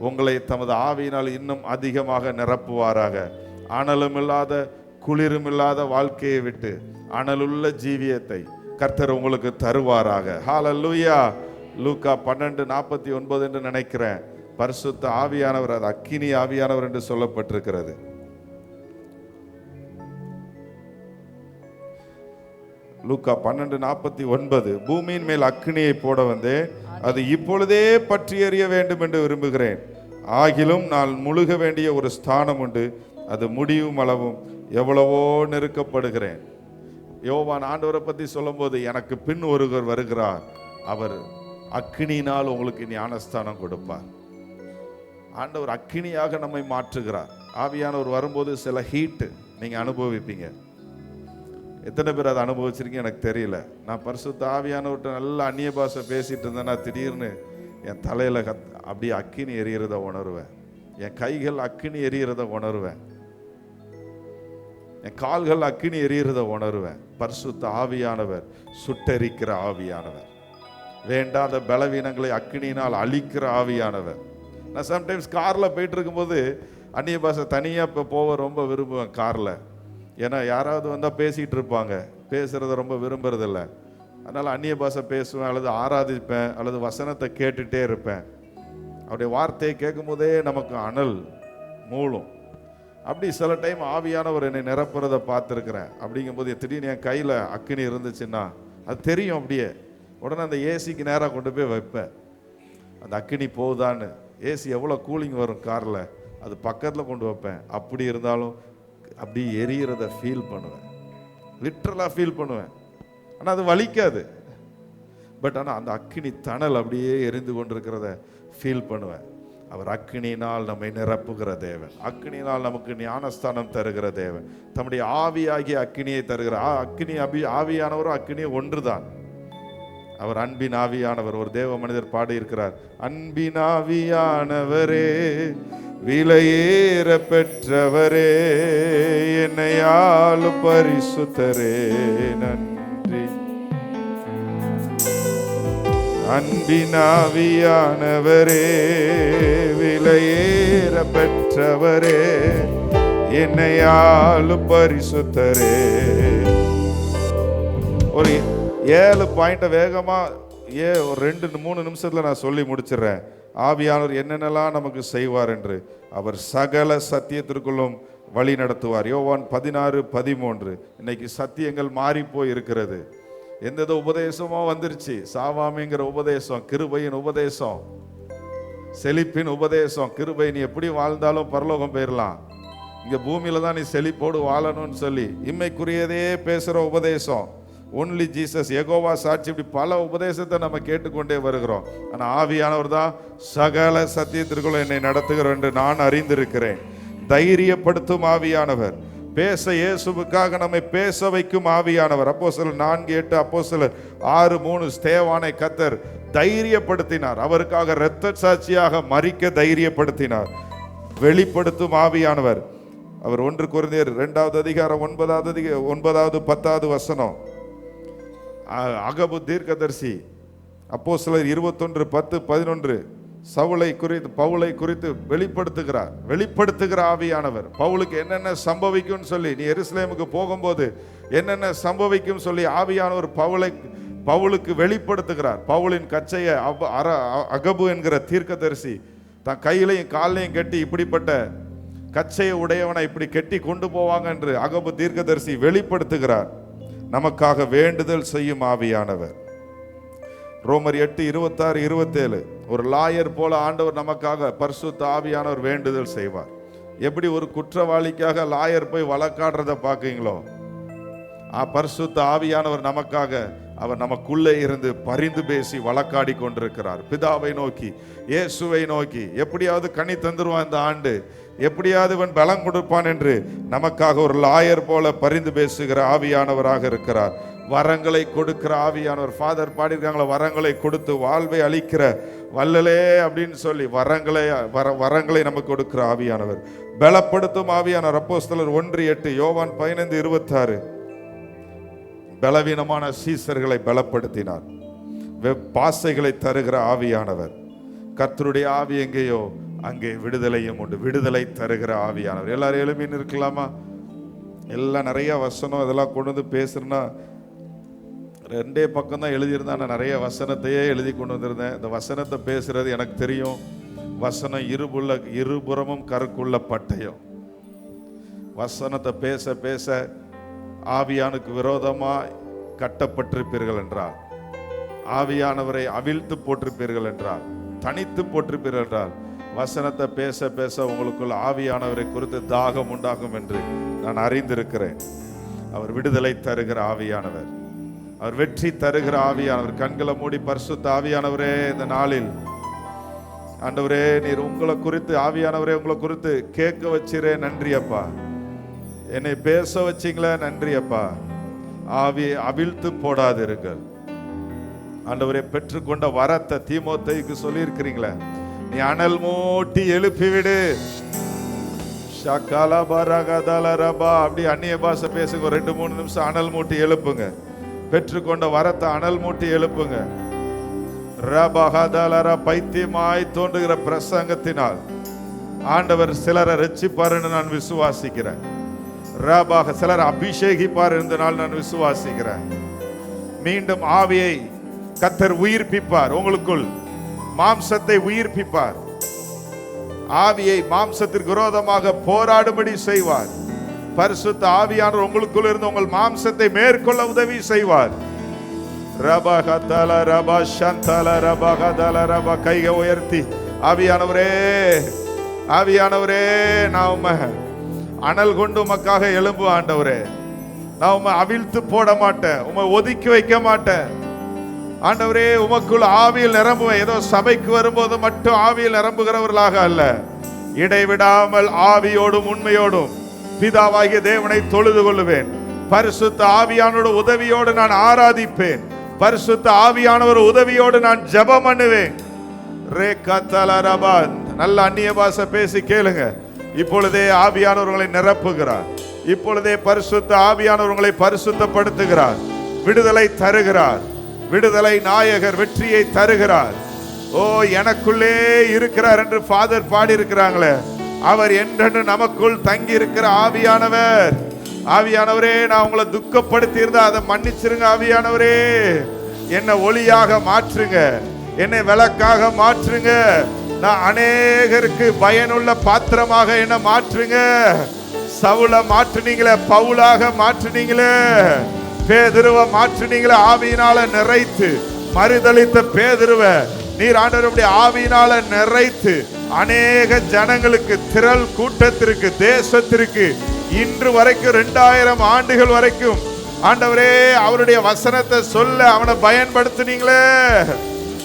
உங்களை தமது ஆவியினால் இன்னும் அதிகமாக நிரப்புவாராக. அனலும் இல்லாத குளிரும் இல்லாத வாழ்க்கையை விட்டு அனலுள்ள ஜீவியத்தை கர்த்தர் உங்களுக்கு தருவாராக. ஹல்லேலூயா. லூக்கா 12:49 என்று நினைக்கிறேன். பரிசுத்த ஆவியானவர், அது அக்கினி ஆவியானவர் என்று சொல்லப்பட்டிருக்கிறது. லூக்கா 12:49, பூமியின் மேல் அக்கினியை போட வந்தேன், அது இப்பொழுதே பற்றி எறிய வேண்டும் என்று விரும்புகிறேன். ஆகிலும் நான் முழுக வேண்டிய ஒரு ஸ்தானம் உண்டு, அது முடிவும் அளவும் எவ்வளவோ நெருக்கப்படுகிறேன். யோவான் ஆண்டவரை பற்றி சொல்லும்போது, எனக்கு பின் ஒருவர் வருகிறார், அவர் அக்கினியினால் உங்களுக்கு ஞானஸ்தானம் கொடுப்பார். ஆண்டவர் அக்கினியாக நம்மை மாற்றுகிறார். ஆவியானவர் வரும்போது சில ஹீட்டு நீங்க அனுபவிப்பீங்க. எத்தனை பேர் அதை அனுபவிச்சிருக்கீங்க எனக்கு தெரியல. நான் பரிசுத்த ஆவியானவர்கிட்ட நல்லா அந்நிய பாஷை பேசிட்டு இருந்தேன்னா திடீர்னு என் தலையில அப்படியே அக்கினி எரியறத உணர்வேன், என் கைகள் அக்கினி எரியறத உணர்வேன், என் கால்கள் அக்கினி எரியறத உணர்வேன். பரிசுத்த ஆவியானவர் சுட்டெரிக்கிற ஆவியானவர், வேண்டாத பலவீனங்களை அக்கினியினால் அழிக்கிற ஆவியானவர். நான் சம்டைம்ஸ் காரில் போயிட்டு இருக்கும்போது அந்நிய பாஷை தனியாக இப்போ போக ரொம்ப விரும்புவேன் காரில். ஏன்னா யாராவது வந்தால் பேசிகிட்டு இருப்பாங்க, பேசுகிறத ரொம்ப விரும்புறதில்ல. அதனால் அந்நிய பாஷை பேசுவேன், அல்லது ஆராதிப்பேன், அல்லது வசனத்தை கேட்டுகிட்டே இருப்பேன். அவருடைய வார்த்தையை கேட்கும் போதே நமக்கு அனல் மூளும். அப்படி சில டைம் ஆவியானவர் என்னை நிரப்புறதை பார்த்துருக்குறேன். அப்படிங்கும்போது திடீர்னு என் கையில் அக்கினி இருந்துச்சுன்னா அது தெரியும். அப்படியே உடனே அந்த ஏசிக்கு நேராக கொண்டு போய் வைப்பேன், அந்த அக்கினி போகுதான்னு. ஏசி எவ்வளோ கூலிங் வரும் காரில், அது பக்கத்தில் கொண்டு வைப்பேன். அப்படி இருந்தாலும் அப்படி எரியறத ஃபீல் பண்ணுவேன். லிட்ரலாக ஃபீல் பண்ணுவேன். ஆனால் அது வலிக்காது. பட் ஆனால் அந்த அக்கினி தணல் அப்படியே எரிந்து கொண்டிருக்கிறத ஃபீல் பண்ணுவேன். அவர் அக்கினியினால் நம்மை நிரப்புகிற தேவன், அக்கினியினால் நமக்கு ஞானஸ்தானம் தருகிற தேவன், தம்முடைய ஆவியாகிய அக்கினியை தருகிற அக்கினி ஆவியானவரும் அக்கினி ஒன்றுதான். அவர் அன்பின் ஆவியானவர். ஒரு தேவ மனிதர் பாடி இருக்கிறார், அன்பின் ஆவியானவரே விலையேற பெற்றவரே என்னையாலும் பரிசுத்தரே நன்றி. அன்பின் ஆவியானவரே விலையேற பெற்றவரே என்னையாலும் பரிசுத்தரே. ஒரு 7 பாயிண்ட வேகமா ஒரு 2-3 நிமிஷத்துல நான் சொல்லி முடிச்சிடுறேன். ஆவியானவர் என்னென்னலாம் நமக்கு செய்வார் என்று. அவர் சகல சத்தியத்திற்குள்ளும் வழி நடத்துவார். யோவான் 16:13. இன்னைக்கு சத்தியங்கள் மாறி போய் இருக்கிறது. எந்த உபதேசமோ வந்துருச்சு. சாவாமிங்கிற உபதேசம், கிருபையின் உபதேசம், செழிப்பின் உபதேசம். கிருபை நீ எப்படி வாழ்ந்தாலும் பரலோகம் போயிடலாம், இங்க பூமியில தான் நீ செழிப்போடு வாழணும்னு சொல்லி இம்மைக்குரியதே பேசுற உபதேசம். ஒன்லி ஜீசஸ், யெகோவா சாட்சி, இப்படி பல உபதேசத்தை நம்ம கேட்டுக்கொண்டே வருகிறோம். ஆனா ஆவியானவர் தான் சகல சத்தியத்திற்குள்ள என்னை நடத்துகிறார் என்று நான் அறிந்திருக்கிறேன். தைரியப்படுத்தும் ஆவியானவர், பேச இயேசுவுக்காக நம்மை பேச வைக்கும் ஆவியானவர். அப்போஸ்தலர் 4:8, அப்போஸ்தலர் 6:3. ஸ்தேவானை கர்த்தர் தைரியப்படுத்தினார், அவருக்காக இரத்த சாட்சியாக மரிக்க தைரியப்படுத்தினார். வெளிப்படுத்தும் ஆவியானவர். அவர் 1 கொரிந்தியர் 2:9, 10 அகபு தீர்க்கதரிசி. அப்போஸ்தலர் 21:10-11 பவுலை குறித்து வெளிப்படுத்துகிற ஆவியானவர். பவுலுக்கு என்னென்ன சம்பவிக்கும் சொல்லி, நீ எருசலேமுக்கு போகும்போது என்னென்ன சம்பவிக்கும் சொல்லி ஆவியானவர் பவுலுக்கு வெளிப்படுத்துகிறார். பவுலின் கச்சையை அகபு என்கிற தீர்க்கதரிசி தன் கையிலையும் காலையும் கட்டி, இப்படிப்பட்ட கச்சையை உடையவனை இப்படி கெட்டி கொண்டு போவாங்க என்று அகபு தீர்க்கதரிசி வெளிப்படுத்துகிறார். நமக்காக வேண்டுதல் செய்யும் ஆவியானவர். ரோமர் 8:26-27. ஒரு லாயர் போல ஆண்டவர் நமக்காக பரிசுத்த ஆவியானவர் வேண்டுதல் செய்வார். எப்படி ஒரு குற்றவாளிக்காக லாயர் போய் வழக்காடுறத பார்க்கீங்களோ, பரிசுத்த ஆவியானவர் நமக்காக அவர் நமக்குள்ளே இருந்து பரிந்து பேசி வழக்காடி கொண்டிருக்கிறார். பிதாவை நோக்கி, இயேசுவை நோக்கி, எப்படியாவது கனி தந்துருவான் இந்த ஆண்டு, எப்படியாவது இவன் பலம் கொடுப்பான் என்று நமக்காக ஒரு லாயர் போல பரிந்து பேசுகிற ஆவியானவராக இருக்கிறார். வரங்களை கொடுக்கிற ஆவியானவர். ஃபாதர் பாடியிருக்காங்களா, வரங்களை கொடுத்து வாழ்வை அளிக்கிற வல்லலே அப்படின்னு சொல்லி வரங்களை நமக்கு கொடுக்கிற ஆவியானவர். பலப்படுத்தும் ஆவியானவர். அப்போஸ்தலர் 1:8, யோவான் 15:26. பலவீனமான சீசர்களை பலப்படுத்தினார். பாசைகளை தருகிற ஆவியானவர். கர்த்தருடைய ஆவி எங்கேயோ அங்கே விடுதலையும் உண்டு. விடுதலை தருகிற ஆவியானவர். எல்லாரும் எழுப்பின்னு இருக்கலாமா? எல்லாம் நிறைய வசனம் இதெல்லாம் கொண்டு வந்து பேசுறேன்னா 2 பக்கம் தான் எழுதியிருந்தேன். நான் நிறைய வசனத்தையே எழுதி கொண்டு வந்திருந்தேன். இந்த வசனத்தை பேசுறது எனக்கு தெரியும். வசனம் இருபுறமும் கருக்குள்ள பட்டயம். வசனத்தை பேச பேச ஆவியானுக்கு விரோதமா கட்டப்பட்டிருப்பீர்கள் என்றால், ஆவியானவரை அவிழ்த்து போட்டிருப்பீர்கள் என்றால், தனித்து போட்டிருப்பீர்கள் என்றால், வசனத்தை பேச பேச உங்களுக்குள் ஆவியானவரை குறித்து தாகம் உண்டாகும் என்று நான் அறிந்திருக்கிறேன். அவர் விடுதலை தருகிற ஆவியானவர், அவர் வெற்றி தருகிற ஆவியானவர். கண்களை மூடி பரிசுத்த ஆவியானவரே, இந்த நாளில் ஆண்டவரே நீர் உங்களை குறித்து, ஆவியானவரே உங்களை குறித்து கேட்க வச்சிரே, நன்றி அப்பா. என்னை பேச வச்சிங்களே, நன்றி அப்பா. ஆவியை அவிழ்த்து போடாதிருங்கள் ஆண்டவரே. பெற்றுக்கொண்ட வரத்தை தீமோத்தேயுக்கு சொல்லியிருக்கிறீங்களே, நீ அனல் மூட்டி எழுப்பிவிடு. அப்படி அந்நிய பாஷை பேசுங்க. 2-3 நிமிஷம் அனல் மூட்டி எழுப்புங்க. பெற்றுக்கொண்ட வரத்தை அனல் மூட்டி எழுப்புங்க. பைத்தியமாய் தோன்றுகிற பிரசங்கத்தினால் ஆண்டவர் சிலரை ரட்சிப்பார் நான் விசுவாசிக்கிறேன். சிலர் அபிஷேகிப்பார் என்று நான் விசுவாசிக்கிறேன். மீண்டும் ஆவியை கர்த்தர் உயிர்ப்பிப்பார். உங்களுக்குள் மாம்சத்தை உயிர்ப்பிப்பார். ஆவியை மாம்சத்திற்கு விரோதமாக போராடும்படி செய்வார். பரிசுத்த ஆவியானவர் உங்களுக்குள் இருந்து உங்கள் மாம்சத்தை மேற்கொள்ள உதவி செய்வார். கையை உயர்த்தி, ஆவியானவரே, ஆவியானவரே, நான் அனல் கொண்டு உமக்காக எழும்பு ஆண்டவரே. நான் உம்மை அவிழ்த்து போட மாட்டேன், உம்மை ஒதுக்கி வைக்க மாட்டேன். ஆண்டவரே, உமக்குள் ஆவியில் நிரம்புவேன். ஏதோ சபைக்கு வரும்போது மட்டும் ஆவியில் நிரம்புகிறவர்களாக அல்ல, இடைவிடாமல் ஆவியோடும் உண்மையோடும் பிதாவாகிய தேவனை தொழுது கொள்ளுவேன். பரிசுத்த ஆவியானோட உதவியோடு நான் ஆராதிப்பேன். பரிசுத்த ஆவியானவர் உதவியோடு நான் ஜெபம் பண்ணுவேன். நல்ல அந்நிய பாஷை பேசி கேளுங்க. இப்பொழுதே ஆவியானவர்களை நிரப்புகிறார். இப்பொழுதே பரிசுத்த ஆவியானவர்களை பரிசுத்தப்படுத்துகிறார். விடுதலை தருகிறார். விடுதலை நாயகர் வெற்றியை தருகிறார். ஓ, எனக்குள்ளே இருக்கிறார் என்று ஃபாதர் பாடி இருக்கிறாங்களே, அவர் என்றென்று நமக்குள் தங்கி இருக்கிற ஆவியானவர். ஆவியானவரே, நான் உங்களை துக்கப்படுத்தி இருந்தா அதை மன்னிச்சிருங்க. ஆவியானவரே, என்னை ஒளியாக மாற்றுங்க, என்னை விளக்காக மாற்றுங்க. நான் அநேகருக்கு பயனுள்ள பாத்திரமாக என்ன மாற்றுங்க. சவுல மாற்றுனீங்களே, பவுலாக மாற்றுனீங்களே, பேதுருவ மாற்றுனீங்களே, ஆவியினால நிறைத்து மறுதளித்த பேதுருவ நீர் ஆண்டவருடைய ஆவியினால நிறைத்து அநேக ஜனங்களுக்கு, திரள் கூட்டத்திற்கு, தேசத்திற்கு, இன்று வரைக்கும் 2000 ஆண்டுகள் வரைக்கும் ஆண்டவரே அவருடைய வசனத்தை சொல்ல அவனை பயன்படுத்தினீங்களே.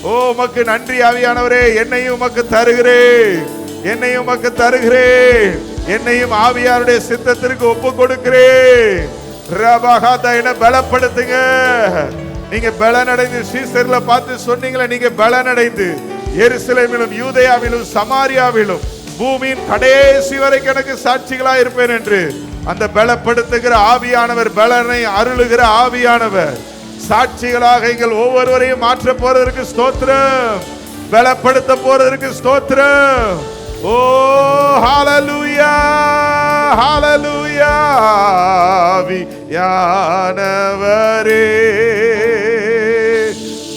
ஓ, உமக்கு நன்றி ஆவியானவரே. என்னையும் உமக்கு தருகிறேன், என்னையும் உமக்கு தருகிறேன். என்னையும் ஆவியாருடைய சித்தத்திற்கு ஒப்பு கொடுக்கிறேன். என்ன பலப்படுத்துங்க. நீங்க பலனடைந்து சீசர்ல பார்த்து சொன்னீங்களே, நீங்க பலனடைந்து எருசலேமிலும் யூதேயாவிலும் சமாரியாவிலும் பூமியின் கடைசி வரைக்கும் எனக்கு சாட்சிகளா இருப்பேன் என்று அந்த பலப்படுத்துகிற ஆவியானவர், பலனை அருளுகிற ஆவியானவர் சாட்சிகளாக எங்கள் ஒவ்வொருவரையும் மாற்ற போறதற்கு ஸ்தோத்திரம், பலப்படுத்த போறதற்கு ஸ்தோத்திரம். ஓ, ஹalleluya, ஹalleluya. ஆவியானவரே,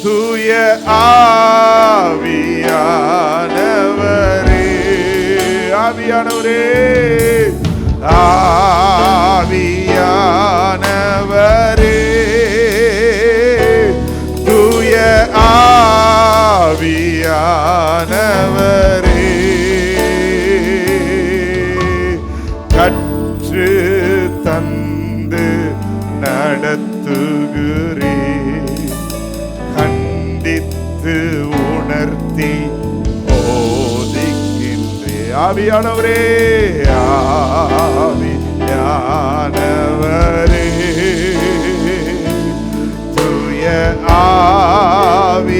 தூய ஆவியானவரே, ஆவியானவரே, ஆவியானவரே, தூய ஆவியானவரே, கற்று தந்து நடத்துகிறே, கண்டித்து உணர்த்தி போதிக்கின்றே. ஆவியானவரே, ஆவியானவரே, தூய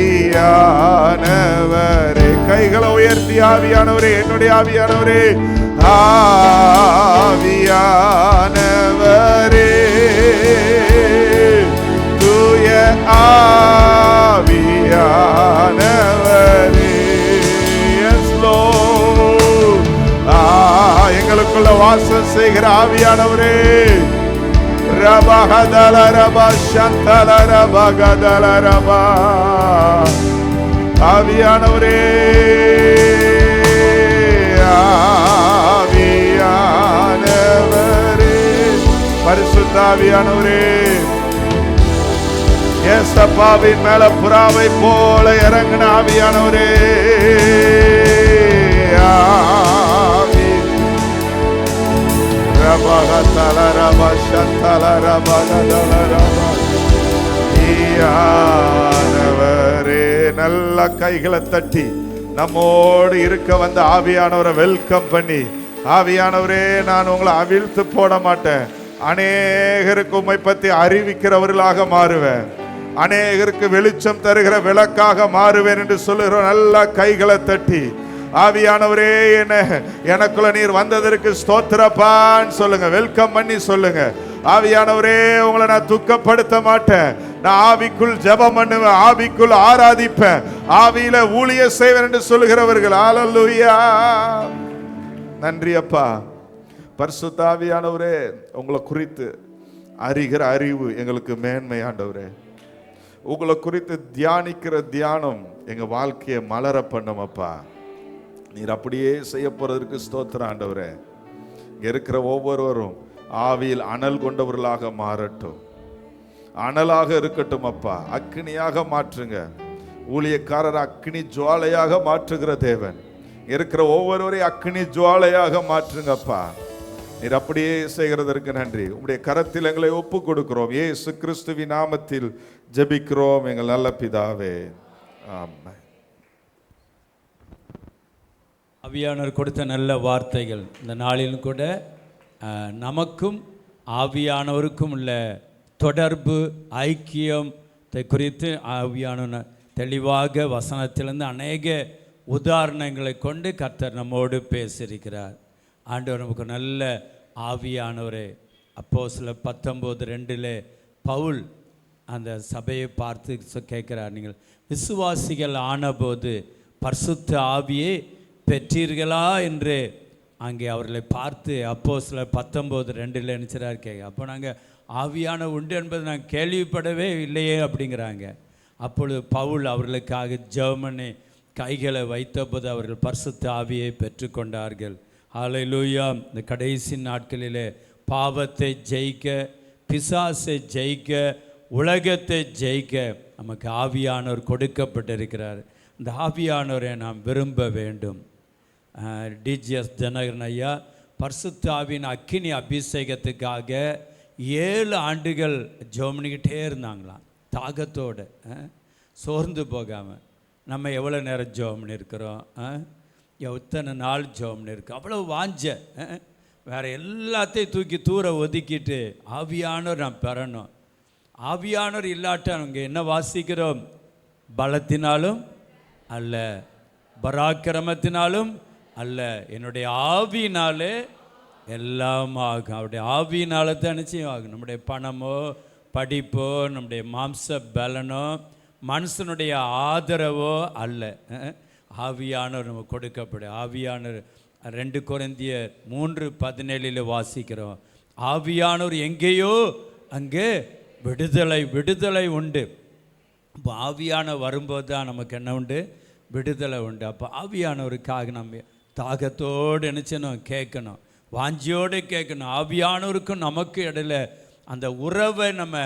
ஆவியானவரே. கைகளை உயர்த்தி ஆவியானவரே, என்னுடைய ஆவியானவரே, ஆவியானவரே, தூய ஆவியானவரே. Yes lord. எங்களுக்குள்ள வாசம் செய்கிற ஆவியானவரே, ரபஹதல ரப ஷந்தல ரபகதல ரப, ஆவியானவரே, ஆவியானவரே, பரிசுத்த ஆவியானவரே, ஏசப்பாவின் மேல புறாவை போல இறங்கின ஆவியானவரே, ஆவி ரபஹதல ரப ஷந்தல ரபகதல ரப, ஆவியானவரே. நல்ல கைகளை தட்டி நம்மோடு இருக்க வந்த ஆவியானவரை வெல்கம் பண்ணி, ஆவியானவரே, நான் உங்களை அவிழ்த்து போட மாட்டேன், அநேகருக்கு உம்மை பற்றி அறிவிக்கிறவர்களாக மாறுவேன், அநேகருக்கு வெளிச்சம் தருகிற விளக்காக மாறுவேன் என்று சொல்லுகிற நல்ல கைகளை தட்டி, ஆவியானவரே, எனக்குள்ள நீர் வந்ததற்கு ஸ்தோத்திரப்பான்னு சொல்லுங்க, வெல்கம் பண்ணி சொல்லுங்க. ஆவியானவரே, உங்களை நான் துக்கப்படுத்த மாட்டேன், நான் ஆவிக்குள் ஜெபம் பண்ணுவேன், ஆவிக்குள் ஆராதிப்பேன், ஆவியில ஊழிய செய்வேன் என்று சொல்லுகிறவர்கள். ஹல்லேலூயா. நன்றி அப்பா. பரிசுத்த ஆவியானவரே, உங்களை குறித்து அறிகிற அறிவு எங்களுக்கு மேன்மை ஆண்டவரே. உங்களை குறித்து தியானிக்கிற தியானம் எங்க வாழ்க்கையை மலர பண்ணும் அப்பா. நீர் அப்படியே செய்ய போறதற்கு ஸ்தோத்திரம் ஆண்டவரே. இங்க இருக்கிற ஒவ்வொருவரும் ஆவியில் அனல் கொண்டவர்களாக மாறட்டும், அனலாக இருக்கட்டும் அப்பா. அக்கினியாக மாற்றுங்க. ஊழியக்காரர் அக்கினி ஜுவாலையாக மாற்றுகிற தேவன். இருக்கிற ஒவ்வொருவரையும் அக்கினி ஜுவாலையாக மாற்றுங்கப்பா. நீர் அப்படியே செய்கிறதற்கு நன்றி. உம்முடைய கரத்தில் எங்களை ஒப்பு கொடுக்கிறோம். இயேசு கிறிஸ்துவின் நாமத்தில் ஜெபிக்கிறோம் எங்கள் நல்ல பிதாவே, ஆமென். ஆவியானவர் கொடுத்த நல்ல வார்த்தைகள் இந்த நாளிலும் கூட நமக்கும் ஆவியானவருக்கும் உள்ள தொடர்பு ஐக்கியத்தை குறித்து ஆவியானவர் தெளிவாக வசனத்திலிருந்து அநேக உதாரணங்களை கொண்டு கர்த்தர் நம்மோடு பேசியிருக்கிறார். ஆண்டவர் நமக்கு நல்ல ஆவியானவரே. அப்போஸ்தலர் 19:2 பவுல் அந்த சபையை பார்த்து கேட்குறார், நீங்கள் விசுவாசிகள் ஆனபோது பரிசுத்த ஆவியை பெற்றீர்களா என்று அங்கே அவர்களை பார்த்து அப்போஸ்தலர் 19:2 நினைச்சார் கேட்க. அப்போ நாங்கள் ஆவியான உண்டு என்பது நாங்கள் கேள்விப்படவே இல்லையே அப்படிங்கிறாங்க. அப்பொழுது பவுல் அவர்களுக்காக ஜெர்மனி கைகளை வைத்தபோது அவர்கள் பரிசுத்த ஆவியை பெற்றுக்கொண்டார்கள். ஹல்லேலூயா. இந்த கடைசி நாட்களிலே பாவத்தை ஜெயிக்க, பிசாசை ஜெயிக்க, உலகத்தை ஜெயிக்க நமக்கு ஆவியானவர் கொடுக்கப்பட்டிருக்கிறார். இந்த ஆவியானவரை நாம் விரும்ப வேண்டும். டிஜிஎஸ் தினகரன் ஐயா பரிசுத்த ஆவியின் அக்கினி அபிஷேகத்துக்காக 7 ஆண்டுகள் ஜெபம்னிக்கிட்டே இருந்தாங்களாம், தாகத்தோடு, சோர்ந்து போகாமல். நம்ம எவ்வளோ நேரம் ஜெபம் இருக்கிறோம், எத்தனை நாள் ஜெபம் இருக்கு, அவ்வளோ வாஞ்ச, வேறு எல்லாத்தையும் தூக்கி தூர ஒதுக்கிட்டு ஆவியானவர் நாம் பெறணும். ஆவியானவர் இல்லாட்ட அவங்க என்ன வாசிக்கிறோம்? பலத்தினாலும் அல்ல, பராக்கிரமத்தினாலும் அல்ல, என்னுடைய ஆவியினாலே எல்லாம் ஆகும். அவருடைய ஆவியினால தான் நிச்சயம் ஆகும். நம்முடைய பணமோ படிப்போ நம்முடைய மாம்ச பலனோ மனுஷனுடைய ஆதரவோ அல்ல. ஆவியானவர் நமக்கு கொடுக்கப்படும். ஆவியானவர் 2 கொரிந்தியர் 3:17 வாசிக்கிறோம். ஆவியானவர் எங்கேயோ அங்கே விடுதலை உண்டு. அப்போ ஆவியானவர் வரும்போது தான் நமக்கு என்ன உண்டு? விடுதலை உண்டு. அப்போ ஆவியானவருக்காக நம்ம தாகத்தோடு நினச்சணும், கேட்கணும், வாஞ்சியோடு கேட்கணும். ஆவியானவருக்கும் நமக்கு இடையில அந்த உறவை நம்ம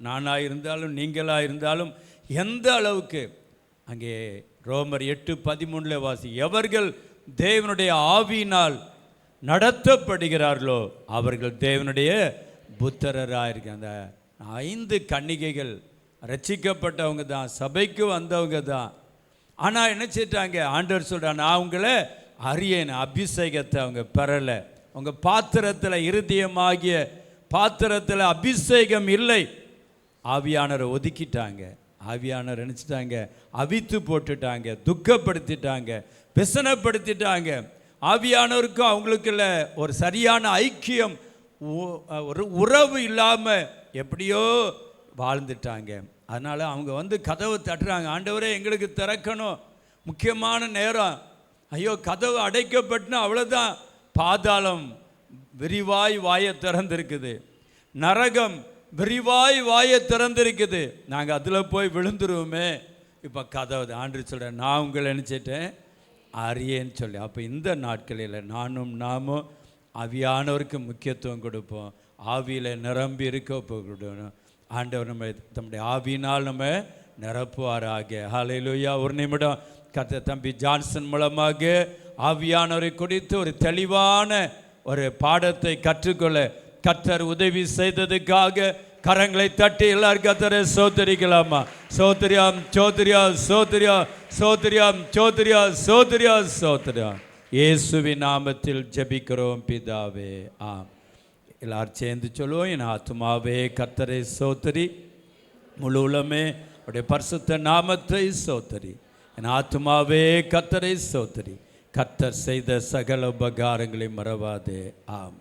நானாக இருந்தாலும் நீங்களாக இருந்தாலும் எந்த அளவுக்கு அங்கே ரோமர் 8:13 வாசி, எவர்கள் தேவனுடைய ஆவியினால் நடத்தப்படுகிறார்களோ அவர்கள் தேவனுடைய புத்திரராக இருக்கு. அந்த 5 கன்னிகைகள் ரட்சிக்கப்பட்டவங்க தான், சபைக்கு வந்தவங்க தான். ஆனால் என்ன செய்யிட்டாங்க? ஆண்டவர் சொல்கிறான், நான் உங்களை அறியேன். அபிஷேகத்தை அவங்க பெறலை. அவங்க பாத்திரத்தில், இருதயமாகிய பாத்திரத்தில் அபிஷேகம் இல்லை. ஆவியானரை ஒதுக்கிட்டாங்க. ஆவியானவர் நினச்சிட்டாங்க, அவித்து போட்டுட்டாங்க, துக்கப்படுத்திட்டாங்க, விசனப்படுத்திட்டாங்க. ஆவியானவருக்கும் அவங்களுக்குள்ள ஒரு சரியான ஐக்கியம், ஒரு உறவு இல்லாமல் எப்படியோ வாழ்ந்துட்டாங்க. அதனால் அவங்க கதவை தட்டுறாங்க, ஆண்டவரே எங்களுக்கு திறக்கணும், முக்கியமான நேரம். ஐயோ, கதவு அடைக்கப்பட்டுனா அவ்வளோதான். பாதாளம் விரிவாய் வாயை திறந்திருக்குது, நரகம் விரிவாய் வாயை திறந்திருக்குது, நாங்கள் அதில் போய் விழுந்துருவோமே. இப்போ கதவு ஆண்டு சொல்கிறேன், நான் உங்களை நினச்சிட்டேன் அறியேன்னு சொல்லி. அப்போ இந்த நாட்களில் நாமும் ஆவியானவருக்கு முக்கியத்துவம் கொடுப்போம். ஆவியில் நிரம்பி இருக்க போகணும். ஆண்டவர் நம்ம தம்முடைய ஆவியினால் நம்ம நிரப்புவாராக. ஹல்லேலூயா. ஒரு நிமிடம் தம்பி ஜான்சன் மூலமாக ஆவியானவரை குறித்து ஒரு தெளிவான ஒரு பாடத்தை கற்றுக்கொள்ள கர்த்தர் உதவி செய்ததுக்காக கரங்களை தட்டி எல்லாரும் கர்த்தரை சோதரிக்கலாமா? சோதரியாம் சோதரியா சோதரியா சோதரியாம் சோதரியா சோதரியா சோதரியா. இயேசுவின் நாமத்தில் ஜெபிக்கிறோம் பிதாவே, ஆம். எல்லாரும் சேர்ந்து சொல்லுவோம், என் ஆத்துமாவே கர்த்தரை சோதரி, முழு உலகமே அவருடைய பரிசுத்த நாமத்தை சோதரி. என் ஆத்துமாவே கர்த்தரை சோதரி, கர்த்தர் செய்த சகல உபகாரங்களை மறவாதே. ஆம்.